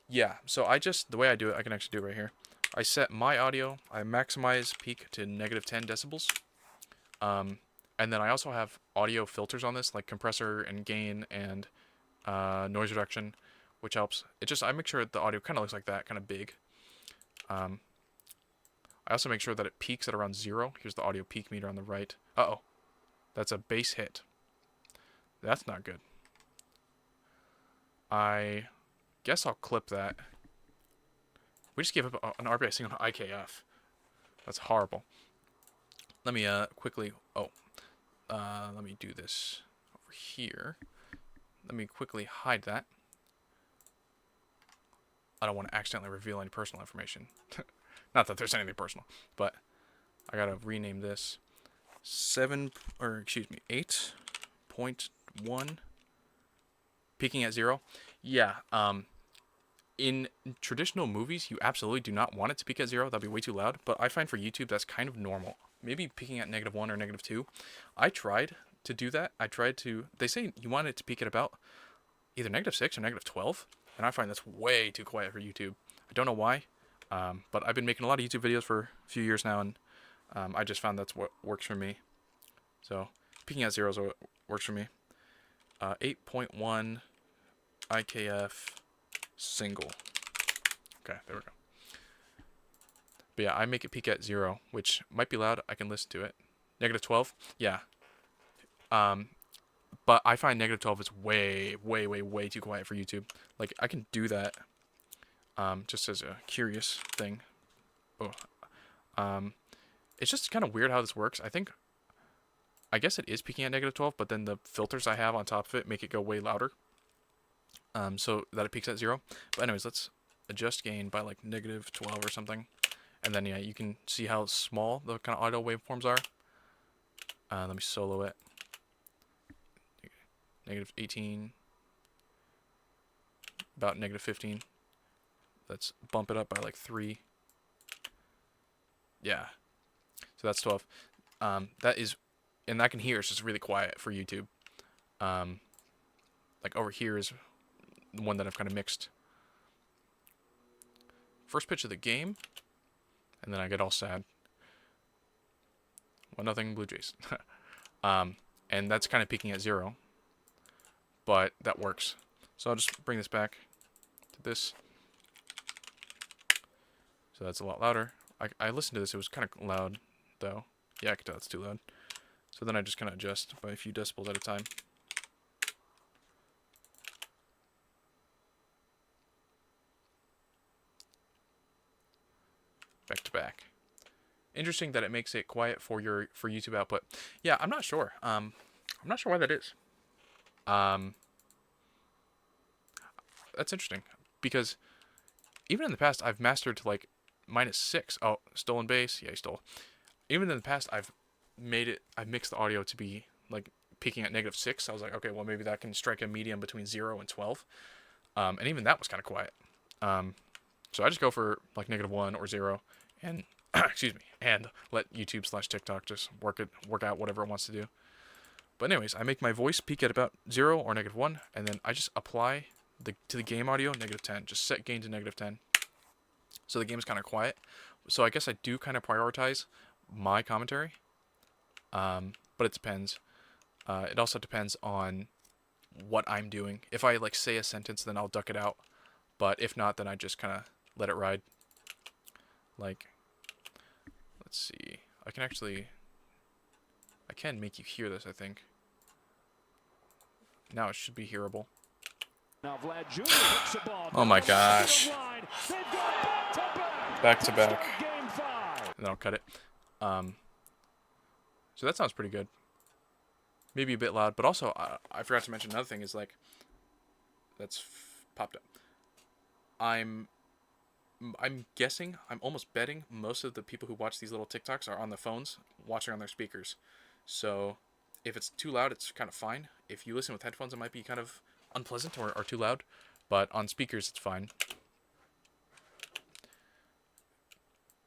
Speaker 1: Yeah, so the way I do it, I can actually do it right here. I set my audio, I maximize peak to -10 decibels. And then I also have audio filters on this, like compressor and gain and noise reduction, which helps. I make sure the audio kind of looks like that, kind of big. I also make sure that it peaks at around 0. Here's the audio peak meter on the right. Uh-oh. That's a bass hit. That's not good. I guess I'll clip that. We just gave up an RBI single on IKF. That's horrible. Let me quickly... Oh. Let me do this over here. Let me quickly hide that. I don't want to accidentally reveal any personal information. Not that there's anything personal, but I gotta rename this 8.1 peaking at 0. Yeah, in traditional movies, you absolutely do not want it to peak at 0. That'd be way too loud, but I find for YouTube that's kind of normal. Maybe peaking at -1 or -2. I tried to do that. They say you want it to peak at about either -6 or -12, and I find that's way too quiet for YouTube. I don't know why. But I've been making a lot of YouTube videos for a few years now, and I just found that's what works for me. So, peaking at 0 is what works for me. 8.1 IKF single. Okay, there we go. But yeah, I make it peak at 0, which might be loud. I can listen to it. -12, yeah. But I find -12 is way, way, way, way too quiet for YouTube. Like, I can do that. Just as a curious thing. Oh. It's just kind of weird how this works. I guess it is peaking at -12, but then the filters I have on top of it make it go way louder. So that it peaks at 0. But anyways, let's adjust gain by like -12 or something. And then, yeah, you can see how small the kind of audio waveforms are. Let me solo it. -18. About -15. Let's bump it up by like 3. Yeah. So that's 12. That is, and I can hear it's just really quiet for YouTube. Like over here is the one that I've kind of mixed. First pitch of the game, and then I get all sad. 1-0 Blue Jays. And that's kind of peaking at 0, but that works. So I'll just bring this back to this. So that's a lot louder. I listened to this, it was kind of loud, though. Yeah, I can tell it's too loud. So then I just kind of adjust by a few decibels at a time. Back to back. Interesting that it makes it quiet for YouTube output. Yeah, I'm not sure. I'm not sure why that is. That's interesting, because even in the past I've mastered to like -6. Oh, stolen base. Yeah, he stole. Even in the past I've mixed the audio to be like peaking at -6. I was like, okay, well maybe that can strike a medium between 0 and 12. And even that was kind of quiet. So I just go for like -1 or 0, and excuse me, and let YouTube/TikTok just work out whatever it wants to do. But anyways, I make my voice peak at about 0 or -1, and then I just apply to the game audio -10. Just set gain to -10, so the game is kind of quiet. So I guess I do kind of prioritize my commentary, but it depends. It also depends on what I'm doing. If I like say a sentence, then I'll duck it out. But if not, then I just kind of let it ride. Like, let's see. I can make you hear this, I think. Now it should be hearable.
Speaker 2: Now Vlad Jr. hits the ball.
Speaker 1: Oh my gosh. Back to back. And then I'll cut it. So that sounds pretty good. Maybe a bit loud, but also I forgot to mention another thing is like that's popped up. I'm guessing, I'm almost betting most of the people who watch these little TikToks are on the phones watching on their speakers. So if it's too loud, it's kind of fine. If you listen with headphones, it might be kind of unpleasant or too loud. But on speakers, it's fine.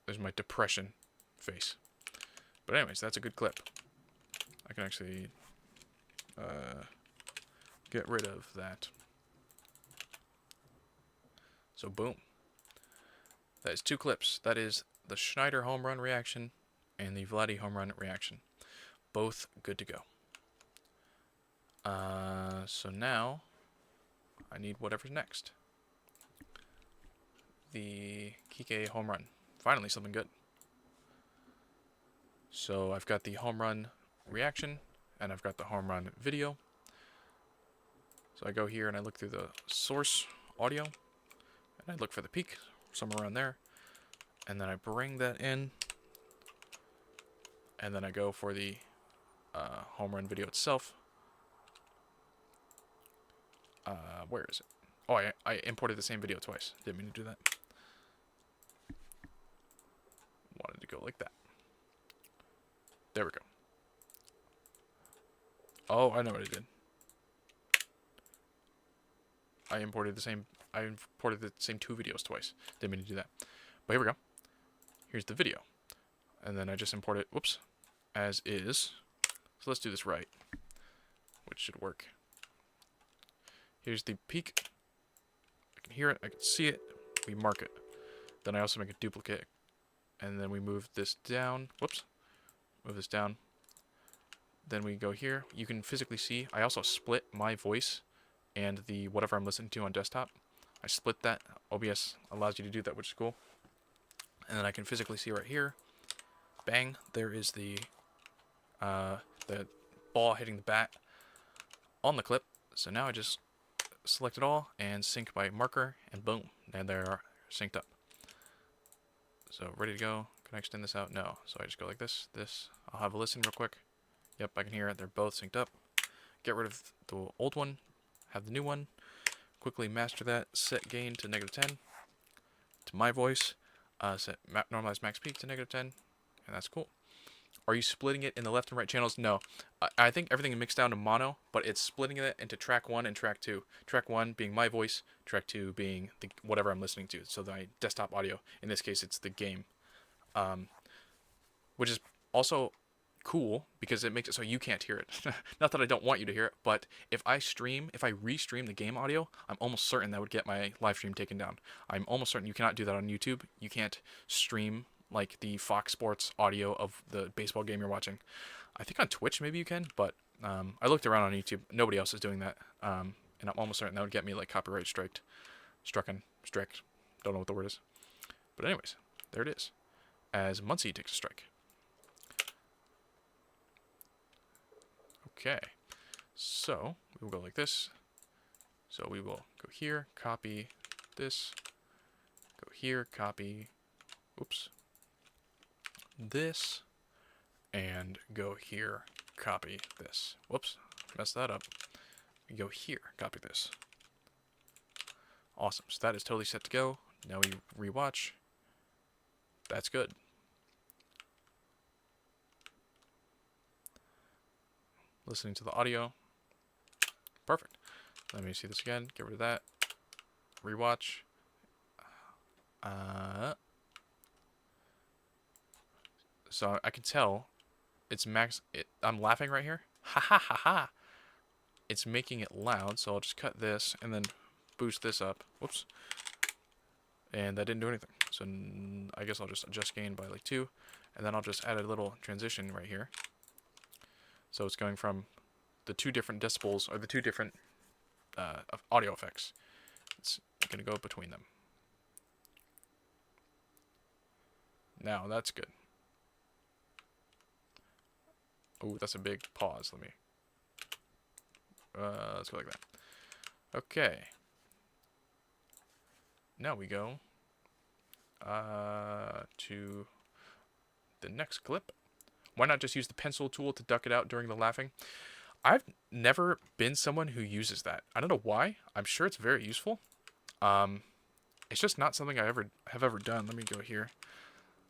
Speaker 1: There's my depression face. But anyways, that's a good clip. I can actually get rid of that. So boom. That is 2 clips. That is the Schneider home run reaction and the Vladdy home run reaction. Both good to go. So now I need whatever's next. The Kike home run. Finally something good. So I've got the home run reaction and I've got the home run video. So I go here and I look through the source audio and I look for the peak somewhere around there, and then I bring that in, and then I go for the home run video itself. Where is it? Oh, I imported the same video twice. Didn't mean to do that. Wanted to go like that. There we go. Oh, I know what I did. I imported the same 2 videos twice. Didn't mean to do that. But here we go. Here's the video. And then I just import it, whoops, as is. So let's do this right, which should work. Here's the peak. I can hear it, I can see it. We mark it. Then I also make a duplicate. And then we move this down. Whoops. Move this down. Then we go here. You can physically see, I also split my voice and the whatever I'm listening to on desktop. I split that. OBS allows you to do that, which is cool. And then I can physically see right here. Bang! There is the ball hitting the bat on the clip. So now I just select it all and sync by marker, and boom, and they're synced up. So ready to go. Can I extend this out? No. So I just go like this. I'll have a listen real quick. Yep, I can hear it. They're both synced up. Get rid of the old one. Have the new one. Quickly master that. Set gain to -10 to my voice. Set normalize max peak to -10, and that's cool. Are you splitting it in the left and right channels? No. I think everything is mixed down to mono, but it's splitting it into track 1 and track 2. Track 1 being my voice, track 2 being whatever I'm listening to. So the desktop audio. In this case, it's the game. Which is also cool because it makes it so you can't hear it. Not that I don't want you to hear it, but if I restream the game audio, I'm almost certain that would get my live stream taken down. I'm almost certain you cannot do that on YouTube. You can't stream like the Fox Sports audio of the baseball game you're watching. I think on Twitch maybe you can, but I looked around on YouTube. Nobody else is doing that, and I'm almost certain that would get me like copyright strict. Don't know what the word is. But anyways, there it is. As Muncie takes a strike. Okay, so we will go like this. So we will go here, copy this, go here, copy, oops, this, and go here, copy this. Whoops, messed that up. We go here, copy this. Awesome, so that is totally set to go. Now we rewatch. That's good. Listening to the audio. Perfect. Let me see this again. Get rid of that. Rewatch. So I can tell it's max. I'm laughing right here. Ha ha ha ha. It's making it loud, so I'll just cut this and then boost this up. Whoops. And that didn't do anything. So I guess I'll just adjust gain by like 2. And then I'll just add a little transition right here. So it's going from the 2 different decibels, or the 2 different audio effects. It's going to go between them. Now that's good. Oh, that's a big pause. Let me. Let's go like that. Okay. Now we go to the next clip. Why not just use the pencil tool to duck it out during the laughing? I've never been someone who uses that. I don't know why. I'm sure it's very useful. It's just not something I have ever done. Let me go here.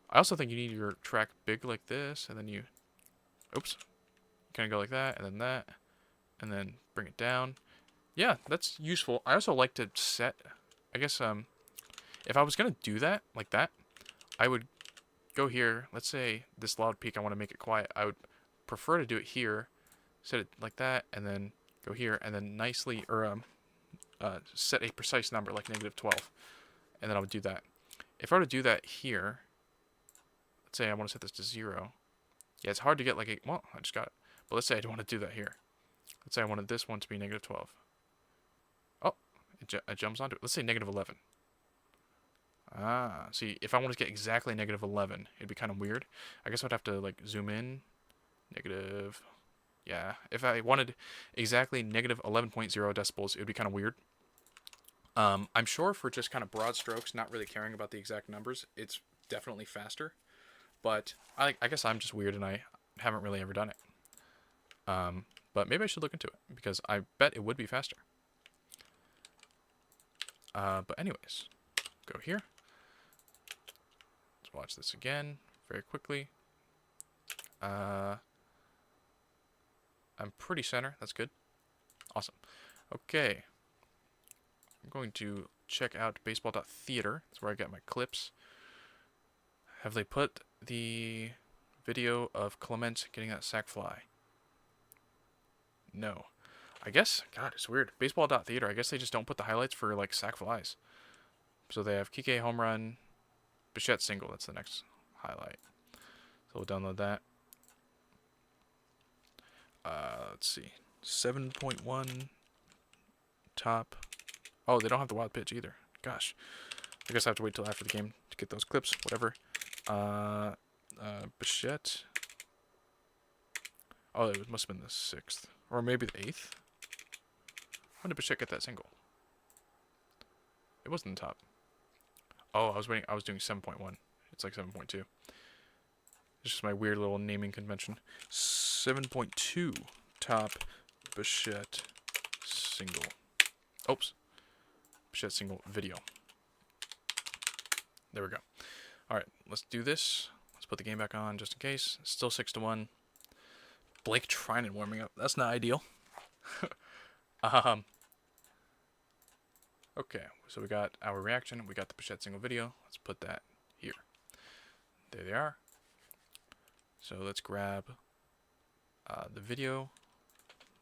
Speaker 1: I also think you need your track big like this, and then you, oops, kind of go like that, and then bring it down. Yeah, that's useful. I also like to set, I guess, if I was gonna do that like that, I would go here. Let's say this loud peak, I want to make it quiet. I would prefer to do it here, set it like that, and then go here, and then nicely, or set a precise number like -12, and then I would do that. If I were to do that here, let's say I want to set this to 0. Yeah, it's hard to get like a, well, I just got it. But let's say I don't want to do that here. Let's say I wanted this one to be -12. Oh, it jumps onto it. Let's say -11. Ah, see, if I wanted to get exactly -11, it'd be kind of weird. I guess I'd have to like zoom in. Negative. Yeah, if I wanted exactly -11.0 decibels, it would be kind of weird. I'm sure for just kind of broad strokes, not really caring about the exact numbers, it's definitely faster. But I guess I'm just weird and I haven't really ever done it. But maybe I should look into it because I bet it would be faster. But anyways, go here. Let's watch this again very quickly. I'm pretty center. That's good. Awesome. Okay. I'm going to check out baseball.theater. That's where I get my clips. Have they put the video of Clement getting that sac fly? No. I guess, God, it's weird. Baseball.theater, I guess they just don't put the highlights for, like, sac flies. So they have Kike home run, Bichette single. That's the next highlight. So we'll download that. Let's see. 7.1 top. Oh, they don't have the wild pitch either. Gosh. I guess I have to wait till after the game to get those clips. Whatever. Bichette. Oh, it must have been the 6th. Or maybe the 8th. When did Bichette get that single? It wasn't the top. Oh, I was waiting. I was doing 7.1. It's like 7.2. It's just my weird little naming convention. 7.2 top Bichette single. Oops. Bichette single video. There we go. Alright, let's do this. Let's put the game back on just in case. Still 6-1. Blake Trinan warming up. That's not ideal. Okay, so we got our reaction. We got the Bichette single video. Let's put that here. There they are. So let's grab the video.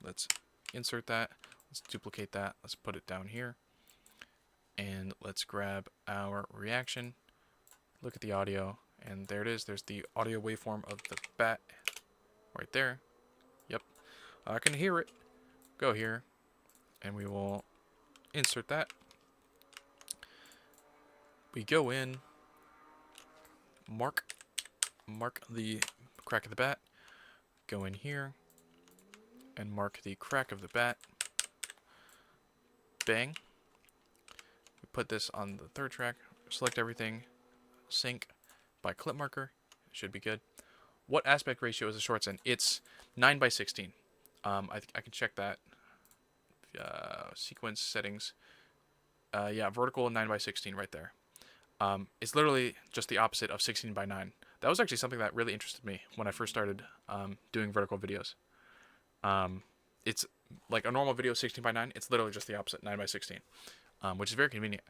Speaker 1: Let's insert that. Let's duplicate that. Let's put it down here. And let's grab our reaction. Look at the audio. And there it is. There's the audio waveform of the bat right there. Yep. I can hear it. Go here. And we will insert that. We go in. Mark the crack of the bat. Go in here. And mark the crack of the bat. Bang. We put this on the 3rd track. Select everything. Sync by clip marker. It should be good. What aspect ratio is the shorts in? It's 9:16. I can check that. Sequence settings. Yeah, vertical 9:16 right there. It's literally just the opposite of 16:9. That was actually something that really interested me when I first started doing vertical videos. It's like a normal video 16:9. It's literally just the opposite, 9:16, which is very convenient.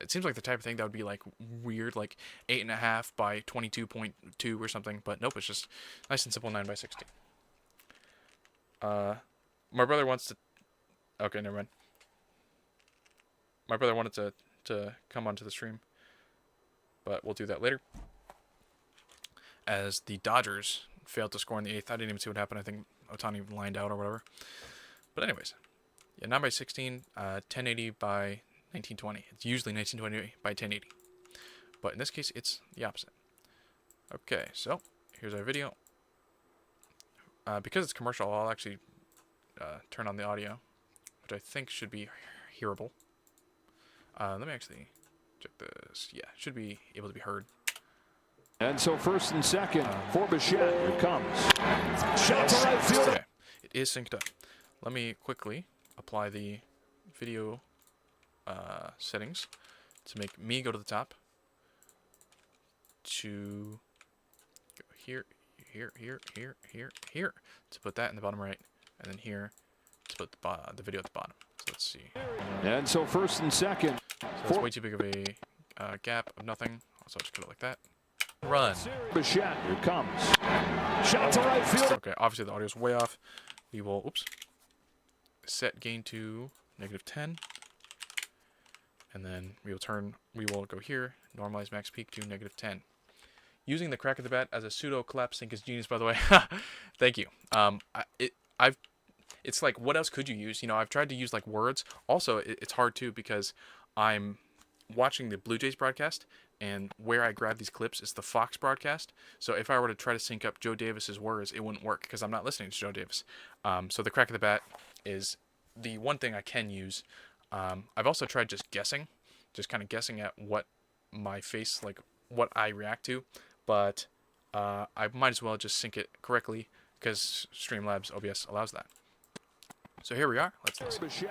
Speaker 1: It seems like the type of thing that would be like weird, like 8.5 by 22.2 or something. But nope, it's just nice and simple 9 by 16. My brother wants to. Okay, never mind. My brother wanted to come onto the stream, but we'll do that later. As the Dodgers failed to score in the 8th. I didn't even see what happened. I think Ohtani lined out or whatever. But anyways, yeah, 9 by 16, 1080 by 1920. It's usually 1920 by 1080. But in this case, it's the opposite. Okay, so here's our video. Because it's commercial, I'll actually turn on the audio, which I think should be hearable. Let me actually check this. Yeah, should be able to be heard.
Speaker 2: And so first and second for Bichette. Here comes. Shot to right field.
Speaker 1: Okay, it is synced up. Let me quickly apply the video settings to make me go to the top. To go here, here. To put that in the bottom right, and then here to put the video at the bottom. So let's see.
Speaker 2: And so first and second.
Speaker 1: So that's way too big of a gap of nothing. So I'll just cut it like that. Run.
Speaker 2: Bichette. Here comes. Shot to right field.
Speaker 1: Okay, obviously the audio is way off. We will, oops, set gain to -10. And then we will go here, normalize max peak to -10. Using the crack of the bat as a pseudo collapse sync is genius, by the way. Thank you. It's like, what else could you use? You know, I've tried to use like words. Also, it's hard too because I'm watching the Blue Jays broadcast, and where I grab these clips is the Fox broadcast. So if I were to try to sync up Joe Davis's words, it wouldn't work because I'm not listening to Joe Davis. So the crack of the bat is the one thing I can use. I've also tried just guessing, just kind of guessing at what my face, like what I react to, but I might as well just sync it correctly because Streamlabs OBS allows that. So here we are. Let's listen.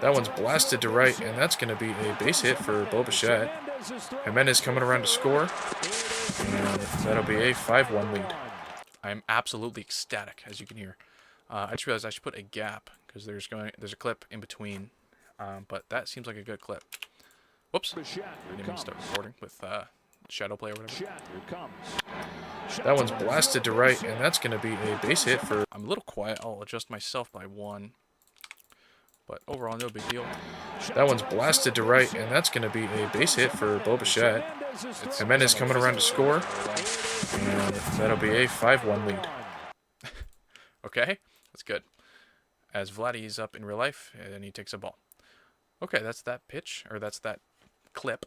Speaker 1: That one's blasted to right, and that's going to be a base hit for Bo Bichette. Jimenez coming around to score, and that'll be a 5-1 lead. I'm absolutely ecstatic, as you can hear. I just realized I should put a gap because there's a clip in between, but that seems like a good clip. Whoops! I didn't even start recording with shadow play or whatever. That one's blasted to right, and that's going to be a base hit for. I'm a little quiet. I'll adjust myself by 1. But overall, no big deal. That one's blasted to right, and that's going to be a base hit for Bo Bichette. Jimenez coming around to score, and that'll be a 5-1 lead. Okay, that's good. As Vladdy's up in real life, and he takes a ball. Okay, that's that pitch, or that's that clip.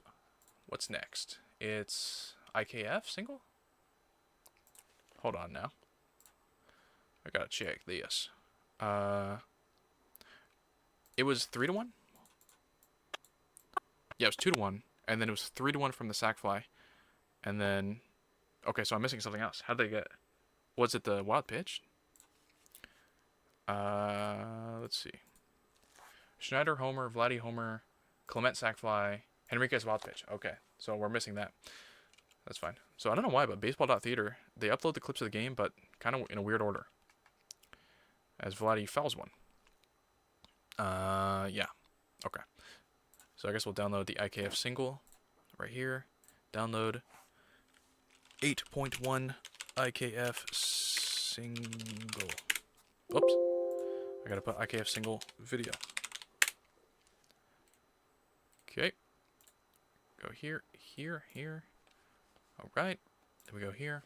Speaker 1: What's next? It's IKF single? Hold on now. I gotta check this. It was 3-1? Yeah, it was 2-1. And then it was 3-1 from the sac fly. And then... Okay, so I'm missing something else. How'd they get... Was it the wild pitch? Let's see. Schneider homer, Vladdy homer, Clement sac fly, Henriquez wild pitch. Okay, so we're missing that. That's fine. So I don't know why, but Baseball.Theater, they upload the clips of the game, but kind of in a weird order. As Vladdy fouls one. Yeah. Okay. So I guess we'll download the IKF single right here. Download 8.1 IKF single. Whoops. I gotta put IKF single video. Okay. Go here, here. Alright. Then we go here.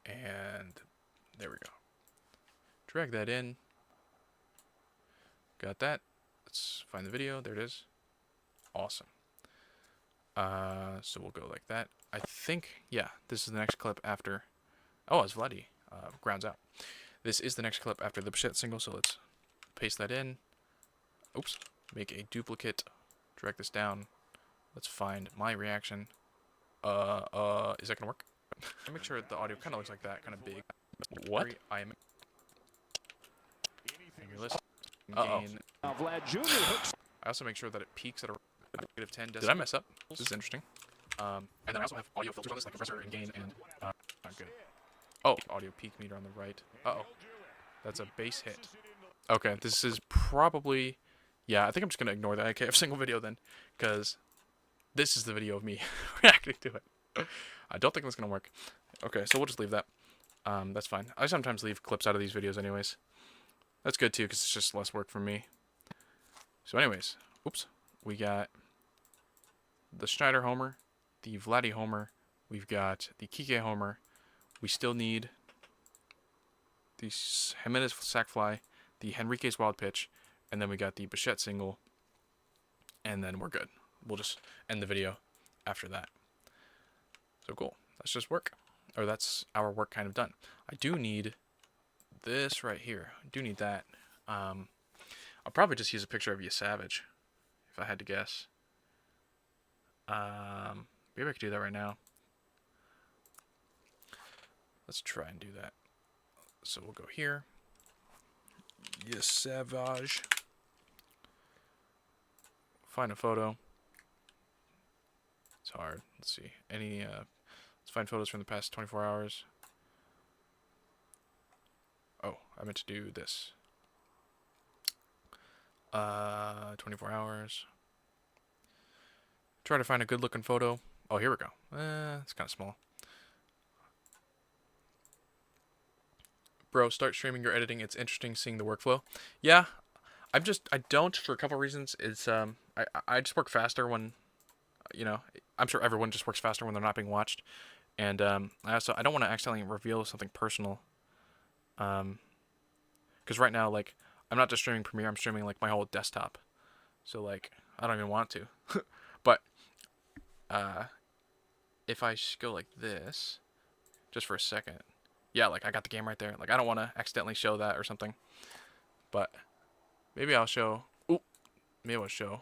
Speaker 1: And there we go. Drag that in. Got that. Let's find the video. There it is. Awesome. So we'll go like that. I think, yeah, this is the next clip after. Oh, it's Vladdy. Grounds out. This is the next clip after the Bichette single, so let's paste that in. Oops. Make a duplicate. Drag this down. Let's find my reaction. Is that gonna work? Make sure the audio kind of looks like that, kind of big. What? I'm. Gain. I also make sure that it peaks at a -10 decibels. Did I mess up? This is interesting. And then I also have audio filters on this, like compressor and gain and not good. Oh, audio peak meter on the right. Uh-oh. That's a base hit. Okay, this is probably, Yeah, I think I'm just going to ignore the IKF single video then, because this is the video of me reacting to it. I don't think that's going to work. Okay, so we'll just leave that. That's fine. I sometimes leave clips out of these videos anyways. That's good too, because it's just less work for me. So anyways, oops. We got the Schneider Homer, the Vladdy Homer, we've got the Kike Homer. We still need the Jimenez Sack Fly, the Henriquez Wild Pitch, and then we got the Bichette single, and then we're good. We'll just end the video after that. So cool. That's just work. Or that's our work kind of done. I do need this right here. I do need that. I'll probably just use a picture of you Savage, if I had to guess. Maybe I could do that right now. Let's try and do that. So we'll go here. Yes, Savage. Find a photo. It's hard. Let's see. Let's find photos from the past 24 hours. Oh, I meant to do this. 24 hours. Try to find a good looking photo. Oh, here we go. It's kind of small. Bro, start streaming your editing. It's interesting seeing the workflow. Yeah, I don't for a couple reasons. It's I just work faster when, you know, I'm sure everyone just works faster when they're not being watched. And I don't want to accidentally reveal something personal. Because right now, like, I'm not just streaming Premiere, I'm streaming like my whole desktop. So like, I don't even want to. But if I go like this, just for a second, yeah, like I got the game right there. Like I don't want to accidentally show that or something. But maybe I'll show. Maybe I'll show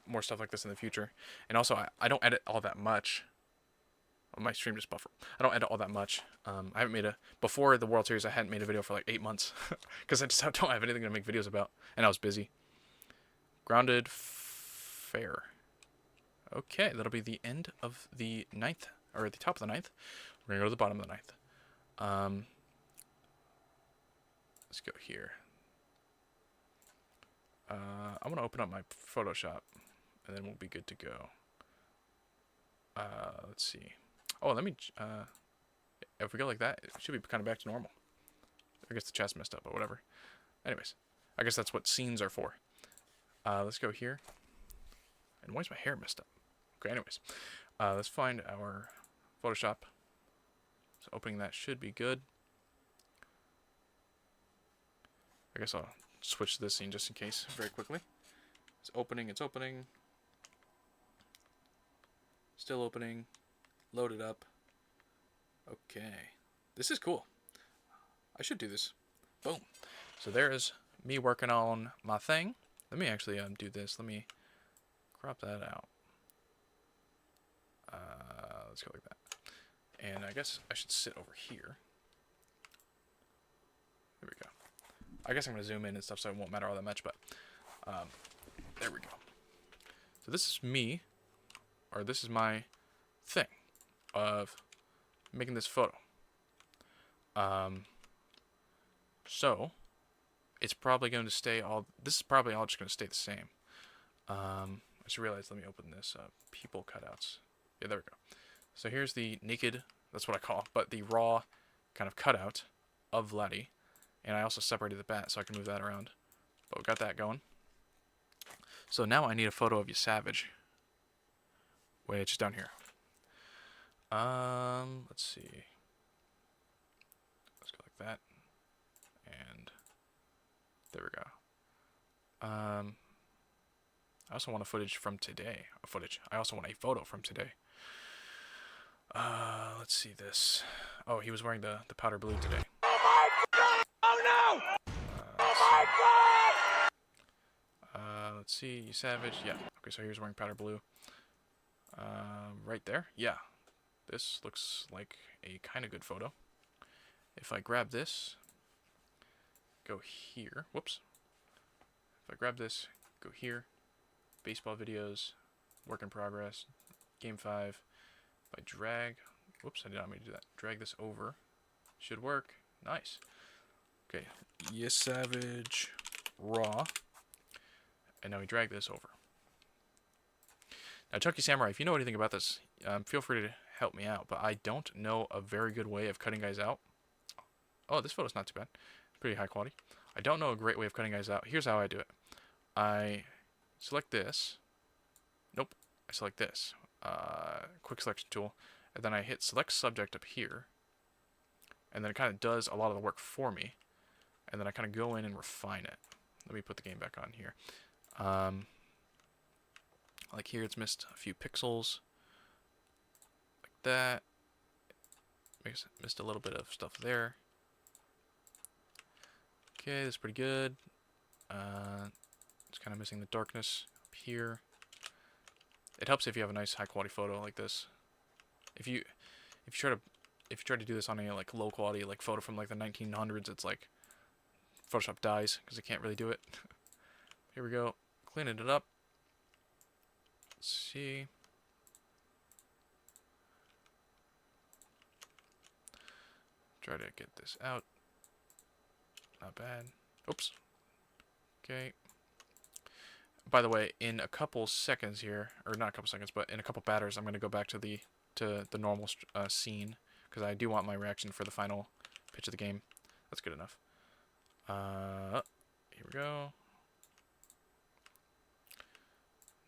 Speaker 1: more stuff like this in the future. And also, I don't edit all that much. Oh, my stream just buffered. I don't edit all that much. I haven't made before the World Series. I hadn't made a video for like 8 months because I just don't have anything to make videos about, and I was busy. Grounded fair. Okay, that'll be the end of the 9th, or the top of the 9th. We're gonna go to the bottom of the 9th. Let's go here. I'm gonna open up my Photoshop, and then we'll be good to go. Let's see. Oh, let me. If we go like that, it should be kind of back to normal. I guess the chat's messed up, but whatever. Anyways, I guess that's what scenes are for. Let's go here. And why is my hair messed up? Okay, anyways. Let's find our Photoshop. So opening that should be good. I guess I'll switch to this scene just in case very quickly. It's opening, it's opening. Still opening. Load it up. Okay. This is cool. I should do this. Boom. So there is me working on my thing. Let me actually do this. Let me crop that out. Let's go like that. And I guess I should sit over here. There we go. I guess I'm going to zoom in and stuff so it won't matter all that much, but there we go. So this is me, or this is my thing of making this photo. So it's probably going to stay all, this is probably all just going to stay the same. I just realized, let me open this up. People cutouts. Yeah, there we go. So here's the naked, that's what I call, but the raw kind of cutout of Vladdy. And I also separated the bat so I can move that around. But we got that going. So now I need a photo of you Savage. Which is down here. Let's see. Let's go like that. And there we go. I also want a footage from today. I also want a photo from today. Let's see this. Oh, he was wearing the powder blue today. Oh no! Let's see, you Savage. Yeah. Okay, so he was wearing powder blue. Right there. Yeah. This looks like a kind of good photo. If I grab this, go here. Whoops. If I grab this, go here. Baseball videos, work in progress, game 5. If I drag, whoops, I did not mean to do that. Drag this over. Should work. Nice. Okay. Yes, Savage. Raw. And now we drag this over. Now, Chunky Samurai, if you know anything about this, feel free to help me out. But I don't know a very good way of cutting guys out. Oh, this photo's not too bad. Pretty high quality. I don't know a great way of cutting guys out. Here's how I do it. I select this. Nope. I select this. Quick selection tool. And then I hit select subject up here. And then it kind of does a lot of the work for me. And then I kind of go in and refine it. Let me put the game back on here. Like here, it's missed a few pixels. Like that. Missed a little bit of stuff there. Okay, that's pretty good. It's kind of missing the darkness up here. It helps if you have a nice high quality photo like this. If you try to do this on a like low quality like photo from like the 1900s, it's like Photoshop dies because it can't really do it. Here we go, cleaning it up. Let's see. Try to get this out. Not bad. Oops. Okay. By the way, in a couple seconds here, or not a couple seconds, but in a couple batters, I'm going to go back to the normal scene because I do want my reaction for the final pitch of the game. That's good enough. Here we go.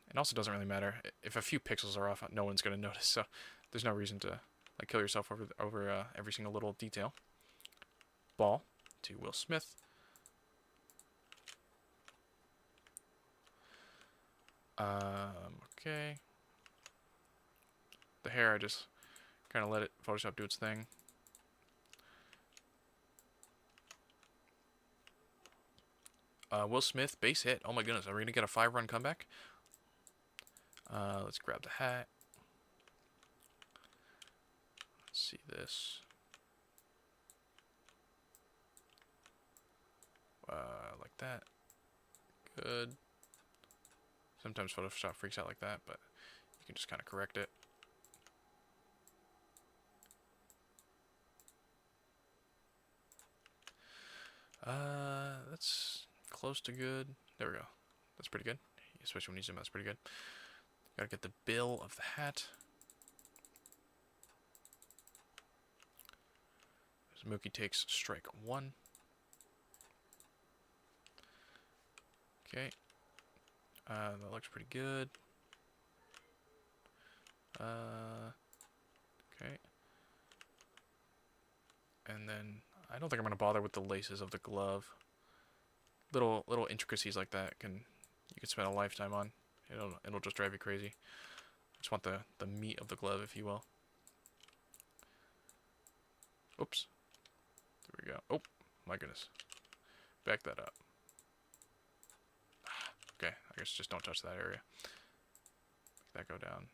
Speaker 1: It also doesn't really matter if a few pixels are off. No one's going to notice, so there's no reason to like kill yourself over every single little detail. Ball to Will Smith. Okay. The hair, I just kind of let it Photoshop do its thing. Will Smith, base hit. Oh my goodness, are we gonna get a 5-run comeback? Let's grab the hat. Let's see this. Like that. Good. Sometimes Photoshop freaks out like that, but you can just kind of correct it. That's close to good. There we go. That's pretty good. Especially when you zoom out, that's pretty good. Gotta get the bill of the hat. Mookie takes strike 1. Okay. That looks pretty good. Okay. And then I don't think I'm gonna bother with the laces of the glove. Little intricacies like that you can spend a lifetime on. It'll just drive you crazy. Just want the meat of the glove, if you will. Oops. There we go. Oh my goodness. Back that up. Okay, I guess just don't touch that area. Make that go down.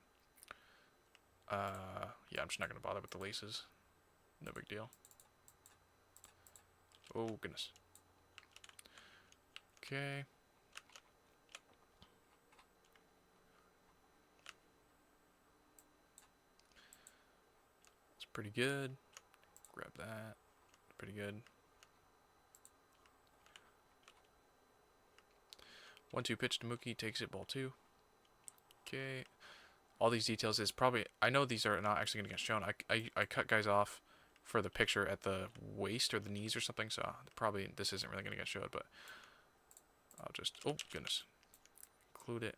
Speaker 1: Yeah, I'm just not gonna bother with the laces. No big deal. Oh goodness. Okay. It's pretty good. Grab that. Pretty good. 1-2 pitch to Mookie, takes it, ball 2. Okay. All these details is probably, I know these are not actually going to get shown. I cut guys off for the picture at the waist or the knees or something, so probably this isn't really going to get showed, but I'll just, oh goodness, include it.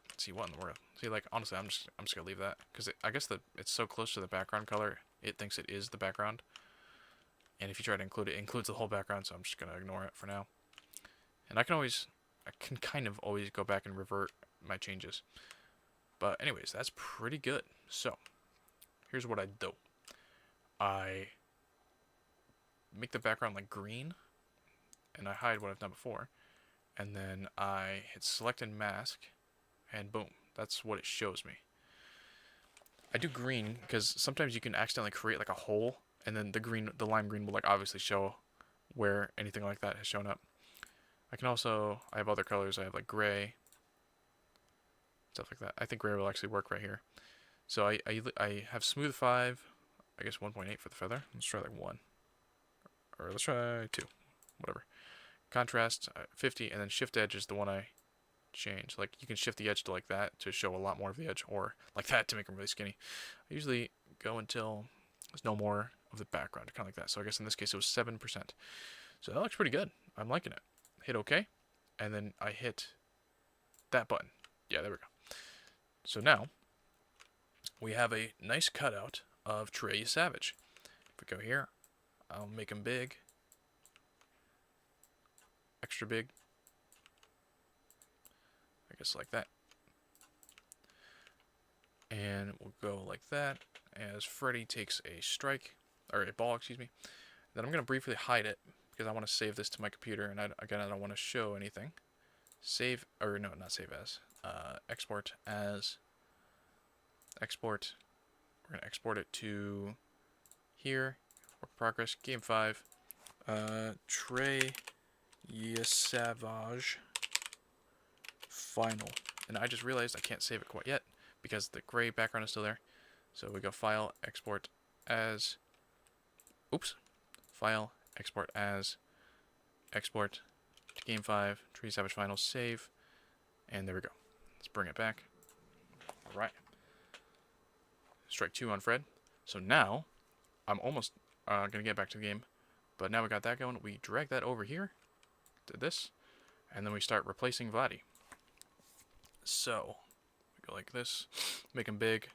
Speaker 1: Let's see what in the world. See, like, honestly, I'm just going to leave that, because I guess it's so close to the background color, it thinks it is the background. And if you try to include it, it includes the whole background, so I'm just going to ignore it for now. And I can kind of always go back and revert my changes. But anyways, that's pretty good. So, here's what I do. I make the background like green, and I hide what I've done before. And then I hit select and mask, and boom, that's what it shows me. I do green because sometimes you can accidentally create like a hole, and then the lime green will like obviously show where anything like that has shown up. I have other colors. I have like gray, stuff like that. I think gray will actually work right here. So I have smooth 5, I guess 1.8 for the feather. Let's try like 1, or let's try 2, whatever. Contrast 50, and then shift edge is the one I change. Like, you can shift the edge to like that to show a lot more of the edge, or like that to make them really skinny. I usually go until there's no more of the background, kind of like that. So I guess in this case it was 7%. So that looks pretty good. I'm liking it. Hit OK, and then I hit that button. Yeah, there we go. So now we have a nice cutout of Trey Savage. If we go here, I'll make him big. Extra big. I guess like that. And we'll go like that as Freddy takes a strike, or a ball, excuse me. Then I'm going to briefly hide it because I want to save this to my computer, and again, I don't want to show anything. Save, or no, not save as. Export as. Export. We're going to export it to here. Work progress, game 5. Trey Savage final. And I just realized I can't save it quite yet because the gray background is still there. So we go File, Export as. Oops. File, Export as. Export to game 5. Trey Savage final. Save. And there we go. Let's bring it back. Alright. Strike 2 on Fred. So now, I'm almost going to get back to the game. But now we got that going. We drag that over here to this. And then we start replacing Vladdy. So, we go like this. Make him big.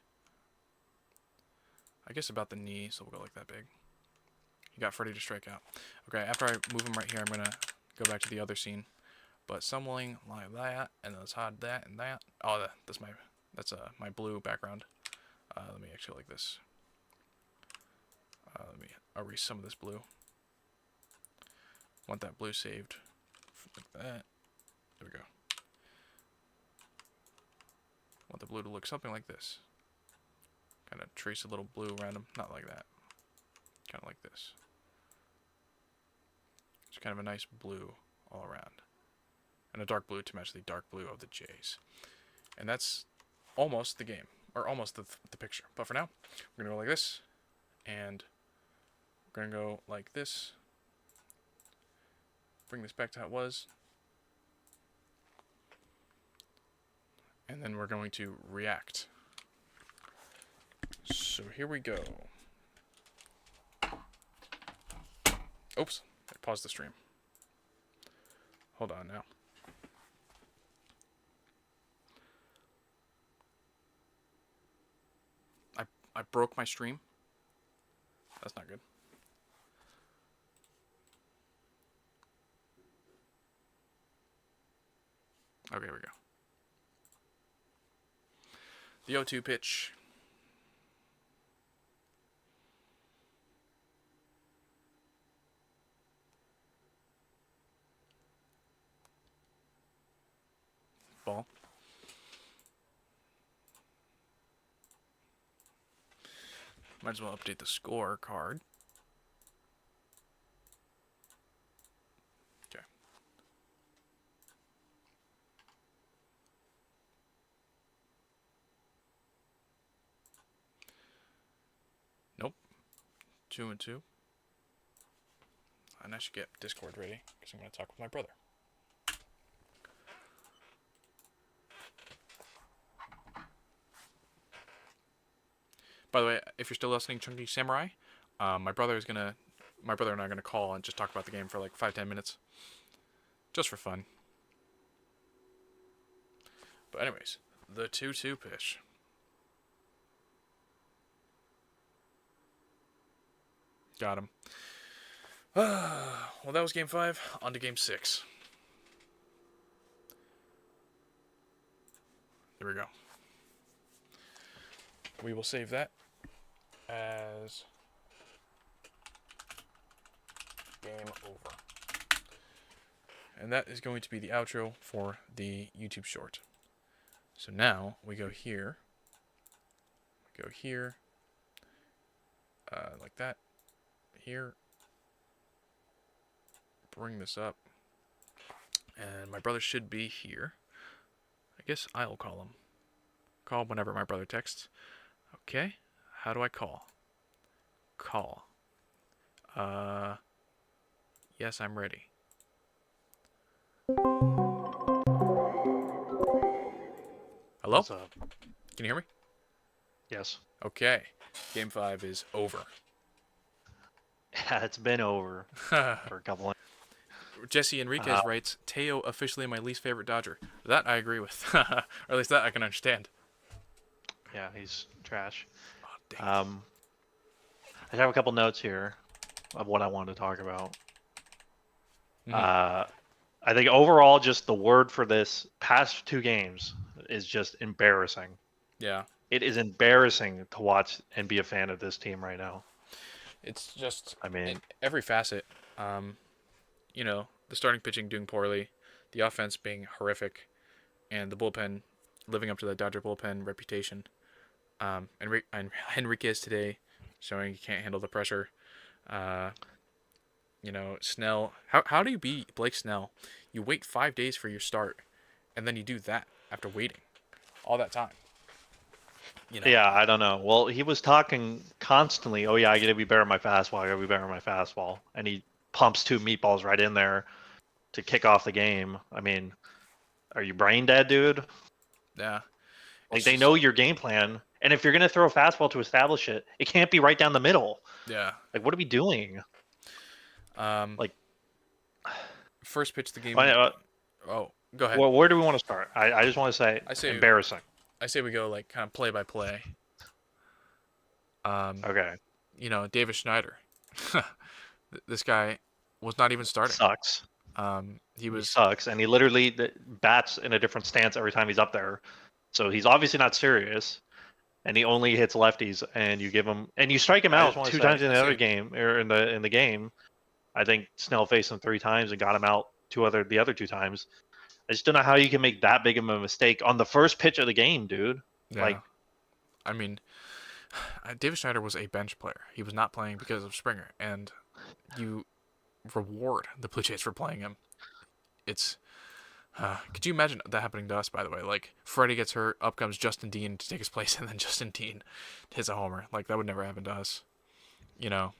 Speaker 1: I guess about the knee, so we'll go like that big. He got Freddy to strike out. Okay, after I move him right here, I'm going to go back to the other scene. But something like that, and let's hide that and that. Oh, that's my blue background. Let me actually like this. Let me erase some of this blue. Want that blue saved. Like that. There we go. Want the blue to look something like this. Kind of trace a little blue around him. Not like that. Kind of like this. It's kind of a nice blue all around. And a dark blue to match the dark blue of the Jays. And that's almost the game. Or almost the picture. But for now, we're going to go like this. And we're going to go like this. Bring this back to how it was. And then we're going to react. So here we go. Oops. I paused the stream. Hold on now. I broke my stream. That's not good. Okay, here we go. The 0-2 pitch. Ball. Might as well update the score card. Okay. Nope. 2-2. And I should get Discord ready because I'm going to talk with my brother. By the way, if you're still listening, Chunky Samurai, my brother and I are gonna call and just talk about the game for like 5-10 minutes, just for fun. But anyways, the 2-2 pitch. Got him. Well, that was game 5. On to game 6. There we go. We will save that as game over. And that is going to be the outro for the YouTube short. So now we go here. We go here. Like that. Here. Bring this up. And my brother should be here. I guess I'll call him. Call whenever my brother texts. Okay. How do I call? Call. Yes, I'm ready. Hello?
Speaker 3: What's up?
Speaker 1: Can you hear me?
Speaker 3: Yes.
Speaker 1: Okay. Game 5 is over.
Speaker 3: Yeah, it's been over for a couple of...
Speaker 1: Jesse Enriquez writes, Teo officially my least favorite Dodger. That I agree with. Or at least that I can understand.
Speaker 3: Yeah, he's trash.
Speaker 1: Oh, dang it.
Speaker 3: I have a couple notes here of what I wanted to talk about.
Speaker 1: Mhm.
Speaker 3: I think overall, just the word for this past 2 games is just embarrassing.
Speaker 1: Yeah.
Speaker 3: It is embarrassing to watch and be a fan of this team right now.
Speaker 1: It's just
Speaker 3: I mean,
Speaker 1: in every facet. The starting pitching doing poorly, the offense being horrific, and the bullpen living up to the Dodger bullpen reputation. And Enriquez today showing he can't handle the pressure. Snell. How do you beat Blake Snell? You wait 5 days for your start, and then you do that after waiting all that time.
Speaker 3: yeah, I don't know. Well, he was talking constantly, oh yeah, I gotta be better at my fastball, I gotta be better at my fastball. And he pumps 2 meatballs right in there to kick off the game. I mean, are you brain dead, dude?
Speaker 1: Yeah.
Speaker 3: Like, they know your game plan, and if you're gonna throw a fastball to establish it, it can't be right down the middle.
Speaker 1: Yeah.
Speaker 3: Like, what are we doing? Like,
Speaker 1: First pitch of the game. Oh, go ahead.
Speaker 3: well, where do we want to start? I just want to say embarrassing.
Speaker 1: I say we go like kind of play by play.
Speaker 3: Okay.
Speaker 1: Davis Schneider. This guy was not even starting.
Speaker 3: Sucks.
Speaker 1: He
Speaker 3: sucks, and he literally bats in a different stance every time he's up there. So he's obviously not serious, and he only hits lefties. And you give him, and you strike him out 2 times in the other game, or in the game. I think Snell faced him 3 times and got him out the other 2 times. I just don't know how you can make that big of a mistake on the first pitch of the game, dude.
Speaker 1: Yeah.
Speaker 3: Like,
Speaker 1: I mean, David Schneider was a bench player. He was not playing because of Springer, and you reward the Blue Jays for playing him. It's could you imagine that happening to us? By the way, like Freddie gets hurt, up comes Justin Dean to take his place, and then Justin Dean hits a homer. Like that would never happen to us.
Speaker 3: Yeah.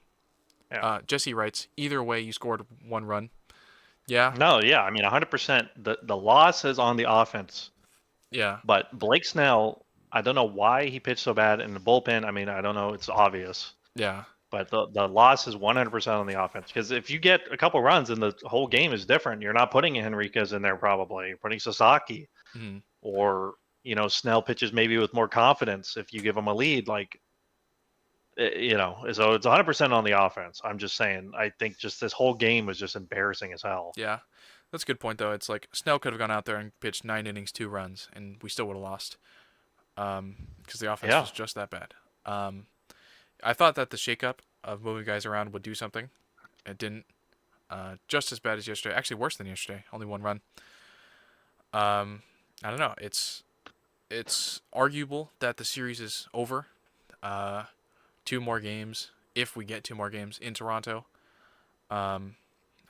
Speaker 1: Jesse writes, either way, you scored 1 run. Yeah.
Speaker 3: No, yeah. I mean, 100%. The loss is on the offense.
Speaker 1: Yeah.
Speaker 3: But Blake Snell, I don't know why he pitched so bad in the bullpen. I mean, I don't know. It's obvious.
Speaker 1: Yeah.
Speaker 3: But the loss is 100% on the offense. Because if you get a couple runs, then the whole game is different. You're not putting Henriquez in there probably. You're putting Sasaki.
Speaker 1: Mm-hmm.
Speaker 3: Or, Snell pitches maybe with more confidence if you give him a lead. Like, so it's 100% on the offense. I'm just saying, I think just this whole game was just embarrassing as hell.
Speaker 1: Yeah. That's a good point, though. It's like Snell could have gone out there and pitched 9 innings, 2 runs, and we still would have lost. Because the offense was just that bad. I thought that the shakeup of moving guys around would do something. It didn't. Just as bad as yesterday. Actually, worse than yesterday. Only 1 run. I don't know. It's arguable that the series is over. 2 more games, if we get 2 more games in Toronto. I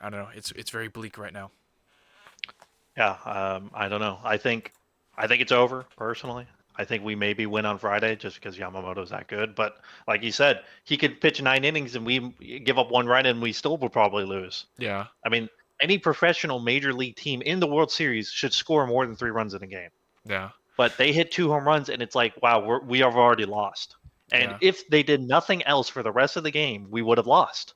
Speaker 1: don't know. It's very bleak right now.
Speaker 3: Yeah, I don't know. I think it's over, personally. I think we maybe win on Friday just because Yamamoto's that good. But like you said, he could pitch 9 innings and we give up 1 run and we still would probably lose.
Speaker 1: Yeah.
Speaker 3: I mean, any professional major league team in the World Series should score more than 3 runs in a game.
Speaker 1: Yeah.
Speaker 3: But they hit 2 home runs and it's like, wow, we have already lost. And if they did nothing else for the rest of the game, we would have lost.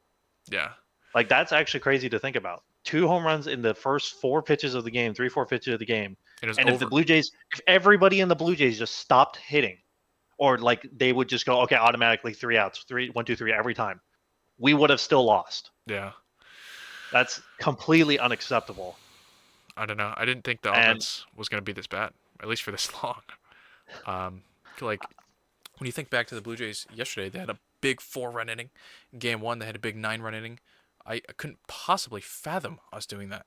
Speaker 1: Yeah.
Speaker 3: Like, that's actually crazy to think about. 2 home runs in the first 4 pitches of the game, 4 pitches of the game. And if the Blue Jays, if everybody in the Blue Jays just stopped hitting, or like they would just go, okay, automatically 3 outs, 1, 2, 3 every time, we would have still lost.
Speaker 1: Yeah.
Speaker 3: That's completely unacceptable.
Speaker 1: I don't know. I didn't think the offense was going to be this bad, at least for this long. Like, when you think back to the Blue Jays yesterday, they had a big 4-run inning. In Game 1, they had a big 9-run inning. I couldn't possibly fathom us doing that.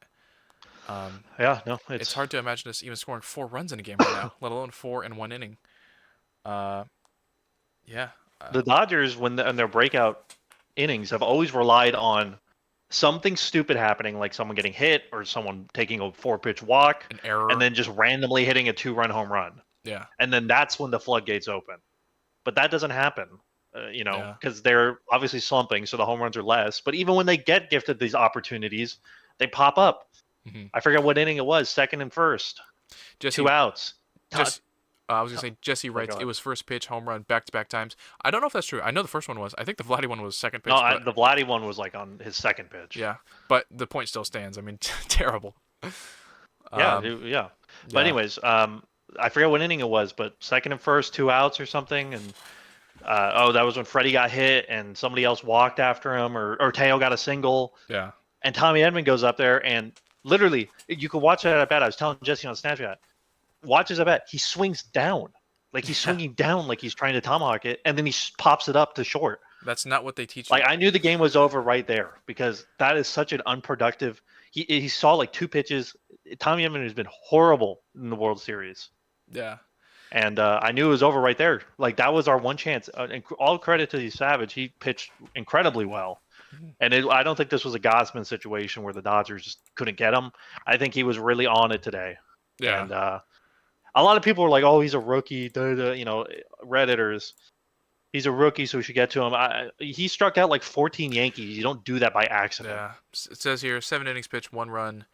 Speaker 1: It's hard to imagine us even scoring 4 runs in a game right now, let alone 4 in 1 inning. The
Speaker 3: Dodgers, in their breakout innings, have always relied on something stupid happening, like someone getting hit or someone taking a 4-pitch walk,
Speaker 1: an error,
Speaker 3: and then just randomly hitting a 2-run home run.
Speaker 1: Yeah.
Speaker 3: And then that's when the floodgates open. But that doesn't happen, because they're obviously slumping, so the home runs are less. But even when they get gifted these opportunities, they pop up.
Speaker 1: Mm-hmm.
Speaker 3: I forget what inning it was, second and first.
Speaker 1: Jesse,
Speaker 3: 2 outs.
Speaker 1: I was gonna say Jesse
Speaker 3: Like,
Speaker 1: writes it was first pitch home run back-to-back times. I don't know if that's true. I know the first one was. I think the Vladdy one was second pitch.
Speaker 3: no,
Speaker 1: But
Speaker 3: the Vladdy one was like on his second pitch.
Speaker 1: yeah, but the point still stands. I mean, terrible.
Speaker 3: Yeah,
Speaker 1: Um,
Speaker 3: yeah. But
Speaker 1: yeah,
Speaker 3: anyways, I forget what inning it was, but second and first, 2 outs or something, and that was when Freddie got hit and somebody else walked after him, or Teo got a single,
Speaker 1: yeah,
Speaker 3: and Tommy Edman goes up there and literally, you could watch that at bat. I was telling Jesse on Snapchat, watches at bat. He swings down, like he's swinging down, like he's trying to tomahawk it, and then he pops it up to short.
Speaker 1: that's not what they teach you.
Speaker 3: Like I knew the game was over right there because that is such an unproductive. He saw like 2 pitches. Tommy Edman has been horrible in the World Series.
Speaker 1: Yeah,
Speaker 3: And I knew it was over right there. Like that was our one chance. And all credit to Savage. He pitched incredibly well. And I don't think this was a Gausman situation where the Dodgers just couldn't get him. I think he was really on it today.
Speaker 1: yeah.
Speaker 3: And a lot of people were like, "Oh, he's a rookie." You know, Redditors. He's a rookie, so we should get to him. He struck out like 14 Yankees. You don't do that by accident.
Speaker 1: Yeah, it says here 7 innings pitched, 1 run,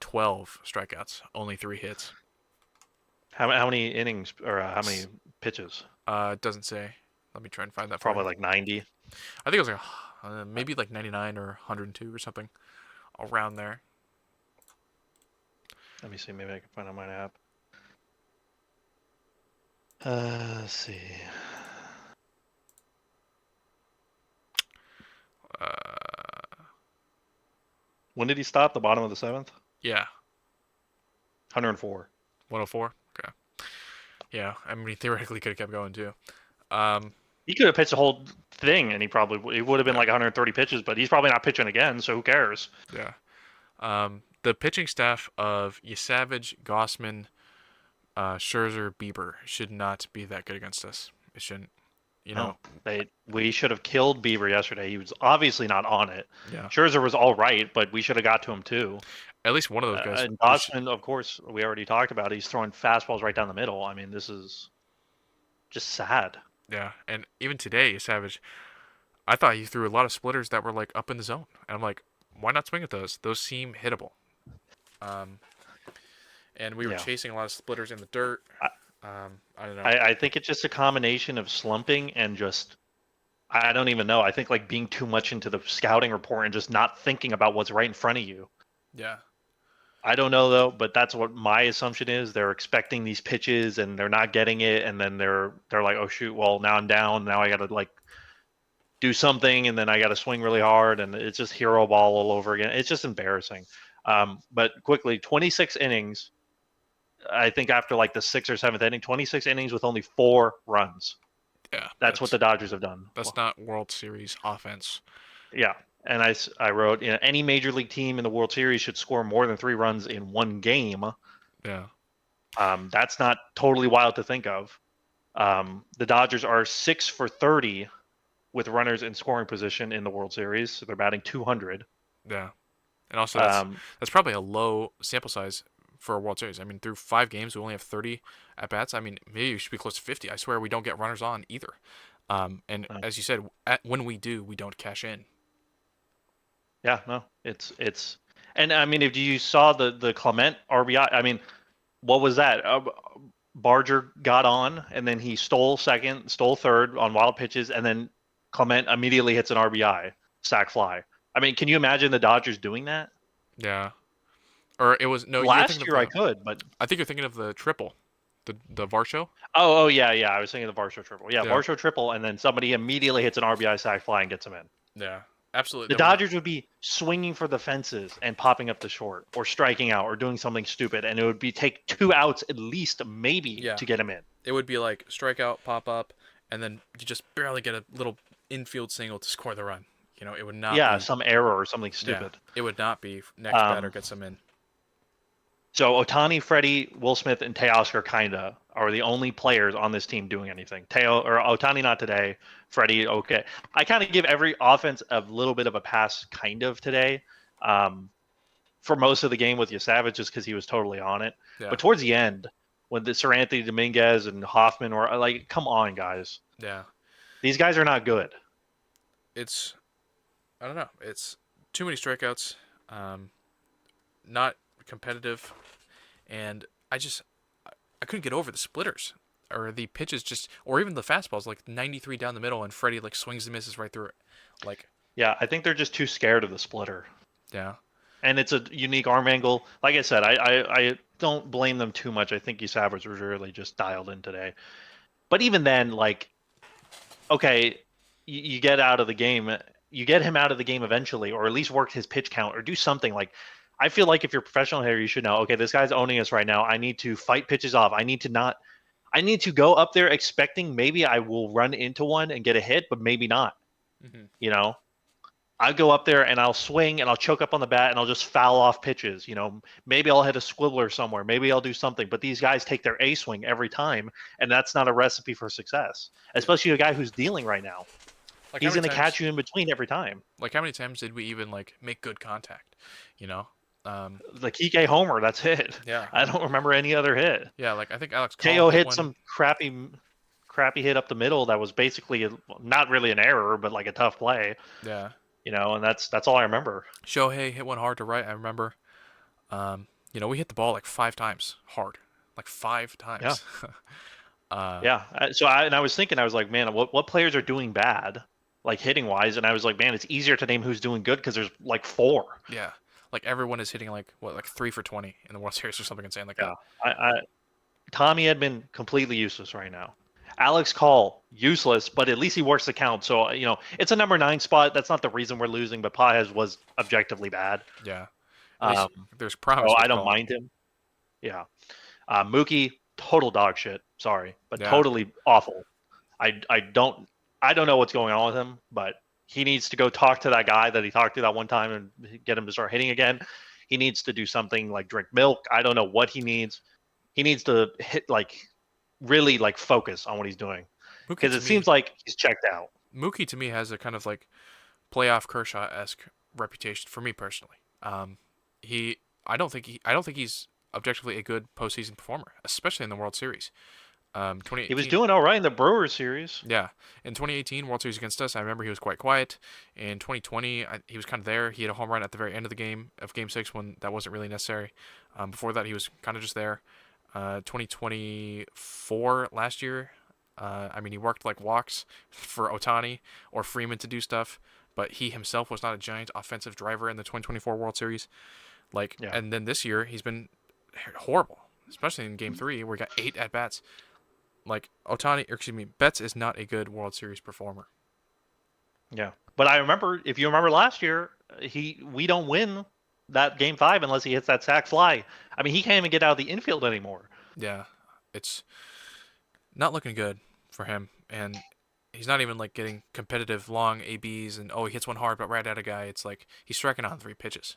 Speaker 1: 12 strikeouts, only 3 hits.
Speaker 3: How many innings or how many pitches?
Speaker 1: It doesn't say. Let me try and find that.
Speaker 3: Probably
Speaker 1: for you.
Speaker 3: like 90.
Speaker 1: I think it was like maybe like 99 or 102 or something, around there.
Speaker 3: Let me see. Maybe I can find on my app. Let's see. When did he stop? The bottom of the 7th?
Speaker 1: Yeah,
Speaker 3: 104.
Speaker 1: 104. Okay. Yeah, I mean he theoretically could have kept going too.
Speaker 3: He could have pitched the whole thing, and he would have been like 130 pitches. But he's probably not pitching again, so who cares?
Speaker 1: Yeah. The pitching staff of Savage, Gossman, Scherzer, Bieber should not be that good against us. It shouldn't. You know.
Speaker 3: We should have killed Bieber yesterday. He was obviously not on it.
Speaker 1: Yeah.
Speaker 3: Scherzer was all right, but we should have got to him too.
Speaker 1: At least one of those guys.
Speaker 3: And Gossman, of course, we already talked about. He's throwing fastballs right down the middle. I mean, this is just sad.
Speaker 1: Yeah, and even today, Savage, I thought he threw a lot of splitters that were like up in the zone, and I'm like, why not swing at those? Those seem hittable. And we were chasing a lot of splitters in the dirt. I don't know.
Speaker 3: I think it's just a combination of slumping and just, I don't even know. I think like being too much into the scouting report and just not thinking about what's right in front of you.
Speaker 1: Yeah.
Speaker 3: I don't know though, but that's what my assumption is. They're expecting these pitches and they're not getting it, and then they're like, oh shoot, well now I'm down. Now I got to like do something, and then I got to swing really hard, and it's just hero ball all over again. It's just embarrassing. But quickly, 26 innings. I think after like the 6th or 7th inning, 26 innings with only 4 runs.
Speaker 1: Yeah.
Speaker 3: That's what the Dodgers have done.
Speaker 1: That's not World Series offense.
Speaker 3: Yeah. And I wrote, any major league team in the World Series should score more than 3 runs in one game.
Speaker 1: Yeah.
Speaker 3: That's not totally wild to think of. The Dodgers are 6 for 30 with runners in scoring position in the World Series. So they're batting 200.
Speaker 1: Yeah. And also, that's probably a low sample size for a World Series. I mean, through 5 games, we only have 30 at-bats. I mean, maybe we should be close to 50. I swear we don't get runners on either. As you said, when we do, we don't cash in.
Speaker 3: Yeah, no, it's, and I mean, if you saw the Clement RBI, I mean, what was that? Barger got on, and then he stole second, stole third on wild pitches, and then Clement immediately hits an RBI, sac fly. I mean, can you imagine the Dodgers doing that?
Speaker 1: Yeah. Or it was no.
Speaker 3: Last year I could, but
Speaker 1: I think you're thinking of the triple, the Varsho.
Speaker 3: Oh yeah. I was thinking of the Varsho triple. Yeah, Varsho triple, and then somebody immediately hits an RBI sac fly and gets him in.
Speaker 1: Yeah, absolutely.
Speaker 3: The Dodgers would be swinging for the fences and popping up the short, or striking out, or doing something stupid, and it would be take 2 outs at least, maybe, to get him in.
Speaker 1: It would be like strikeout, pop up, and then you just barely get a little infield single to score the run. You know, it would not.
Speaker 3: Yeah,
Speaker 1: be,
Speaker 3: some error or something stupid.
Speaker 1: Yeah, it would not be next batter gets him in.
Speaker 3: So Ohtani, Freddie, Will Smith, and Teoscar kinda are the only players on this team doing anything. Ohtani not today. Freddie, okay. I kind of give every offense a little bit of a pass, kind of today, for most of the game with Savage, just because he was totally on it. Yeah. But towards the end, when the Sir Anthony Dominguez and Hoffman were like, "Come on, guys!
Speaker 1: Yeah,
Speaker 3: these guys are not good."
Speaker 1: I don't know. It's too many strikeouts. Not competitive, and I couldn't get over the splitters. or the pitches just, or even the fastballs, like 93 down the middle, and Freddie like swings and misses right through it. Like,
Speaker 3: Yeah, I think they're just too scared of the splitter.
Speaker 1: yeah,
Speaker 3: And it's a unique arm angle. Like I said, I don't blame them too much. I think Savage was really just dialed in today. But even then, like, okay, you get out of the game, you get him out of the game eventually, or at least work his pitch count, or do something. Like, I feel like if you're a professional hitter, you should know, okay, this guy's owning us right now. I need to fight pitches off. I need to go up there expecting maybe I will run into one and get a hit, but maybe not.
Speaker 1: hmm
Speaker 3: You know, I go up there and I'll swing and I'll choke up on the bat and I'll just foul off pitches. You know, maybe I'll hit a squibbler somewhere. Maybe I'll do something. But these guys take their A swing every time, and that's not a recipe for success. Especially a guy who's dealing right now.
Speaker 1: like
Speaker 3: He's going to catch you in between every time.
Speaker 1: Like, how many times did we even like make good contact? You know,
Speaker 3: The Kike homer, that's it.
Speaker 1: yeah,
Speaker 3: I don't remember any other hit.
Speaker 1: yeah. Like I think Alex
Speaker 3: KO
Speaker 1: Call
Speaker 3: hit
Speaker 1: one.
Speaker 3: some crappy hit up the middle that was basically not really an error, but like a tough play.
Speaker 1: Yeah,
Speaker 3: You know, and that's all I remember.
Speaker 1: Shohei hit one hard to right. I remember. You know, we hit the ball like 5 times hard, like 5 times.
Speaker 3: Yeah. I was thinking, I was like, man, what players are doing bad, like hitting wise? And I was like, man, it's easier to name who's doing good because there's like 4.
Speaker 1: Yeah, like everyone is hitting like 3 for 20 in the World Series or something insane like that.
Speaker 3: Tommy Edman completely useless right now. Alex Call useless, but at least he works the count. So you know, it's a number 9 spot. That's not the reason we're losing, but Paez was objectively bad.
Speaker 1: Yeah, at least there's promise.
Speaker 3: So
Speaker 1: with
Speaker 3: I don't
Speaker 1: Call.
Speaker 3: mind him. Yeah, Mookie, total dog shit. Sorry, but
Speaker 1: Yeah.
Speaker 3: totally awful. I don't know what's going on with him, but he needs to go talk to that guy that he talked to that one time and get him to start hitting again. He needs to do something like drink milk. I don't know what he needs. He needs to hit really focus on what he's doing, because it seems like he's checked out.
Speaker 1: Mookie to me has a kind of like playoff Kershaw-esque reputation for me personally. I don't think he's objectively a good postseason performer, especially in the World Series. 2018,
Speaker 3: He was doing all right in the Brewers series.
Speaker 1: Yeah, in 2018 World Series against us, I remember he was quite quiet. In 2020, he was kind of there. He had a home run at the very end of Game 6 when that wasn't really necessary. Before that, he was kind of just there. 2024 last year, I mean, he worked like walks for Ohtani or Freeman to do stuff, but he himself was not a giant offensive driver in the 2024 World Series. And then this year he's been horrible, especially in Game 3 where he got 8 at bats. Betts is not a good World Series performer.
Speaker 3: Yeah, but if you remember last year, we don't win that Game 5 unless he hits that sac fly. I mean, he can't even get out of the infield anymore.
Speaker 1: Yeah, it's not looking good for him, and he's not even getting competitive long ABs and he hits one hard but right at a guy. It's like he's striking out on 3 pitches.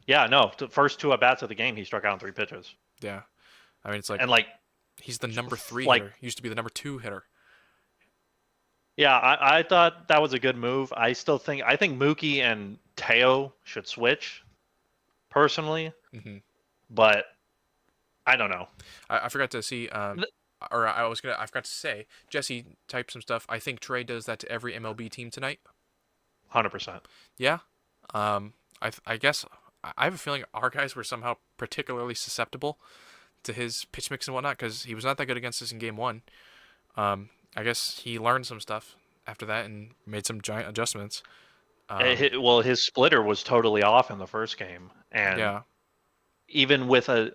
Speaker 3: Yeah, no, the first 2 at bats of the game he struck out on 3 pitches.
Speaker 1: Yeah, I mean, it's he's the number 3 hitter. He used to be the number 2 hitter.
Speaker 3: Yeah, I thought that was a good move. I think Mookie and Teo should switch, personally.
Speaker 1: Mm-hmm.
Speaker 3: But I don't know.
Speaker 1: I forgot to see, I forgot to say, Jesse typed some stuff. I think Trey does that to every MLB team tonight.
Speaker 3: 100%.
Speaker 1: Yeah. I guess I have a feeling our guys were somehow particularly susceptible to his pitch mix and whatnot because he was not that good against us in Game 1. I guess he learned some stuff after that and made some giant adjustments.
Speaker 3: His splitter was totally off in the first game, and even with a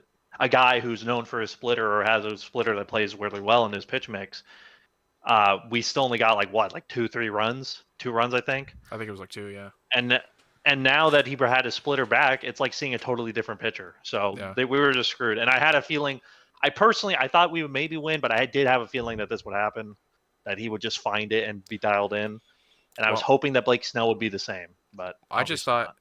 Speaker 3: guy who's known for his splitter or has a splitter that plays really well in his pitch mix, we still only got 2-3 runs, 2 runs, I think.
Speaker 1: I think it was 2, yeah.
Speaker 3: And now that he had his splitter back, it's like seeing a totally different pitcher. So we were just screwed. And I had a feeling, I thought we would maybe win, but I did have a feeling that this would happen, that he would just find it and be dialed in. And I was hoping that Blake Snell would be the same. But
Speaker 1: I just thought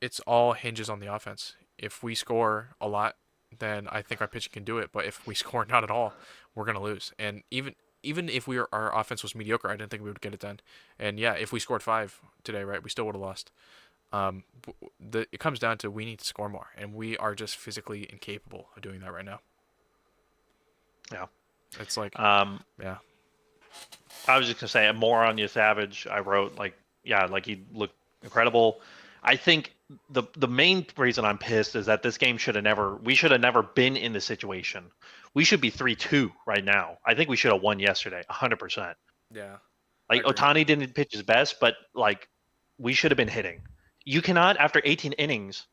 Speaker 1: it's all hinges on the offense. If we score a lot, then I think our pitching can do it. But if we score not at all, we're going to lose. And even if our offense was mediocre, I didn't think we would get it done. And yeah, if we scored 5 today, right, we still would have lost. It comes down to we need to score more, and we are just physically incapable of doing that right now.
Speaker 3: Yeah,
Speaker 1: it's
Speaker 3: yeah. I was just gonna say more on Savage. I wrote he looked incredible. I think the main reason I'm pissed is that this game we should have never been in this situation. We should be 3-2 right now. I think we should have won yesterday, 100%.
Speaker 1: Yeah. I
Speaker 3: Like
Speaker 1: agree.
Speaker 3: Ohtani didn't pitch his best, but like we should have been hitting. You cannot, after 18 innings,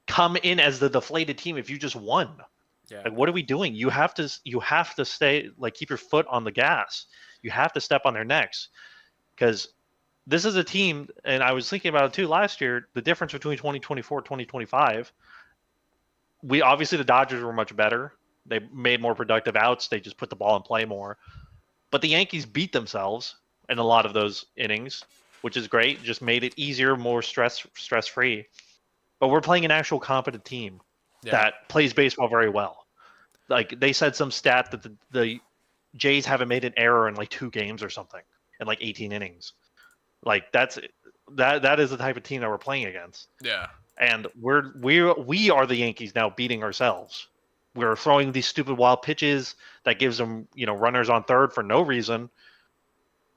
Speaker 3: come in as the deflated team if you just won.
Speaker 1: Yeah.
Speaker 3: Like, what are we doing? You have to stay, like, keep your foot on the gas. You have to step on their necks, because this is a team, and I was thinking about it too last year. The difference between 2024 2025, obviously the Dodgers were much better. They made more productive outs. They just put the ball in play more. But the Yankees beat themselves in a lot of those innings, which is great. Just made it easier, more stress free. But we're playing an actual competent team that plays baseball very well. Like, they said some stat that the Jays haven't made an error in like 2 games or something in like 18 innings. Like, that is the type of team that we're playing against.
Speaker 1: Yeah.
Speaker 3: And we are the Yankees now beating ourselves. We're throwing these stupid wild pitches that gives them, runners on third for no reason.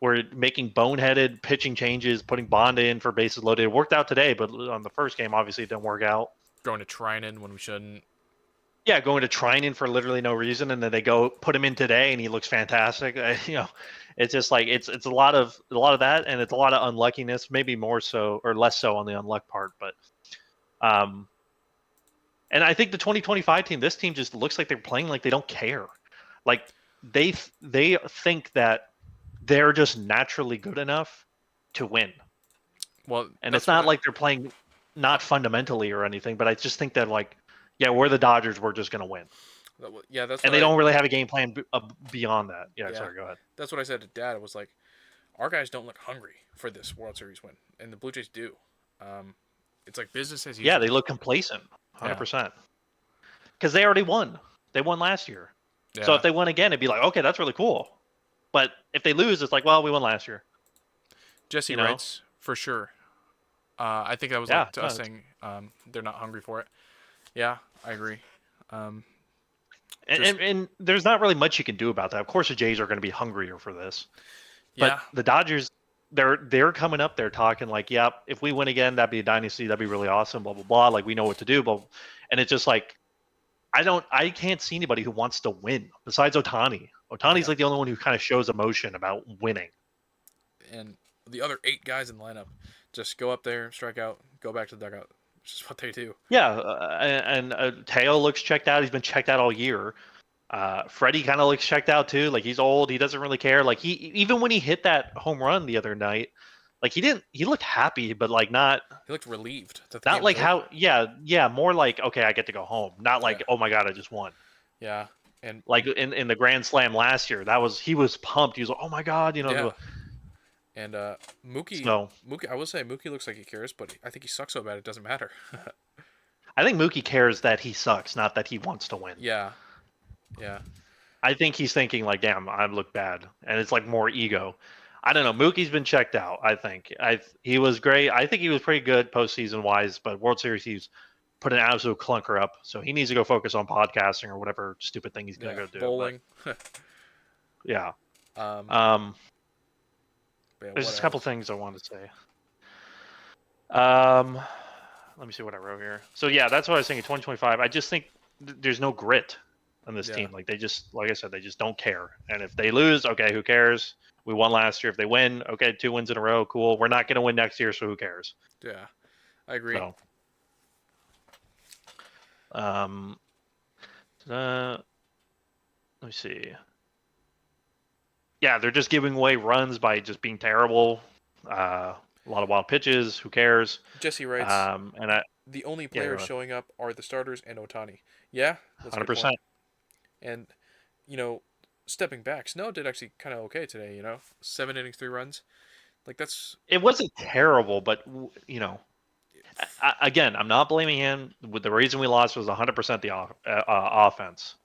Speaker 3: We're making boneheaded pitching changes, putting Bond in for bases loaded. It worked out today, but on the first game, obviously it didn't work out.
Speaker 1: Going to Trinan when we shouldn't.
Speaker 3: Yeah, going to Trinan for literally no reason, and then they go put him in today, and he looks fantastic. It's just like it's a lot of that, and it's a lot of unluckiness, maybe more so or less so on the unluck part. But, and I think the 2025 team, this team just looks like they're playing like they don't care. Like they think that they're just naturally good enough to win.
Speaker 1: Well,
Speaker 3: and it's not like they're playing not fundamentally or anything, but I just think that, like, yeah, we're the Dodgers, we're just gonna win.
Speaker 1: Yeah, that's.
Speaker 3: And they don't really have a game plan beyond that. Yeah, sorry, go ahead.
Speaker 1: That's what I said to Dad. It was like, our guys don't look hungry for this World Series win, and the Blue Jays do. It's like business as usual.
Speaker 3: Yeah, they look complacent, 100%. Because they already won. They won last year. Yeah. So if they win again, it'd be like, okay, that's really cool. But if they lose, it's like, well, we won last year.
Speaker 1: Jesse writes, for sure. I think that was like us saying they're not hungry for it. Yeah, I agree.
Speaker 3: And there's not really much you can do about that. Of course, the Jays are going to be hungrier for this. But the Dodgers, they're coming up there talking like, yeah, if we win again, that'd be a dynasty. That'd be really awesome, blah, blah, blah. Like, we know what to do. And it's just like, I can't see anybody who wants to win besides Ohtani. Ohtani's like the only one who kind of shows emotion about winning.
Speaker 1: And the other 8 guys in the lineup just go up there, strike out, go back to the dugout. Which is what they do. Yeah,
Speaker 3: and Teo looks checked out. He's been checked out all year. Freddie kind of looks checked out too. Like, he's old. He doesn't really care. Like, even when he hit that home run the other night, like, he looked happy, but like not.
Speaker 1: He looked relieved.
Speaker 3: Not like how. Yeah, more like, okay, I get to go home. Not like, oh my god, I just won.
Speaker 1: Yeah, and
Speaker 3: like in the Grand Slam last year, he was pumped. He was like, oh my god,
Speaker 1: Yeah. And Mookie, I will say Mookie looks like he cares, but I think he sucks so bad it doesn't matter.
Speaker 3: I think Mookie cares that he sucks, not that he wants to win.
Speaker 1: Yeah.
Speaker 3: I think he's thinking like, damn, I look bad, and it's like more ego. I don't know. Mookie's been checked out. I think he was great. I think he was pretty good postseason wise, but World Series he's put an absolute clunker up. So he needs to go focus on podcasting or whatever stupid thing he's gonna go do.
Speaker 1: Bowling.
Speaker 3: Yeah. There's just a couple things I wanted to say. Let me see what I wrote here. So yeah, that's what I was thinking. 2025. I just think there's no grit on this team. Like, they just, like I said, they just don't care. And if they lose, okay, who cares? We won last year. If they win, okay, 2 wins in a row, cool. We're not going to win next year, so who cares?
Speaker 1: Yeah, I agree.
Speaker 3: So, let me see. Yeah, they're just giving away runs by just being terrible. A lot of wild pitches. Who cares?
Speaker 1: Jesse writes, the only players showing up are the starters and Ohtani. Yeah, that's
Speaker 3: 100%.
Speaker 1: And, stepping back, Snell did actually kind of okay today, 7 innings, 3 runs. Like, that's...
Speaker 3: It wasn't terrible, but, again, I'm not blaming him. The reason we lost was 100% the offense.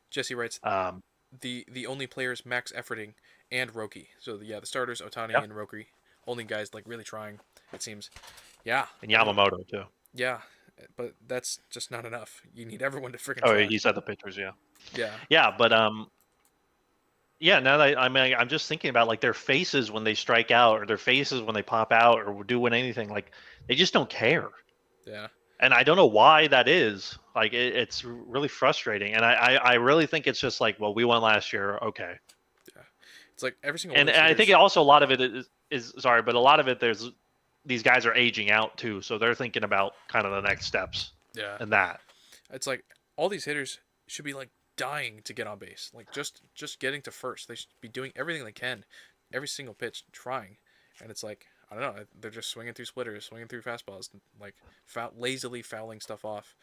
Speaker 1: Jesse writes, the only players max efforting and Roki. So, the starters, Ohtani and Roki. Only guys, like, really trying, it seems. Yeah.
Speaker 3: And Yamamoto, too.
Speaker 1: Yeah, but that's just not enough. You need everyone to freaking
Speaker 3: try.
Speaker 1: Oh,
Speaker 3: he said the pitchers, yeah.
Speaker 1: Yeah.
Speaker 3: Yeah, but Yeah, now that I mean, I'm just thinking about like their faces when they strike out, or their faces when they pop out, or doing anything. Like they just don't care,
Speaker 1: Yeah.
Speaker 3: and I don't know why that is. Like it's really frustrating, and I really think it's just like, well, we won last year, okay.
Speaker 1: Yeah. It's like every single one
Speaker 3: And
Speaker 1: of these
Speaker 3: I think
Speaker 1: hitters.
Speaker 3: it also a lot of it is sorry, but a lot of it there's these guys are aging out too, so they're thinking about kind of the next steps
Speaker 1: Yeah.
Speaker 3: and that.
Speaker 1: It's like all these hitters should be like dying to get on base. Like just getting to first. They should be doing everything they can, every single pitch, trying. And it's like I don't know. They're just swinging through splitters, swinging through fastballs, like lazily fouling stuff off.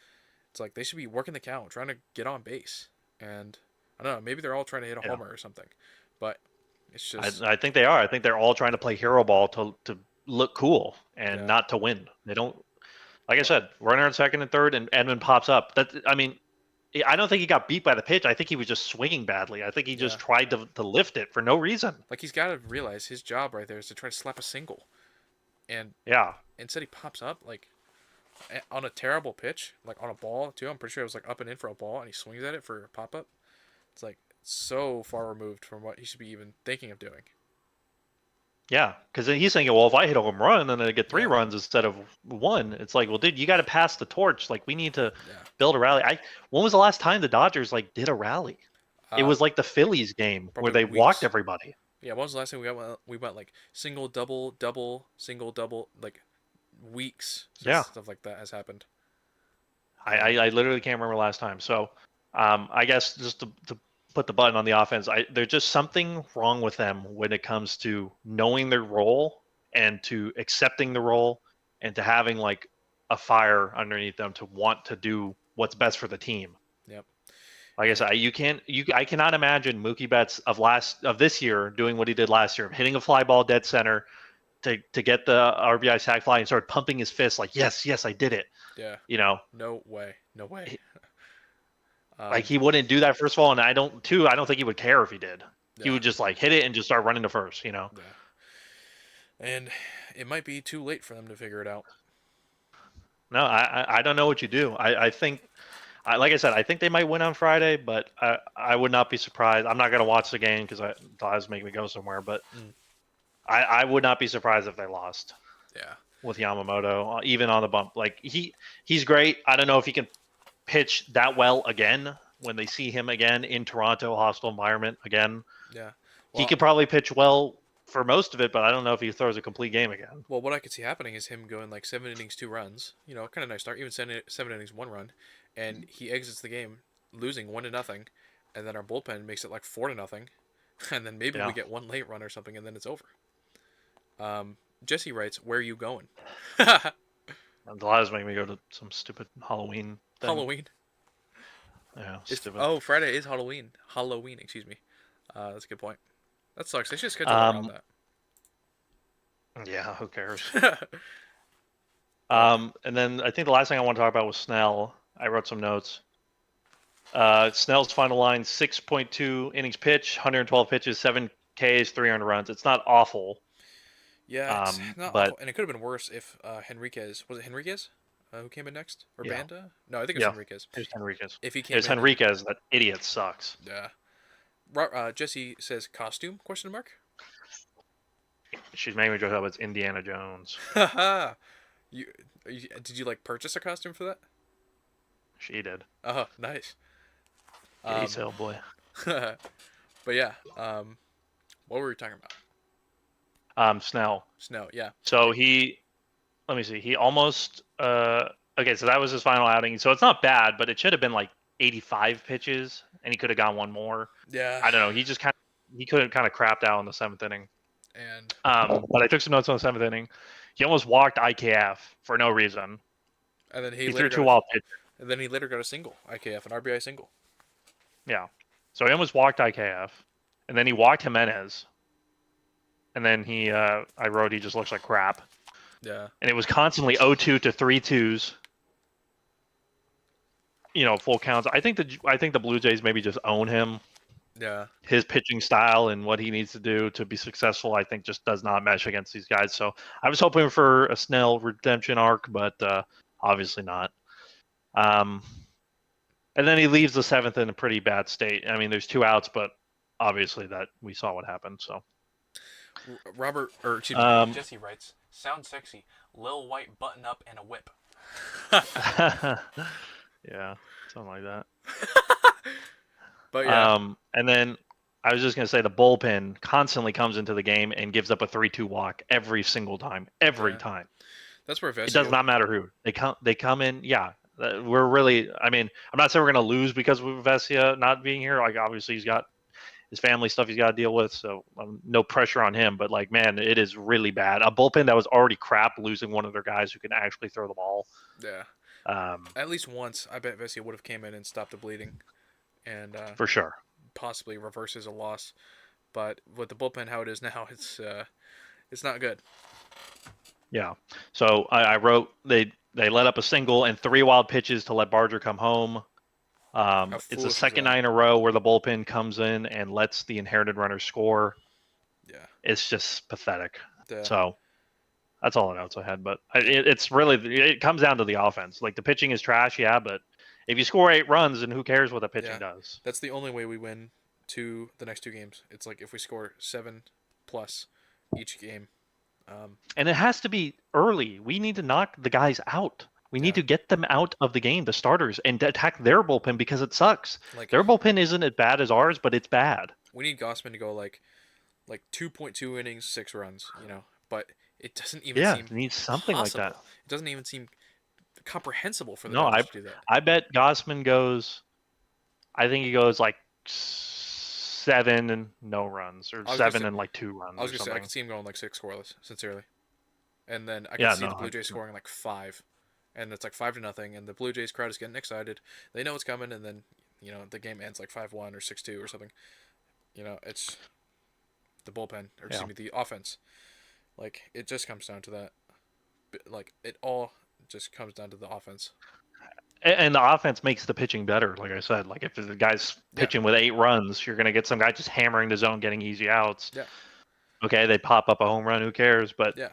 Speaker 1: It's like they should be working the count, trying to get on base. And I don't know. Maybe they're all trying to hit a
Speaker 3: Yeah.
Speaker 1: homer or something. But it's just
Speaker 3: I think they are. I think they're all trying to play hero ball to look cool and
Speaker 1: yeah.
Speaker 3: not to win. They don't. Like I said, runner on second and third, and Edmund pops up. That I mean, I don't think he got beat by the pitch. I think he was just swinging badly. I think he just
Speaker 1: Yeah.
Speaker 3: tried to lift it for no reason.
Speaker 1: Like he's got to realize his job right there is to try to slap a single, and
Speaker 3: Yeah,
Speaker 1: instead he pops up like on a terrible pitch, like on a ball too. I'm pretty sure it was like up and in for a ball, and he swings at it for a pop up. It's like so far removed from what he should be even thinking of doing.
Speaker 3: yeah. Because he's thinking, well, if I hit a home run, then I get 3
Speaker 1: Yeah.
Speaker 3: runs instead of 1. It's like, well, dude, you got to pass the torch. Like, we need to
Speaker 1: Yeah.
Speaker 3: build a rally. When was the last time the Dodgers like did a rally? It
Speaker 1: Uh,
Speaker 3: was like the Phillies game where
Speaker 1: probably
Speaker 3: they walked
Speaker 1: weeks.
Speaker 3: everybody.
Speaker 1: Yeah. When was the last time we went like single, double, double, single, double, like weeks since
Speaker 3: Yeah.
Speaker 1: stuff like that has happened.
Speaker 3: I literally can't remember last time. So, I guess just to put the button on the offense, there's just something wrong with them when it comes to knowing their role and to accepting the role and to having like a fire underneath them to want to do what's best for the team.
Speaker 1: Yep.
Speaker 3: Like I said, I cannot imagine Mookie Betts of this year doing what he did last year, hitting a fly ball dead center to get the RBI sac fly and start pumping his fist like, yes, I did it.
Speaker 1: Yeah.
Speaker 3: You know,
Speaker 1: No way. No way.
Speaker 3: like he wouldn't do that first of all, and I don't think he would care if he did. He
Speaker 1: Yeah.
Speaker 3: would just like hit it and just start running to first. You know.
Speaker 1: Yeah. And it might be too late for them to figure it out.
Speaker 3: No, I don't know what you do. I think, like I said, I think they might win on Friday, but I would not be surprised. I'm not gonna watch the game because it does make me go somewhere, but I would not be surprised if they lost.
Speaker 1: Yeah.
Speaker 3: With Yamamoto, even on the bump. Like he's great. I don't know if he can pitch that well again when they see him again in Toronto, hostile environment again.
Speaker 1: Yeah.
Speaker 3: He
Speaker 1: Well,
Speaker 3: could probably pitch well for most of it, but I don't know if he throws a complete game again.
Speaker 1: well, what I could see happening is him going like 7 innings, 2 runs. You know, kind of nice start. Even 7 innings, 1 run, and he exits the game losing 1-0, and then our bullpen makes it like 4-0, and then maybe
Speaker 3: Yeah.
Speaker 1: we get one late run or something, and then it's over. Jesse writes, "Where are you going?"
Speaker 3: And the lies make me go to some stupid Halloween thing.
Speaker 1: Halloween.
Speaker 3: Yeah,
Speaker 1: It's,
Speaker 3: stupid.
Speaker 1: oh, Friday is Halloween. Halloween, excuse me. That's a good point. That sucks. They should schedule around
Speaker 3: Yeah, who cares?
Speaker 1: that.
Speaker 3: And then I think the last thing I want to talk about was Snell. I wrote some notes. Snell's final line: 6.2 innings pitched, 112 pitches, 7 Ks, 300 runs. It's not awful.
Speaker 1: Yeah, it's not
Speaker 3: but-
Speaker 1: awful. And it could have been worse if Henriquez was it Henriquez who came in next or
Speaker 3: Yeah.
Speaker 1: Banda? No, I think it was
Speaker 3: Yeah.
Speaker 1: Henriquez.
Speaker 3: Here's Henriquez.
Speaker 1: If he came
Speaker 3: Here's
Speaker 1: in,
Speaker 3: Henriquez. That idiot sucks.
Speaker 1: yeah. Jesse says costume question mark.
Speaker 3: She's making me joke about it's Indiana Jones.
Speaker 1: you did you like purchase a costume for that?
Speaker 3: She did.
Speaker 1: Oh, nice.
Speaker 3: He's hell boy.
Speaker 1: But yeah, what were we talking about?
Speaker 3: Snell.
Speaker 1: Snow, yeah.
Speaker 3: So let me see. He almost. Okay, so that was his final outing. So it's not bad, but it should have been like 85 pitches, and he could have gone one more.
Speaker 1: Yeah.
Speaker 3: I don't know. He could have kind of crapped out in the 7th inning.
Speaker 1: And
Speaker 3: But I took some notes on the 7th inning. He almost walked IKF for no reason.
Speaker 1: and then
Speaker 3: He threw 2 wild pitches.
Speaker 1: and then he later got a single, IKF, an RBI single.
Speaker 3: Yeah. So he almost walked IKF, and then he walked Jimenez, and then I wrote he just looks like crap,
Speaker 1: Yeah.
Speaker 3: and it was constantly 0-2 to 3-2s. Full counts. I think the Blue Jays maybe just own him.
Speaker 1: Yeah.
Speaker 3: His pitching style and what he needs to do to be successful, I think, just does not mesh against these guys. So I was hoping for a Snell redemption arc, but obviously not. And then he leaves the 7th in a pretty bad state. I mean, there's 2 outs, but obviously that we saw what happened. So
Speaker 1: Jesse writes, "Sounds sexy. Lil White button up and a whip."
Speaker 3: yeah, something like that.
Speaker 1: But yeah,
Speaker 3: And then I was just gonna say the bullpen constantly comes into the game and gives up a 3-2 walk every single time. Every time.
Speaker 1: that's where
Speaker 3: It does
Speaker 1: Vesio.
Speaker 3: not matter who they come in. Yeah, we're really. I mean, I'm not saying we're gonna lose because of Vesia not being here. Like obviously he's got his family stuff he's got to deal with, so no pressure on him. But like, man, it is really bad. A bullpen that was already crap, losing one of their guys who can actually throw the ball.
Speaker 1: Yeah.
Speaker 3: Um,
Speaker 1: At least once, I bet Vesio would have came in and stopped the bleeding, and
Speaker 3: for sure.
Speaker 1: possibly reverses a loss. But with the bullpen how it is now, it's not good.
Speaker 3: Yeah. So I wrote they let up a single and 3 wild pitches to let Barger come home.
Speaker 1: How
Speaker 3: It's the
Speaker 1: foolish is
Speaker 3: second
Speaker 1: that?
Speaker 3: night in a row where the bullpen comes in and lets the inherited runner score.
Speaker 1: Yeah.
Speaker 3: It's just pathetic.
Speaker 1: The,
Speaker 3: So that's all the notes I had. But it's really it comes down to the offense. Like the pitching is trash, yeah, but if you score 8 runs, then who cares what the pitching does?
Speaker 1: that's the only way we win the next 2 games. It's like if we score 7 plus each game.
Speaker 3: And it has to be early. We need to knock the guys out. We need to get them out of the game, the starters, and attack their bullpen because it sucks.
Speaker 1: Like
Speaker 3: Their bullpen isn't as bad as ours, but it's bad.
Speaker 1: we need Gossman to go like 2.2 innings, 6 runs, But it doesn't even seem
Speaker 3: It needs something
Speaker 1: possible.
Speaker 3: like that.
Speaker 1: It doesn't even seem comprehensible for the
Speaker 3: No,
Speaker 1: Dodgers to do that.
Speaker 3: I bet Gossman goes. I think he goes like 7 and no runs, or 7 and like 2 runs.
Speaker 1: I was
Speaker 3: or
Speaker 1: gonna say I
Speaker 3: something.
Speaker 1: could see him going like 6 scoreless, sincerely, and then I could see the Blue Jays scoring like 5, and it's like 5-0, and the Blue Jays crowd is getting excited. They know it's coming, and then the game ends like 5-1 or 6-2 or something. It's the bullpen, or excuse me, the offense. Like it just comes down to that. Like it all just comes down to the offense.
Speaker 3: And the offense makes the pitching better. Like I said, like if the guy's pitching with 8 runs, you're gonna get some guy just hammering the zone, getting easy outs.
Speaker 1: Yeah.
Speaker 3: Okay, they pop up a home run. Who cares? But
Speaker 1: Yeah.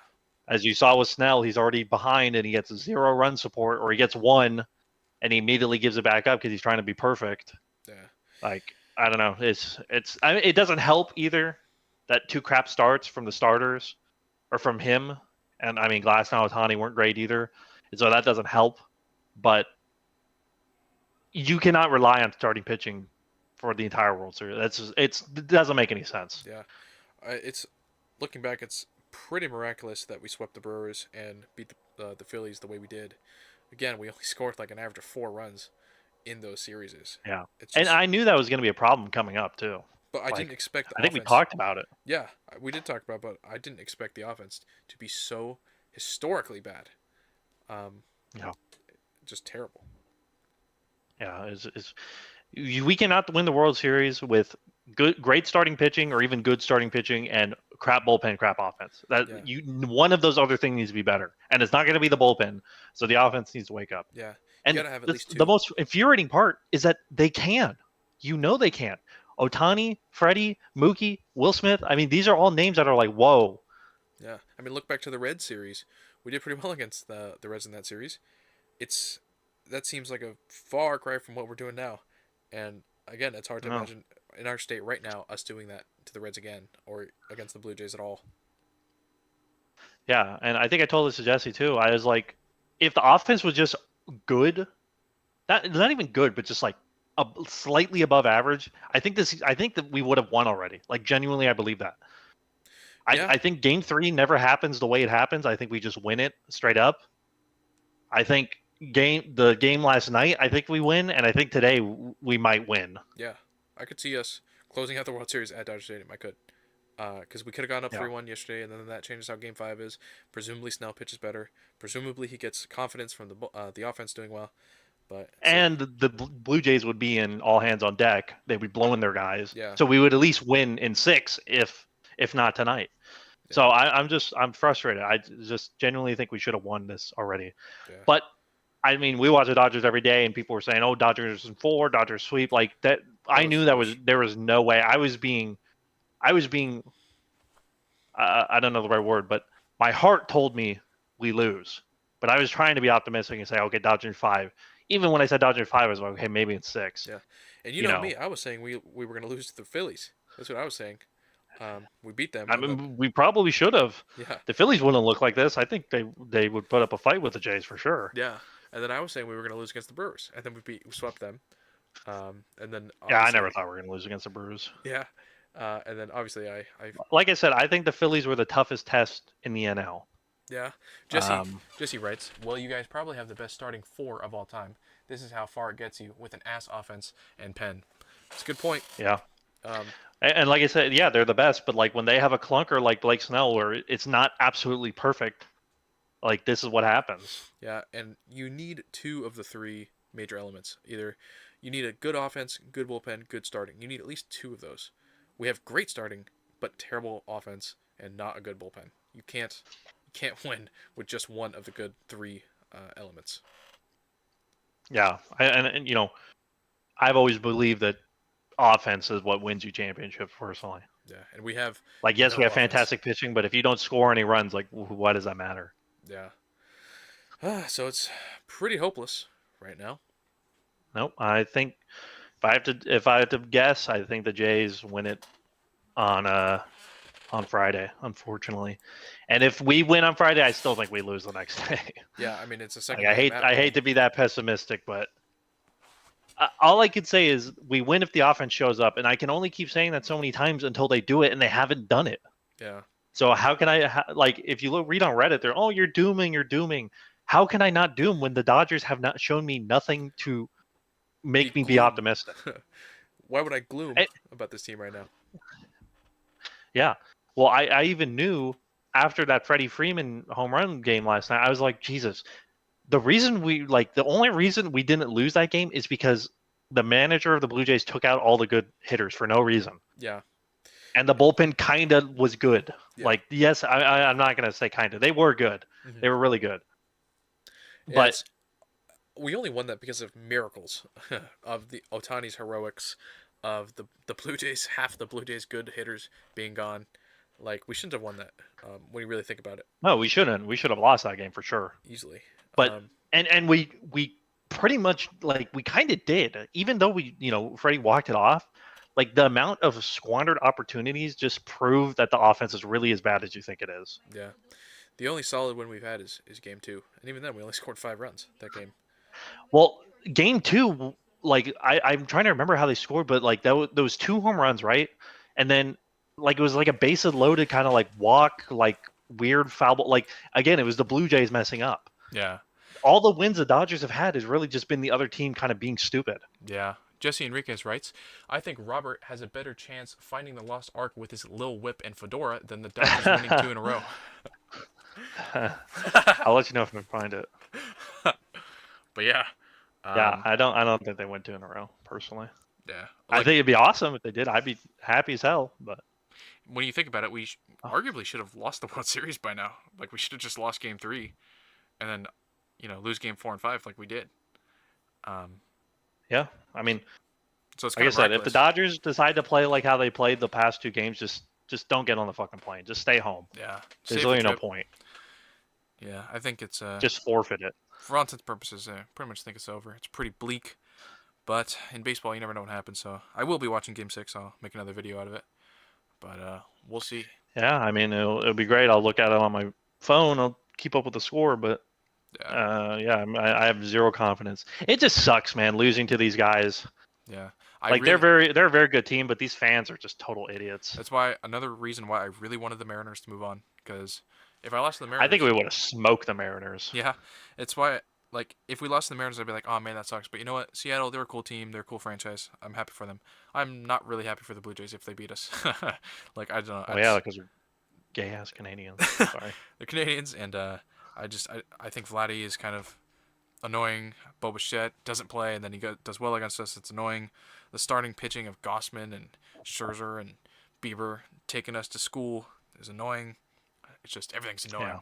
Speaker 3: as you saw with Snell, he's already behind and he gets 0 run support, or he gets 1, and he immediately gives it back up because he's trying to be perfect.
Speaker 1: Yeah.
Speaker 3: Like I don't know. I mean, it doesn't help either that 2 crap starts from the starters or from him. And I mean, Glasnow and Ohtani weren't great either, and so that doesn't help. But you cannot rely on starting pitching for the entire World Series. It doesn't make any sense.
Speaker 1: Yeah, it's looking back, it's pretty miraculous that we swept the Brewers and beat the Phillies the way we did. Again, we only scored like an average of 4 runs in those series.
Speaker 3: Yeah,
Speaker 1: it's just,
Speaker 3: and I knew that was going to be a problem coming up too.
Speaker 1: but I didn't expect the
Speaker 3: I think
Speaker 1: offense.
Speaker 3: we talked about it.
Speaker 1: Yeah, we did talk about it, but I didn't expect the offense to be so historically bad.
Speaker 3: Yeah,
Speaker 1: just terrible.
Speaker 3: Yeah, we cannot win the World Series with great starting pitching, or even good starting pitching and crap bullpen, crap offense. One of those other things needs to be better, and it's not going to be the bullpen. So the offense needs to wake up.
Speaker 1: Yeah,
Speaker 3: and
Speaker 1: gotta have at least 2.
Speaker 3: The most infuriating part is that they can. They can. Ohtani, Freddie, Mookie, Will Smith. I mean, these are all names that are like, whoa.
Speaker 1: Yeah, I mean, look back to the Reds series. We did pretty well against the Reds in that series. That seems like a far cry from what we're doing now. And again, it's hard to imagine in our state right now us doing that to the Reds again or against the Blue Jays at all.
Speaker 3: Yeah, and I think I told this to Jesse too. I was like, if the offense was just good, not even good, but just like slightly above average, I think that we would have won already. Like genuinely, I believe that. I think Game 3 never happens the way it happens. I think we just win it straight up. I think the game last night, I think we win, and I think today we might win.
Speaker 1: Yeah, I could see us closing out the World Series at Dodger Stadium. I could, because we could have gone up 3-1 yesterday, and then that changes how Game 5 is. Presumably Snell pitches better. Presumably he gets confidence from the offense doing well. And
Speaker 3: the Blue Jays would be in all hands on deck. They'd be blowing their guys.
Speaker 1: Yeah.
Speaker 3: So we would at least win in 6, if not tonight. Yeah. So I'm frustrated. I just genuinely think we should have won this already. Yeah. But I mean, we watch the Dodgers every day, and people were saying, "Oh, Dodgers in 4, Dodgers sweep." Like that, I knew there was no way. I was being, I don't know the right word, but my heart told me we lose. But I was trying to be optimistic and say, "Okay, Dodgers 5." Even when I said Dodgers 5, I was like, "Okay, maybe it's 6."
Speaker 1: Yeah, and you know me, I was saying we were going to lose to the Phillies. That's what I was saying. We beat them.
Speaker 3: I
Speaker 1: And then,
Speaker 3: mean, we probably should have.
Speaker 1: yeah,
Speaker 3: The Phillies wouldn't look like this. I think they would put up a fight with the Jays for sure.
Speaker 1: yeah. And then I was saying we were going to lose against the Brewers, and then we swept them. And then
Speaker 3: Yeah, I
Speaker 1: obviously,
Speaker 3: never thought we were going to lose against the Brewers.
Speaker 1: yeah. And then obviously I
Speaker 3: Like I said, I think the Phillies were the toughest test in the NL.
Speaker 1: yeah. Jesse
Speaker 3: Um,
Speaker 1: Jesse writes, well, you guys probably have the best starting four of all time. This is how far it gets you with an ass offense and pen. It's a good point.
Speaker 3: yeah.
Speaker 1: Um,
Speaker 3: And like I said, yeah, they're the best. But like when they have a clunker like Blake Snell, where it's not absolutely perfect, like this is what happens.
Speaker 1: yeah, and you need two of the three major elements. Either you need a good offense, good bullpen, good starting. You need at least two of those. We have great starting, but terrible offense and not a good bullpen. You can't win with just one of the good three elements.
Speaker 3: Yeah, and you know, I've always believed that offense is what wins you championships. Personally,
Speaker 1: Yeah, and we have
Speaker 3: like yes,
Speaker 1: no
Speaker 3: we have
Speaker 1: offense.
Speaker 3: fantastic pitching, but if you don't score any runs, like why does that matter?
Speaker 1: Yeah. So it's pretty hopeless right now.
Speaker 3: Nope. I think if I had to guess, I think the Jays win it on Friday, unfortunately. And if we win on Friday, I still think we lose the next day.
Speaker 1: Yeah, I mean it's a second.
Speaker 3: Like, I hate to be that pessimistic, but all I could say is we win if the offense shows up, and I can only keep saying that so many times until they do it, and they haven't done it.
Speaker 1: Yeah.
Speaker 3: So how can I like if you read on Reddit, they're you're dooming. How can I not doom when the Dodgers have not shown me nothing to make me be optimistic?
Speaker 1: Why would I gloom about this team right now?
Speaker 3: Yeah. Well, I even knew after that Freddie Freeman home run game last night, I was like, Jesus, the only reason we didn't lose that game is because the manager of the Blue Jays took out all the good hitters for no reason.
Speaker 1: Yeah.
Speaker 3: And the bullpen kind of was good.
Speaker 1: Yeah.
Speaker 3: Like, yes, I'm not going to say kind of. They were good.
Speaker 1: Mm-hmm.
Speaker 3: They were really good.
Speaker 1: Yeah,
Speaker 3: but
Speaker 1: we only won that because of miracles of the Otani's heroics, of the Blue Jays, half the Blue Jays' good hitters being gone. Like, we shouldn't have won that when you really think about it.
Speaker 3: No, we shouldn't. We should have lost that game for sure.
Speaker 1: Easily.
Speaker 3: But and we pretty much we kind of did, even though Freddie walked it off. Like the amount of squandered opportunities just proved that the offense is really as bad as you think it is.
Speaker 1: Yeah. The only solid win we've had is game 2. And even then, we only scored 5 runs that game.
Speaker 3: Well, game 2, like, I'm trying to remember how they scored, but, like, those 2 home runs, right? And then, like, it was like a bases loaded kind of, like, walk, like, weird foul ball. Like, again, it was the Blue Jays messing up.
Speaker 1: Yeah.
Speaker 3: All the wins the Dodgers have had has really just been the other team kind of being stupid.
Speaker 1: Yeah. Jesse Enriquez writes, I think Robert has a better chance finding the lost ark with his Lil Whip and Fedora than the Dodgers winning 2 in a row.
Speaker 3: I'll let you know if I find it.
Speaker 1: But yeah.
Speaker 3: Yeah, I don't think they went 2 in a row, personally.
Speaker 1: Yeah.
Speaker 3: I think it'd be awesome if they did. I'd be happy as hell, but
Speaker 1: when you think about it, we arguably should have lost the World Series by now. Like, we should have just lost game 3 and then, lose game 4 and 5 like we did.
Speaker 3: Yeah, I mean,
Speaker 1: so it's
Speaker 3: like I said, if the Dodgers decide to play like how they played the past 2 games, just don't get on the fucking plane. Just stay home.
Speaker 1: Yeah.
Speaker 3: There's really no point.
Speaker 1: Yeah, I think it's
Speaker 3: just forfeit it.
Speaker 1: For all intents and purposes, I pretty much think it's over. It's pretty bleak, but in baseball, you never know what happens. So I will be watching Game 6. I'll make another video out of it, but we'll see.
Speaker 3: Yeah, I mean, it'll be great. I'll look at it on my phone. I'll keep up with the score, but I have zero confidence. It just sucks, man, losing to these guys.
Speaker 1: Yeah,
Speaker 3: they're a very good team, but these fans are just total idiots.
Speaker 1: That's why another reason why I really wanted the Mariners to move on, because if I lost to the Mariners,
Speaker 3: I think we would have smoked the Mariners.
Speaker 1: Yeah, it's why, like, if we lost to the Mariners, I'd be like, oh man, that sucks. But you know what? Seattle, they're a cool team. They're a cool franchise. I'm happy for them. I'm not really happy for the Blue Jays if they beat us. Like, I don't know.
Speaker 3: Oh, yeah, because we're gay-ass Canadians. Sorry.
Speaker 1: They're Canadians, and I think Vladdy is kind of annoying. Bo Bichette doesn't play, and then he does well against us. It's annoying. The starting pitching of Gossman and Scherzer and Bieber taking us to school is annoying. It's just, everything's annoying.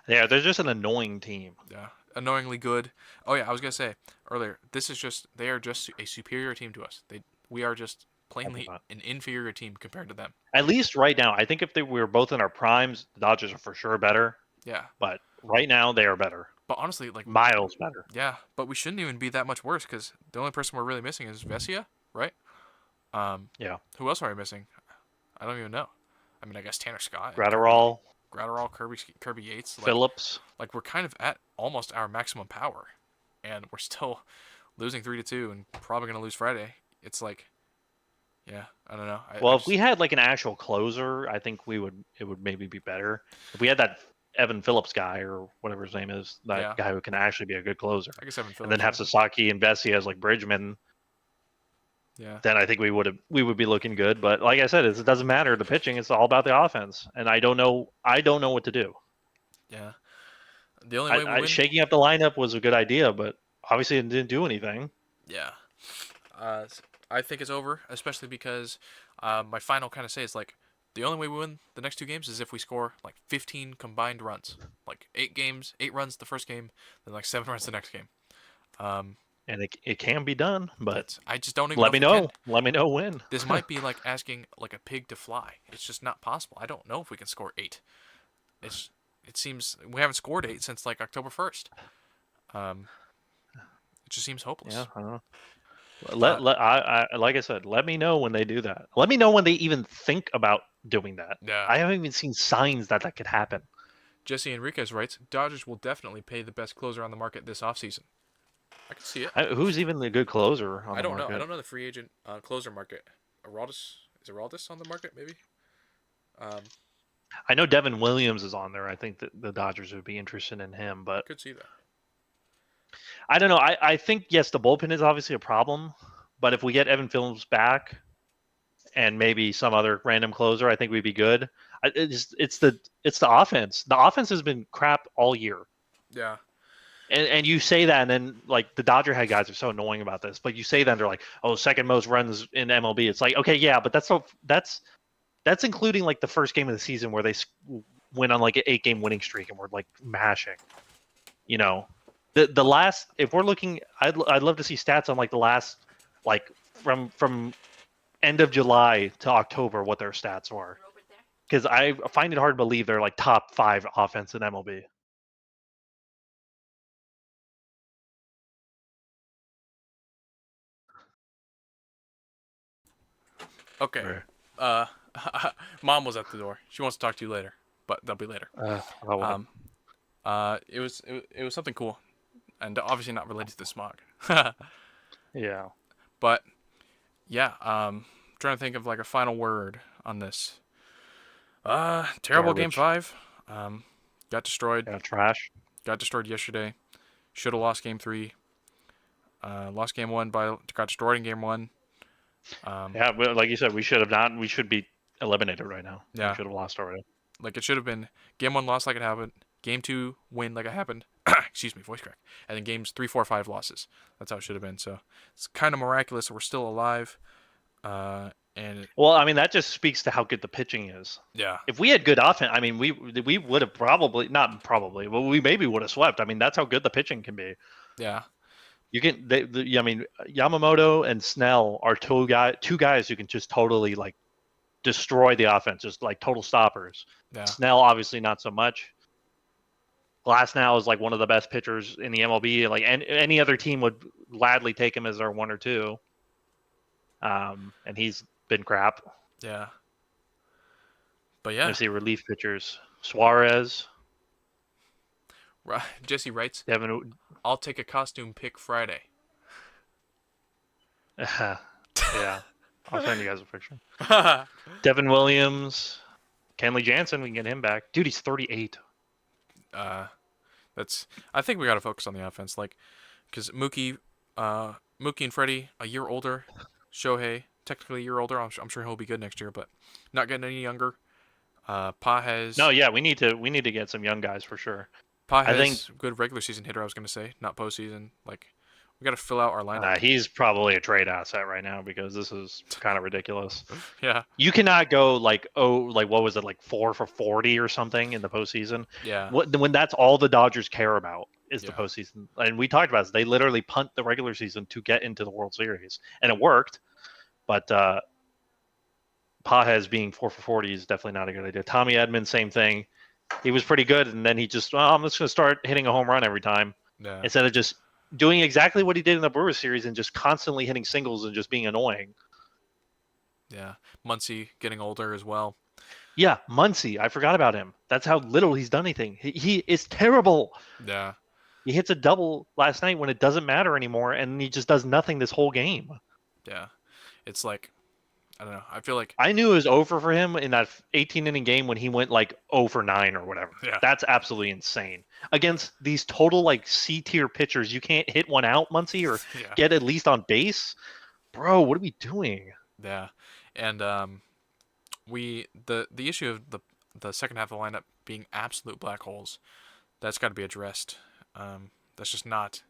Speaker 3: Yeah, they're just an annoying team.
Speaker 1: Yeah, annoyingly good. Oh yeah, I was gonna say earlier, they are just a superior team to us. We are just plainly an inferior team compared to them.
Speaker 3: At least right now, I think if we were both in our primes, the Dodgers are for sure better.
Speaker 1: Yeah.
Speaker 3: But right now, they are better.
Speaker 1: But honestly, like,
Speaker 3: miles better.
Speaker 1: Yeah, but we shouldn't even be that much worse because the only person we're really missing is Vesia, right?
Speaker 3: Yeah.
Speaker 1: Who else are we missing? I don't even know. I mean, I guess Tanner Scott, and
Speaker 3: Gratterall,
Speaker 1: Gratterall, Kirby Yates.
Speaker 3: Phillips.
Speaker 1: Like we're kind of at almost our maximum power, and we're still losing 3-2, and probably gonna lose Friday. It's like, yeah, I don't know.
Speaker 3: Well, if we had like an actual closer, I think it would maybe be better. If we had that Evan Phillips guy or whatever his name is, that guy who can actually be a good closer,
Speaker 1: I guess Evan Phillips,
Speaker 3: and then have Sasaki and Bessie as like bridgemen.
Speaker 1: Yeah.
Speaker 3: Then I think we would be looking good. But like I said, it doesn't matter the pitching; it's all about the offense, and I don't know what to do.
Speaker 1: Yeah. The only way we win.
Speaker 3: Shaking up the lineup was a good idea, but obviously it didn't do anything.
Speaker 1: Yeah. I think it's over, especially because my final kind of say is like the only way we win the next 2 games is if we score like 15 combined runs, like 8 runs the first game, then like 7 runs the next game.
Speaker 3: And it can be done, but
Speaker 1: I just don't even
Speaker 3: let me know. Let me know when.
Speaker 1: This might be like asking like a pig to fly. It's just not possible. I don't know if we can score 8. It seems we haven't scored 8 since like October 1st. It just seems hopeless.
Speaker 3: Yeah, I don't know. Like I said, let me know when they do that. Let me know when they even think about doing that.
Speaker 1: Yeah.
Speaker 3: I haven't even seen signs that could happen.
Speaker 1: Jesse Enriquez writes, Dodgers will definitely pay the best closer on the market this offseason. I can see it.
Speaker 3: Who's even the good closer on the market?
Speaker 1: I don't know. I don't know the free agent closer market. Is Araldis on the market, maybe?
Speaker 3: I know Devin Williams is on there. I think that the Dodgers would be interested in him, but
Speaker 1: could see that.
Speaker 3: I don't know. I think, yes, the bullpen is obviously a problem, but if we get Evan Phillips back and maybe some other random closer, I think we'd be good. It's the offense. The offense has been crap all year.
Speaker 1: Yeah.
Speaker 3: And you say that, and then like the Dodger head guys are so annoying about this. But you say that, and they're like, "Oh, second most runs in MLB." It's like, okay, yeah, but that's including like the first game of the season where they went on like an 8-game winning streak and were like mashing. You know, the last, if we're looking, I'd love to see stats on like the last, like from end of July to October, what their stats were, because I find it hard to believe they're like top 5 offense in MLB.
Speaker 1: Okay. Mom was at the door. She wants to talk to you later, but that'll be later. It was something cool, and obviously not related to the smog.
Speaker 3: Yeah.
Speaker 1: But yeah, trying to think of like a final word on this. Terrible
Speaker 3: Garbage.
Speaker 1: Game 5. Got destroyed.
Speaker 3: Yeah, trash.
Speaker 1: Got destroyed yesterday. Should have lost Game 3. Lost Game 1 got destroyed in Game 1.
Speaker 3: Yeah, but like you said, we should have not. We should be eliminated right now.
Speaker 1: Yeah.
Speaker 3: We should have lost already.
Speaker 1: Like it should have been Game 1 loss like it happened. Game 2 win like it happened. Excuse me, voice crack. And then games 3, 4, 5 losses. That's how it should have been. So it's kind of miraculous that we're still alive.
Speaker 3: Well, I mean, that just speaks to how good the pitching is.
Speaker 1: Yeah.
Speaker 3: If we had good offense, I mean, we would have but we maybe would have swept. I mean, that's how good the pitching can be.
Speaker 1: Yeah.
Speaker 3: You can, I mean, Yamamoto and Snell are two guys who can just totally like destroy the offense, just like total stoppers.
Speaker 1: Yeah.
Speaker 3: Snell obviously not so much. Glass now is like one of the best pitchers in the MLB. Like any other team would gladly take him as their 1 or 2. And he's been crap.
Speaker 1: Yeah. But yeah.
Speaker 3: I see relief pitchers. Suarez.
Speaker 1: Jesse writes,
Speaker 3: Devin.
Speaker 1: I'll take a costume pick Friday.
Speaker 3: Yeah. I'll send you guys a picture. Devin Williams. Kenley Jansen, we can get him back. Dude, he's 38.
Speaker 1: I think we got to focus on the offense, like, because Mookie and Freddie a year older, Shohei technically a year older. I'm sure he'll be good next year, but not getting any younger. Pages.
Speaker 3: No, yeah, we need to get some young guys for sure.
Speaker 1: Pages, I think good regular season hitter. I was gonna say, not postseason. Like, we got to fill out our lineup.
Speaker 3: He's probably a trade asset right now because this is kind of ridiculous.
Speaker 1: Yeah.
Speaker 3: You cannot go like what was it, like 4 for 40 or something in the postseason?
Speaker 1: Yeah.
Speaker 3: When that's all the Dodgers care about is the postseason. And we talked about this. They literally punt the regular season to get into the World Series, and it worked. But Pages being 4 for 40 is definitely not a good idea. Tommy Edman, same thing. He was pretty good, and then he just, I'm just going to start hitting a home run every time.
Speaker 1: Yeah.
Speaker 3: Instead of just doing exactly what he did in the Brewers series and just constantly hitting singles and just being annoying.
Speaker 1: Yeah, Muncy getting older as well.
Speaker 3: Yeah, Muncy. I forgot about him. That's how little he's done anything. He is terrible.
Speaker 1: Yeah,
Speaker 3: He hits a double last night when it doesn't matter anymore, and he just does nothing this whole game.
Speaker 1: yeah. It's like, I don't know. I feel like,
Speaker 3: I knew it was over for him in that 18-inning game when he went like 0 for 9 or whatever.
Speaker 1: yeah,
Speaker 3: That's absolutely insane. Against these total like C-tier pitchers, you can't hit one out, Muncy, or
Speaker 1: yeah,
Speaker 3: get at least on base. Bro, what are we doing?
Speaker 1: yeah. And the issue of the second half of the lineup being absolute black holes, that's got to be addressed. That's just not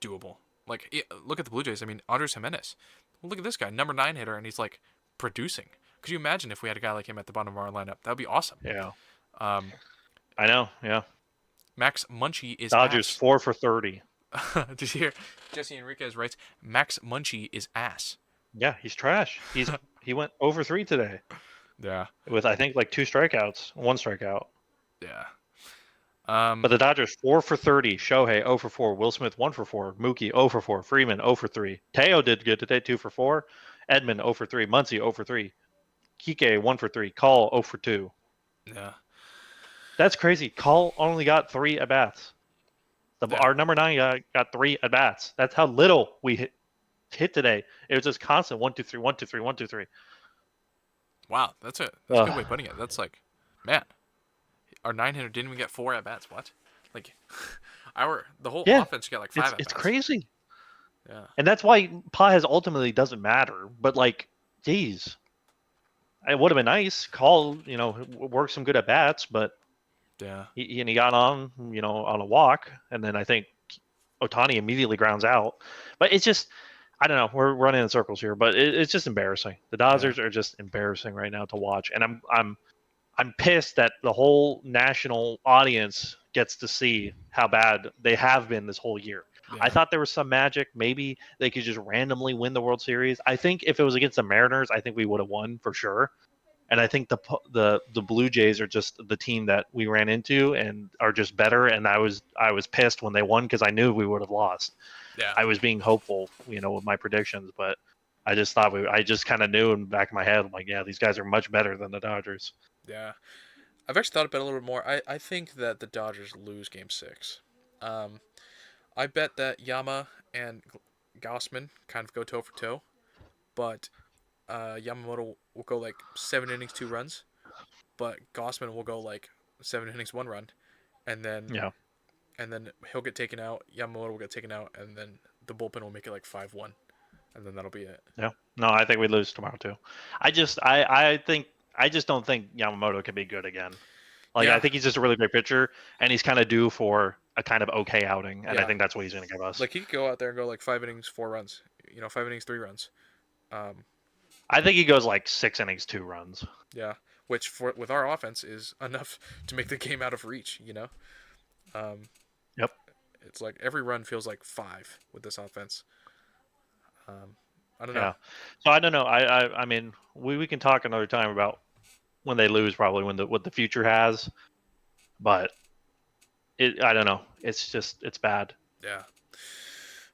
Speaker 1: doable. Like, look at the Blue Jays. I mean, Andres Jimenez. Well, look at this guy, number 9 hitter, and he's like producing. Could you imagine if we had a guy like him at the bottom of our lineup? That would be awesome.
Speaker 3: Yeah,
Speaker 1: Um,
Speaker 3: I know. Yeah,
Speaker 1: Max Munchie is
Speaker 3: Dodgers
Speaker 1: ass.
Speaker 3: 4 for 30.
Speaker 1: Did you hear? Jesse Enriquez writes, Max Munchie is ass.
Speaker 3: Yeah, he's trash. He went over 3 today
Speaker 1: Yeah,
Speaker 3: with I think like 2 strikeouts, 1 strikeout.
Speaker 1: yeah.
Speaker 3: But the Dodgers 4 for 30. Shohei 0 for 4. Will Smith 1 for 4. Mookie 0 for 4. Freeman 0 for 3. Teo did good today 2 for 4. Edmund 0 for 3. Muncy 0 for 3. Kike 1 for 3. Call 0 for 2.
Speaker 1: Yeah,
Speaker 3: That's crazy. Call only got 3 at bats.
Speaker 1: Yeah.
Speaker 3: Our number 9 got 3 at bats. That's how little we hit today. It was just constant 1 2 3 1 2 3 1 2 3.
Speaker 1: wow, that's a good way of putting it. That's like, man, our 9 hitter didn't even get 4 at bats. What? Like, the whole offense got like 5 at bats.
Speaker 3: It's crazy.
Speaker 1: Yeah,
Speaker 3: And that's why Paz ultimately doesn't matter. But like, geez, it would have been nice. Call, work some good at bats, but
Speaker 1: yeah,
Speaker 3: he got on, on a walk, and then I think Otani immediately grounds out. But it's just, I don't know. We're running in circles here, but it's just embarrassing. The Dodgers are just embarrassing right now to watch, and I'm pissed that the whole national audience gets to see how bad they have been this whole year.
Speaker 1: yeah.
Speaker 3: I thought there was some magic. Maybe they could just randomly win the World Series. I think if it was against the Mariners, I think we would have won for sure. And I think the Blue Jays are just the team that we ran into and are just better. And I was pissed when they won because I knew we would have lost.
Speaker 1: Yeah.
Speaker 3: I was being hopeful, with my predictions, but I just thought I just kind of knew in the back of my head, I'm like, yeah, these guys are much better than the Dodgers.
Speaker 1: Yeah. I've actually thought about it a little bit more. I think that the Dodgers lose Game 6. I bet that Yama and Gossman kind of go toe for toe, but Yamamoto will go like 7 innings, 2 runs, but Gossman will go like 7 innings, 1 run, and then he'll get taken out. Yamamoto will get taken out, and then the bullpen will make it like 5-1, and then that'll be it.
Speaker 3: Yeah. No, I think we lose tomorrow too. I just don't think Yamamoto can be good again. Like,
Speaker 1: Yeah.
Speaker 3: I think he's just a really great pitcher, and he's kind of due for a kind of okay outing, and I
Speaker 1: Yeah.
Speaker 3: think that's what he's going to give us.
Speaker 1: Like, he could go out there and go like 5 innings, 4 runs. 5 innings, 3 runs.
Speaker 3: I think he goes like 6 innings, 2 runs.
Speaker 1: Yeah, which with our offense is enough to make the game out of reach.
Speaker 3: Yep.
Speaker 1: It's like every run feels like 5 with this offense. I don't know.
Speaker 3: Yeah. So I don't know. I mean, we can talk another time about when they lose, probably what the future has, but I don't know. It's bad.
Speaker 1: Yeah.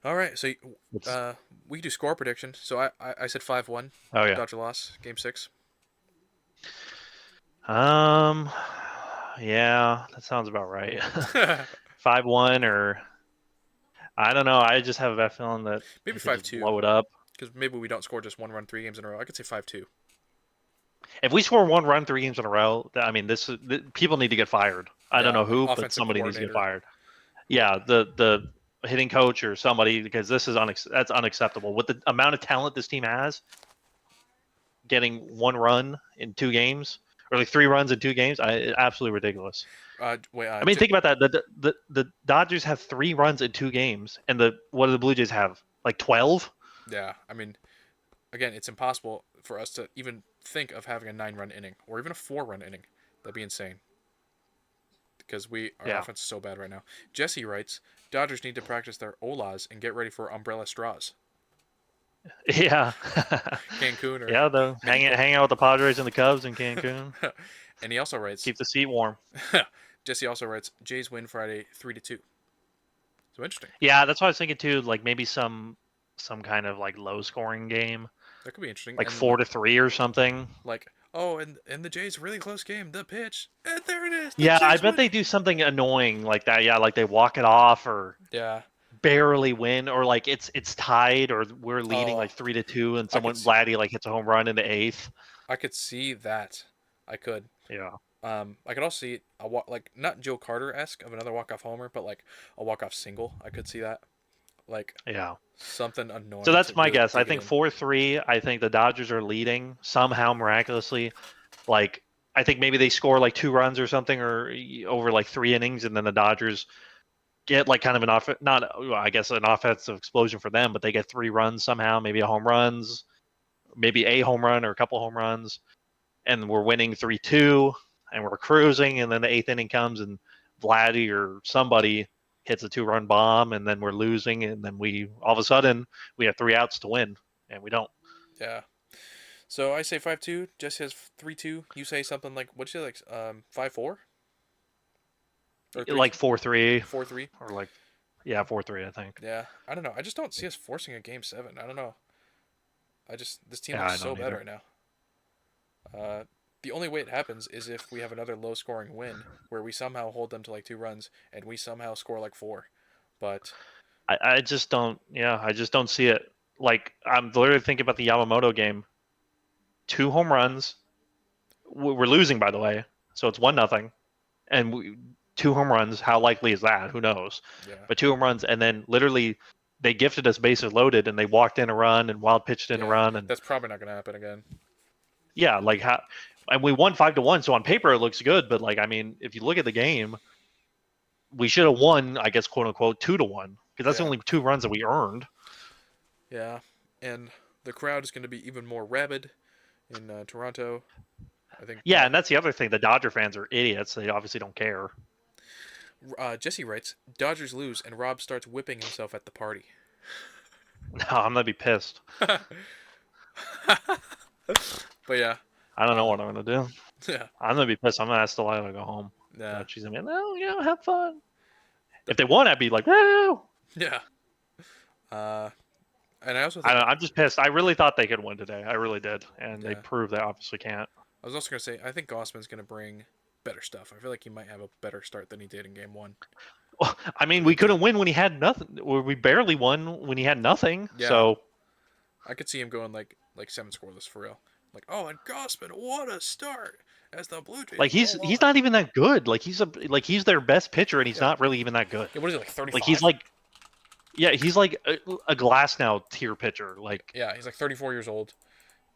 Speaker 1: All right, so we can do score prediction. So I said 5-1.
Speaker 3: Oh yeah.
Speaker 1: Dodger loss, Game 6.
Speaker 3: Yeah, that sounds about right. 5-1 or I don't know. I just have that feeling that
Speaker 1: Maybe
Speaker 3: they could just
Speaker 1: 5-2.
Speaker 3: blow it up.
Speaker 1: Because maybe we don't score just 1 run 3 games in a row. I could say 5-2.
Speaker 3: If we score 1 run 3 games in a row, I mean, people need to get fired. I don't know who, but
Speaker 1: offensive
Speaker 3: somebody needs to get
Speaker 1: coordinator.
Speaker 3: fired. Yeah, the hitting coach or somebody, because this is that's unacceptable. With the amount of talent this team has, getting 1 run in 2 games or like 3 runs in 2 games, absolutely ridiculous. I mean, think about that. The Dodgers have 3 runs in 2 games, and what do the Blue Jays have? Like 12?
Speaker 1: Yeah, I mean, again, it's impossible for us to even think of having a 9-run inning or even a 4-run inning. That'd be insane. Because our offense is so bad right now. Jesse writes, Dodgers need to practice their olas and get ready for umbrella straws.
Speaker 3: Yeah.
Speaker 1: Cancun or
Speaker 3: yeah, though. Hang out with the Padres and the Cubs in Cancun.
Speaker 1: And he also writes,
Speaker 3: Keep the seat warm.
Speaker 1: Jesse also writes, Jays win Friday 3-2. So interesting.
Speaker 3: Yeah, that's what I was thinking too. Like maybe some kind of like low scoring game.
Speaker 1: That could be interesting.
Speaker 3: like
Speaker 1: And
Speaker 3: 4-3 or something.
Speaker 1: like, oh, and the Jays really close game. The pitch, and there it is. The
Speaker 3: Yeah, I
Speaker 1: Jays
Speaker 3: bet
Speaker 1: win.
Speaker 3: they do something annoying like that. Yeah, like they walk it off or
Speaker 1: Yeah.
Speaker 3: barely win, or like it's tied, or we're leading
Speaker 1: Oh,
Speaker 3: like 3-2, and
Speaker 1: I could
Speaker 3: someone
Speaker 1: s-
Speaker 3: Vladdy like hits a home run in the eighth.
Speaker 1: I could see that. I could.
Speaker 3: Yeah,
Speaker 1: I could also see like not Joe Carter esque of another walk off homer, but like a walk off single. I could see that. Like
Speaker 3: yeah.
Speaker 1: something
Speaker 3: So
Speaker 1: annoying to
Speaker 3: that's my
Speaker 1: really
Speaker 3: guess. I
Speaker 1: dig it
Speaker 3: think
Speaker 1: in.
Speaker 3: 4-3. I think the Dodgers are leading somehow miraculously. Like I think maybe they score like 2 runs or something, or over like 3 innings, and then the Dodgers get like kind of I guess an offensive explosion for them, but they get 3 runs somehow, maybe maybe a home run or a couple home runs, and we're winning 3-2, and we're cruising, and then the eighth inning comes, and Vladdy or somebody hits a 2-run bomb, and then we're losing, and then we all of a sudden we have 3 outs to win, and we don't.
Speaker 1: Yeah. So I say 5-2. Jesse says 3-2. You say something like what'd you say, like 5-4 or
Speaker 3: Like 4-3
Speaker 1: 4-3.
Speaker 3: or like, yeah, 4-3, I think.
Speaker 1: Yeah. I don't know. I just don't see us forcing a game 7. I don't know. This team
Speaker 3: Yeah,
Speaker 1: looks
Speaker 3: I
Speaker 1: so
Speaker 3: don't
Speaker 1: bad
Speaker 3: either.
Speaker 1: right now. The only way it happens is if we have another low scoring win where we somehow hold them to like 2 runs and we somehow score like 4. But
Speaker 3: I just don't. Yeah, I just don't see it. Like I'm literally thinking about the Yamamoto game. 2 home runs. We're losing, by the way, so it's 1-0, and 2 home runs. How likely is that? Who knows?
Speaker 1: yeah,
Speaker 3: But 2 home runs, and then literally they gifted us bases loaded, and they walked in a run and wild pitched in a
Speaker 1: yeah,
Speaker 3: run, and
Speaker 1: that's probably not gonna happen again.
Speaker 3: yeah, like how. And we won 5-1, so on paper it looks good, but like I mean, if you look at the game, we should have won, I guess, quote unquote, 2-1, because that's
Speaker 1: Yeah,
Speaker 3: only 2 runs that we earned.
Speaker 1: yeah, and the crowd is gonna be even more rabid in Toronto. I think.
Speaker 3: Yeah, and that's the other thing. The Dodger fans are idiots. They obviously don't care.
Speaker 1: Jesse writes, Dodgers lose and Rob starts whipping himself at the party.
Speaker 3: No, I'm gonna be pissed.
Speaker 1: But yeah,
Speaker 3: I don't know
Speaker 1: uh,
Speaker 3: what I'm gonna do.
Speaker 1: yeah,
Speaker 3: I'm gonna be pissed. I'm gonna ask Delilah to go home.
Speaker 1: yeah,
Speaker 3: She's gonna be, no, have fun. If they won, I'd be like, woo!
Speaker 1: yeah. Uh, and I also
Speaker 3: I
Speaker 1: think,
Speaker 3: don't know, I'm just pissed. I really thought they could win today. I really did, and they
Speaker 1: yeah,
Speaker 3: proved they obviously can't.
Speaker 1: I was also gonna say I think Gossman's gonna bring better stuff. I feel like he might have a better start than he did in Game 1.
Speaker 3: Well, I mean, we couldn't win when he had nothing. Or we barely won when he had nothing.
Speaker 1: Yeah,
Speaker 3: So
Speaker 1: I could see him going like 7 scoreless for real. Like, oh, and Gossman, what a start as the Blue Jays
Speaker 3: like he's
Speaker 1: roll
Speaker 3: he's
Speaker 1: on.
Speaker 3: not even that good. Like he's their best pitcher, and he's
Speaker 1: Yeah,
Speaker 3: not really even that good.
Speaker 1: yeah. What is it, like
Speaker 3: Like
Speaker 1: 35?
Speaker 3: he's like, yeah, he's like a glass now tier pitcher. Like,
Speaker 1: Yeah, he's like 34 years old.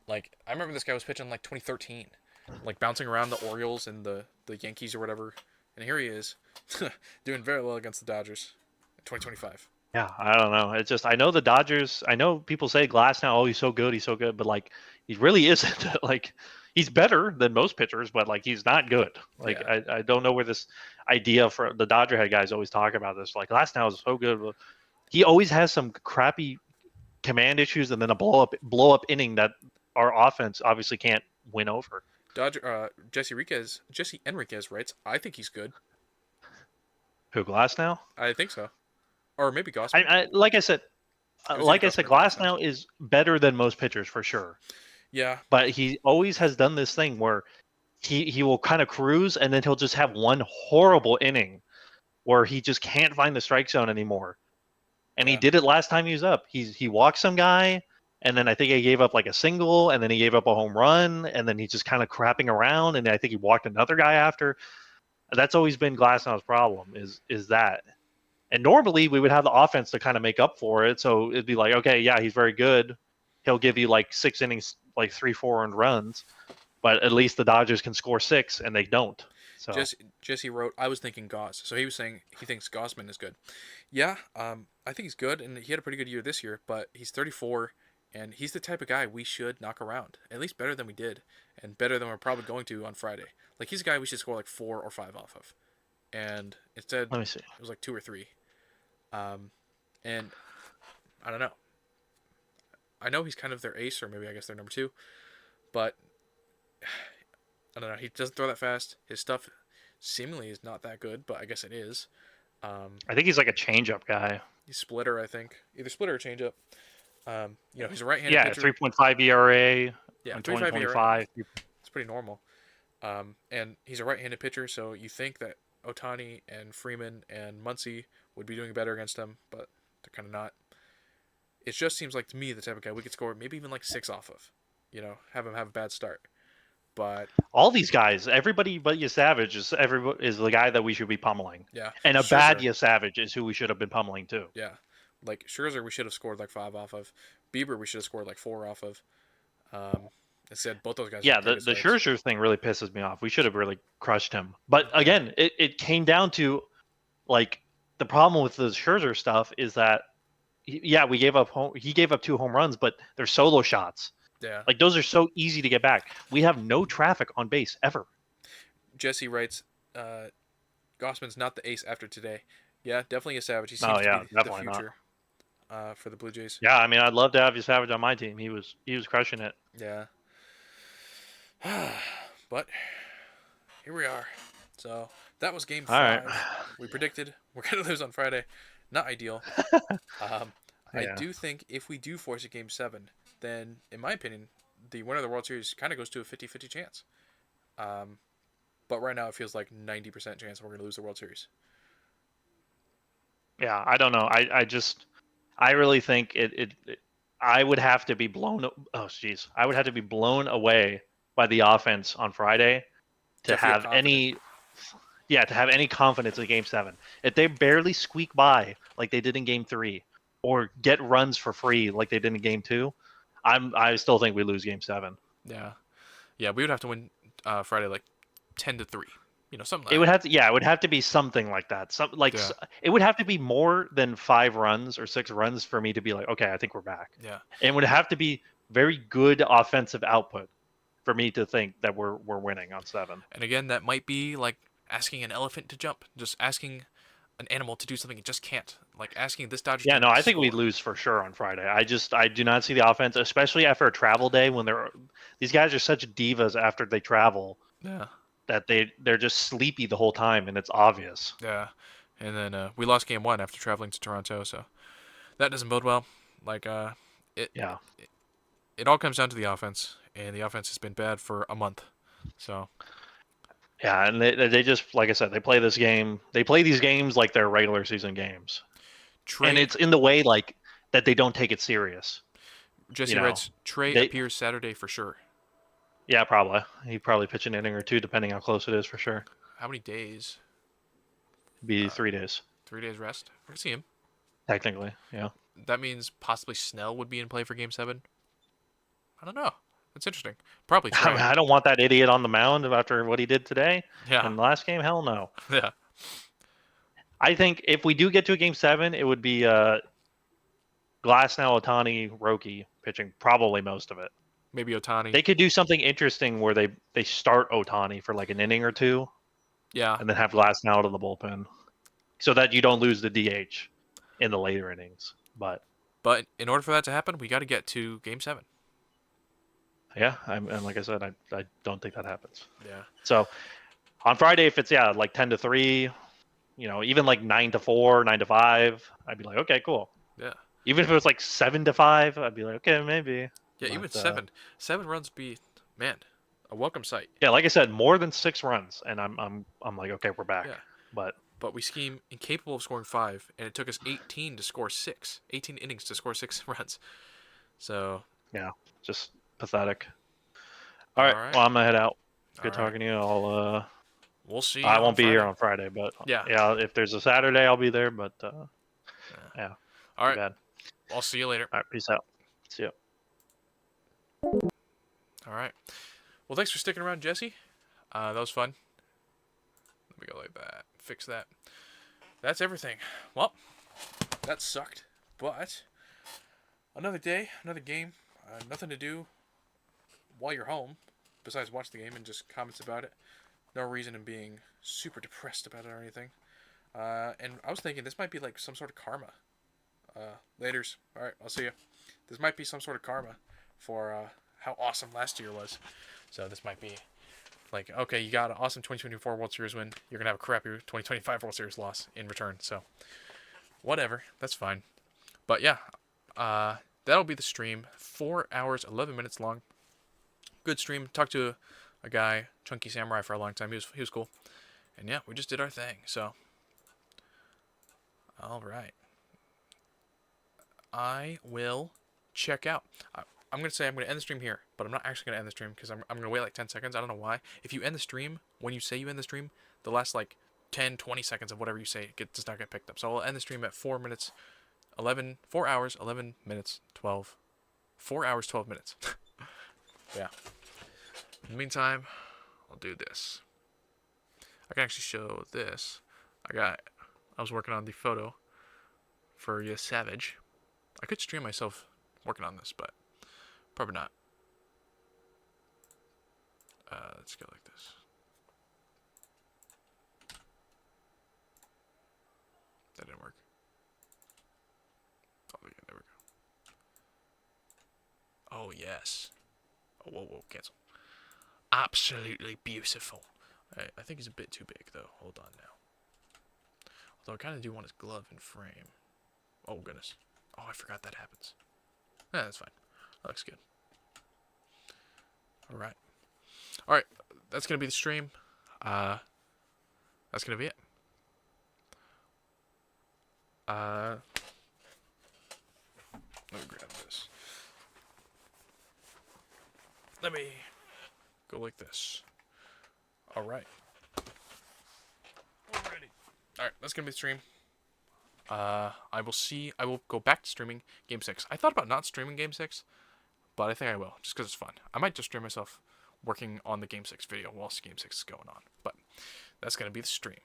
Speaker 1: Like, I remember this guy was pitching like 2013, like bouncing around the Orioles and the Yankees or whatever. And here he is, doing very well against the Dodgers in 2025.
Speaker 3: yeah, I don't know. It's just I know the Dodgers. I know people say Glass now. Oh, he's so good, but like he really isn't. Like he's better than most pitchers, but like he's not good. Like
Speaker 1: Yeah,
Speaker 3: I don't know where this idea for the Dodger head guys always talk about this. Like Glass now is so good. But he always has some crappy command issues, and then a blow up inning that our offense obviously can't win over.
Speaker 1: Jesse Enriquez writes, I think he's good.
Speaker 3: Who Glass now?
Speaker 1: I think so, or maybe
Speaker 3: I,
Speaker 1: Gossman.
Speaker 3: I like I said.
Speaker 1: It was either Gossman or
Speaker 3: Glass
Speaker 1: Gossman.
Speaker 3: now is better than most pitchers for sure.
Speaker 1: Yeah,
Speaker 3: But he always has done this thing where he will kind of cruise, and then he'll just have one horrible inning where he just can't find the strike zone anymore. And he
Speaker 1: yeah,
Speaker 3: did it last time he was up. He walked some guy, and then I think he gave up like a single, and then he gave up a home run, and then he's just kind of crapping around, and I think he walked another guy after. That's always been Glasnow's problem is that. And normally we would have the offense to kind of make up for it. So it'd be like, okay, yeah, he's very good. He'll give you like 6 innings, like 3-4 earned runs, but at least the Dodgers can score 6, and they don't. So
Speaker 1: Jesse wrote, I was thinking Goss. So he was saying he thinks Gossman is good. Yeah, I think he's good, and he had a pretty good year this year, but he's 34, and he's the type of guy we should knock around. At least better than we did, and better than we're probably going to on Friday. Like, he's a guy we should score like 4 or 5 off of. And instead,
Speaker 3: let me see.
Speaker 1: it was like 2 or 3. And I don't know. I know he's kind of their ace, or maybe I guess they're number 2, but I don't know. He doesn't throw that fast. His stuff seemingly is not that good, but I guess it is.
Speaker 3: I think he's like a changeup guy.
Speaker 1: He's splitter, I think. Either splitter or changeup. He's a right-handed
Speaker 3: Yeah,
Speaker 1: pitcher.
Speaker 3: 3.5 ERA
Speaker 1: Yeah,
Speaker 3: in
Speaker 1: 3.5 ERA.
Speaker 3: 2025.
Speaker 1: It's pretty normal. And he's a right-handed pitcher, so you think that Otani and Freeman and Muncy would be doing better against him, but they're kind of not. It just seems like to me the type of guy we could score maybe even like 6 off of. Have him have a bad start. But
Speaker 3: All these guys, everybody but Savage is the guy that we should be pummeling.
Speaker 1: yeah,
Speaker 3: And a
Speaker 1: Scherzer,
Speaker 3: bad Savage is who we should have been pummeling too.
Speaker 1: yeah, like Scherzer we should have scored like 5 off of. Bieber we should have scored like 4 off of. Instead, both those guys.
Speaker 3: Yeah, the Scherzer thing really pisses me off. We should have really crushed him. But again, it came down to like the problem with the Scherzer stuff is that he gave up 2 home runs, but they're solo shots.
Speaker 1: Yeah.
Speaker 3: Like those are so easy to get back. We have no traffic on base ever.
Speaker 1: Jesse writes, Gossman's not the ace after today. Yeah, definitely a Savage. He seems to be the future for the Blue Jays.
Speaker 3: Yeah, I mean, I'd love to have Savage on my team. He was crushing it.
Speaker 1: Yeah. But here we are. So that was game 5.
Speaker 3: All right.
Speaker 1: We predicted we're going to lose on Friday. Not ideal. I do think if we do force a game 7, then, in my opinion, the winner of the World Series kind of goes to a 50-50 chance. But right now it feels like 90% chance we're going to lose the World Series.
Speaker 3: Yeah, I don't know. I really think I would have to be blown. Oh, jeez. I would have to be blown away by the offense on Friday to have any confidence in Game 7. If they barely squeak by like they did in Game 3, or get runs for free like they did in Game 2, I still think we lose Game 7.
Speaker 1: Yeah, we would have to win Friday like 10-3. Something like
Speaker 3: it would have to. Yeah, it would have to be something like that. It would have to be more than 5 runs or 6 runs for me to be like, okay, I think we're back.
Speaker 1: Yeah,
Speaker 3: and it would have to be very good offensive output for me to think that we're winning on 7.
Speaker 1: And again, that might be like asking an elephant to jump, just asking an animal to do something it just can't. Like asking this Dodgers.
Speaker 3: Yeah, no, I think we'd lose for sure on Friday. I do not see the offense, especially after a travel day when these guys are such divas after they travel.
Speaker 1: Yeah.
Speaker 3: That they're just sleepy the whole time, and it's obvious.
Speaker 1: Yeah, and then we lost Game 1 after traveling to Toronto, so that doesn't bode well. Like it all comes down to the offense, and the offense has been bad for a month. So
Speaker 3: yeah, and they just, like I said, they play these games like they're regular season games, and it's in the way like that they don't take it serious.
Speaker 1: Jesse writes, Trey appears Saturday for sure.
Speaker 3: Yeah, probably. He'd probably pitch an inning or 2, depending how close it is, for sure.
Speaker 1: How many days?
Speaker 3: It'd be 3 days.
Speaker 1: 3 days rest? I can see him.
Speaker 3: Technically, yeah.
Speaker 1: That means possibly Snell would be in play for Game 7? I don't know. That's interesting. Probably Trey.
Speaker 3: I don't want that idiot on the mound after what he did today.
Speaker 1: Yeah.
Speaker 3: In the last game, hell no.
Speaker 1: Yeah.
Speaker 3: I think if we do get to a Game 7, it would be Glasnow, Otani, Roki pitching probably most of it.
Speaker 1: Maybe Otani.
Speaker 3: They could do something interesting where they start Otani for like an inning or 2.
Speaker 1: Yeah.
Speaker 3: And then have Glasnow out of the bullpen. So that you don't lose the DH in the later innings. But
Speaker 1: in order for that to happen, we got to get to Game 7.
Speaker 3: Yeah, and like I said, I don't think that happens.
Speaker 1: Yeah.
Speaker 3: So on Friday, if it's like 10-3, even like 9-4, 9-5, I'd be like, okay, cool.
Speaker 1: Yeah.
Speaker 3: Even if it was like 7-5, I'd be like, okay, maybe.
Speaker 1: Yeah, even 7 runs be, man, a welcome sight.
Speaker 3: Yeah, like I said, more than 6 runs, and I'm like, okay, we're back.
Speaker 1: Yeah. But we scheme incapable of scoring 5, and it took us 18 to score 6. 18 innings to score 6 runs. So
Speaker 3: yeah, just pathetic. All right. Well, I'm gonna head out. Good talking to you.
Speaker 1: We'll see.
Speaker 3: I won't be here on Friday, but yeah. If there's a Saturday, I'll be there. But yeah.
Speaker 1: All right.
Speaker 3: Bad.
Speaker 1: I'll see you later.
Speaker 3: All right. Peace out. See you.
Speaker 1: All right. Well, thanks for sticking around, Jesse. That was fun. Let me go like that. Fix that. That's everything. Well, that sucked. But another day, another game. Nothing to do while you're home besides watch the game and just comments about it. No reason in being super depressed about it or anything. And I was thinking this might be like some sort of karma. Laters. All right, I'll see you. This might be some sort of karma for how awesome last year was. So this might be like, okay, you got an awesome 2024 World Series win. You're going to have a crappy 2025 World Series loss in return. So whatever. That's fine. But yeah, that'll be the stream. 4 hours, 11 minutes long. Good stream. Talked to a guy, Chunky Samurai, for a long time. He was cool. And yeah, we just did our thing. So, all right. I will check out. I'm going to say I'm going to end the stream here, but I'm not actually going to end the stream because I'm going to wait like 10 seconds. I don't know why. If you end the stream, when you say you end the stream, the last like 10, 20 seconds of whatever you say does not get picked up. So I'll end the stream at 4 hours, 11 minutes, 4 hours, 12 minutes. Yeah. In the meantime, I'll do this. I can actually show this. I was working on the photo for Ya Savage. I could stream myself working on this, but probably not. Let's go like this. That didn't work. Oh, yeah, there we go. Oh, yes. Oh, whoa, cancel. Absolutely beautiful. I think he's a bit too big, though. Hold on now. Although I kind of do want his glove and frame. Oh, goodness. Oh, I forgot that happens. Yeah, that's fine. That looks good. Alright. Alright, that's going to be the stream. That's going to be it. Let me grab this. Let me go like this. Alright. Alrighty. Alright, that's going to be the stream. I will go back to streaming Game 6. I thought about not streaming Game 6, but I think I will, just because it's fun. I might just stream myself working on the Game 6 video whilst Game 6 is going on. But that's going to be the stream.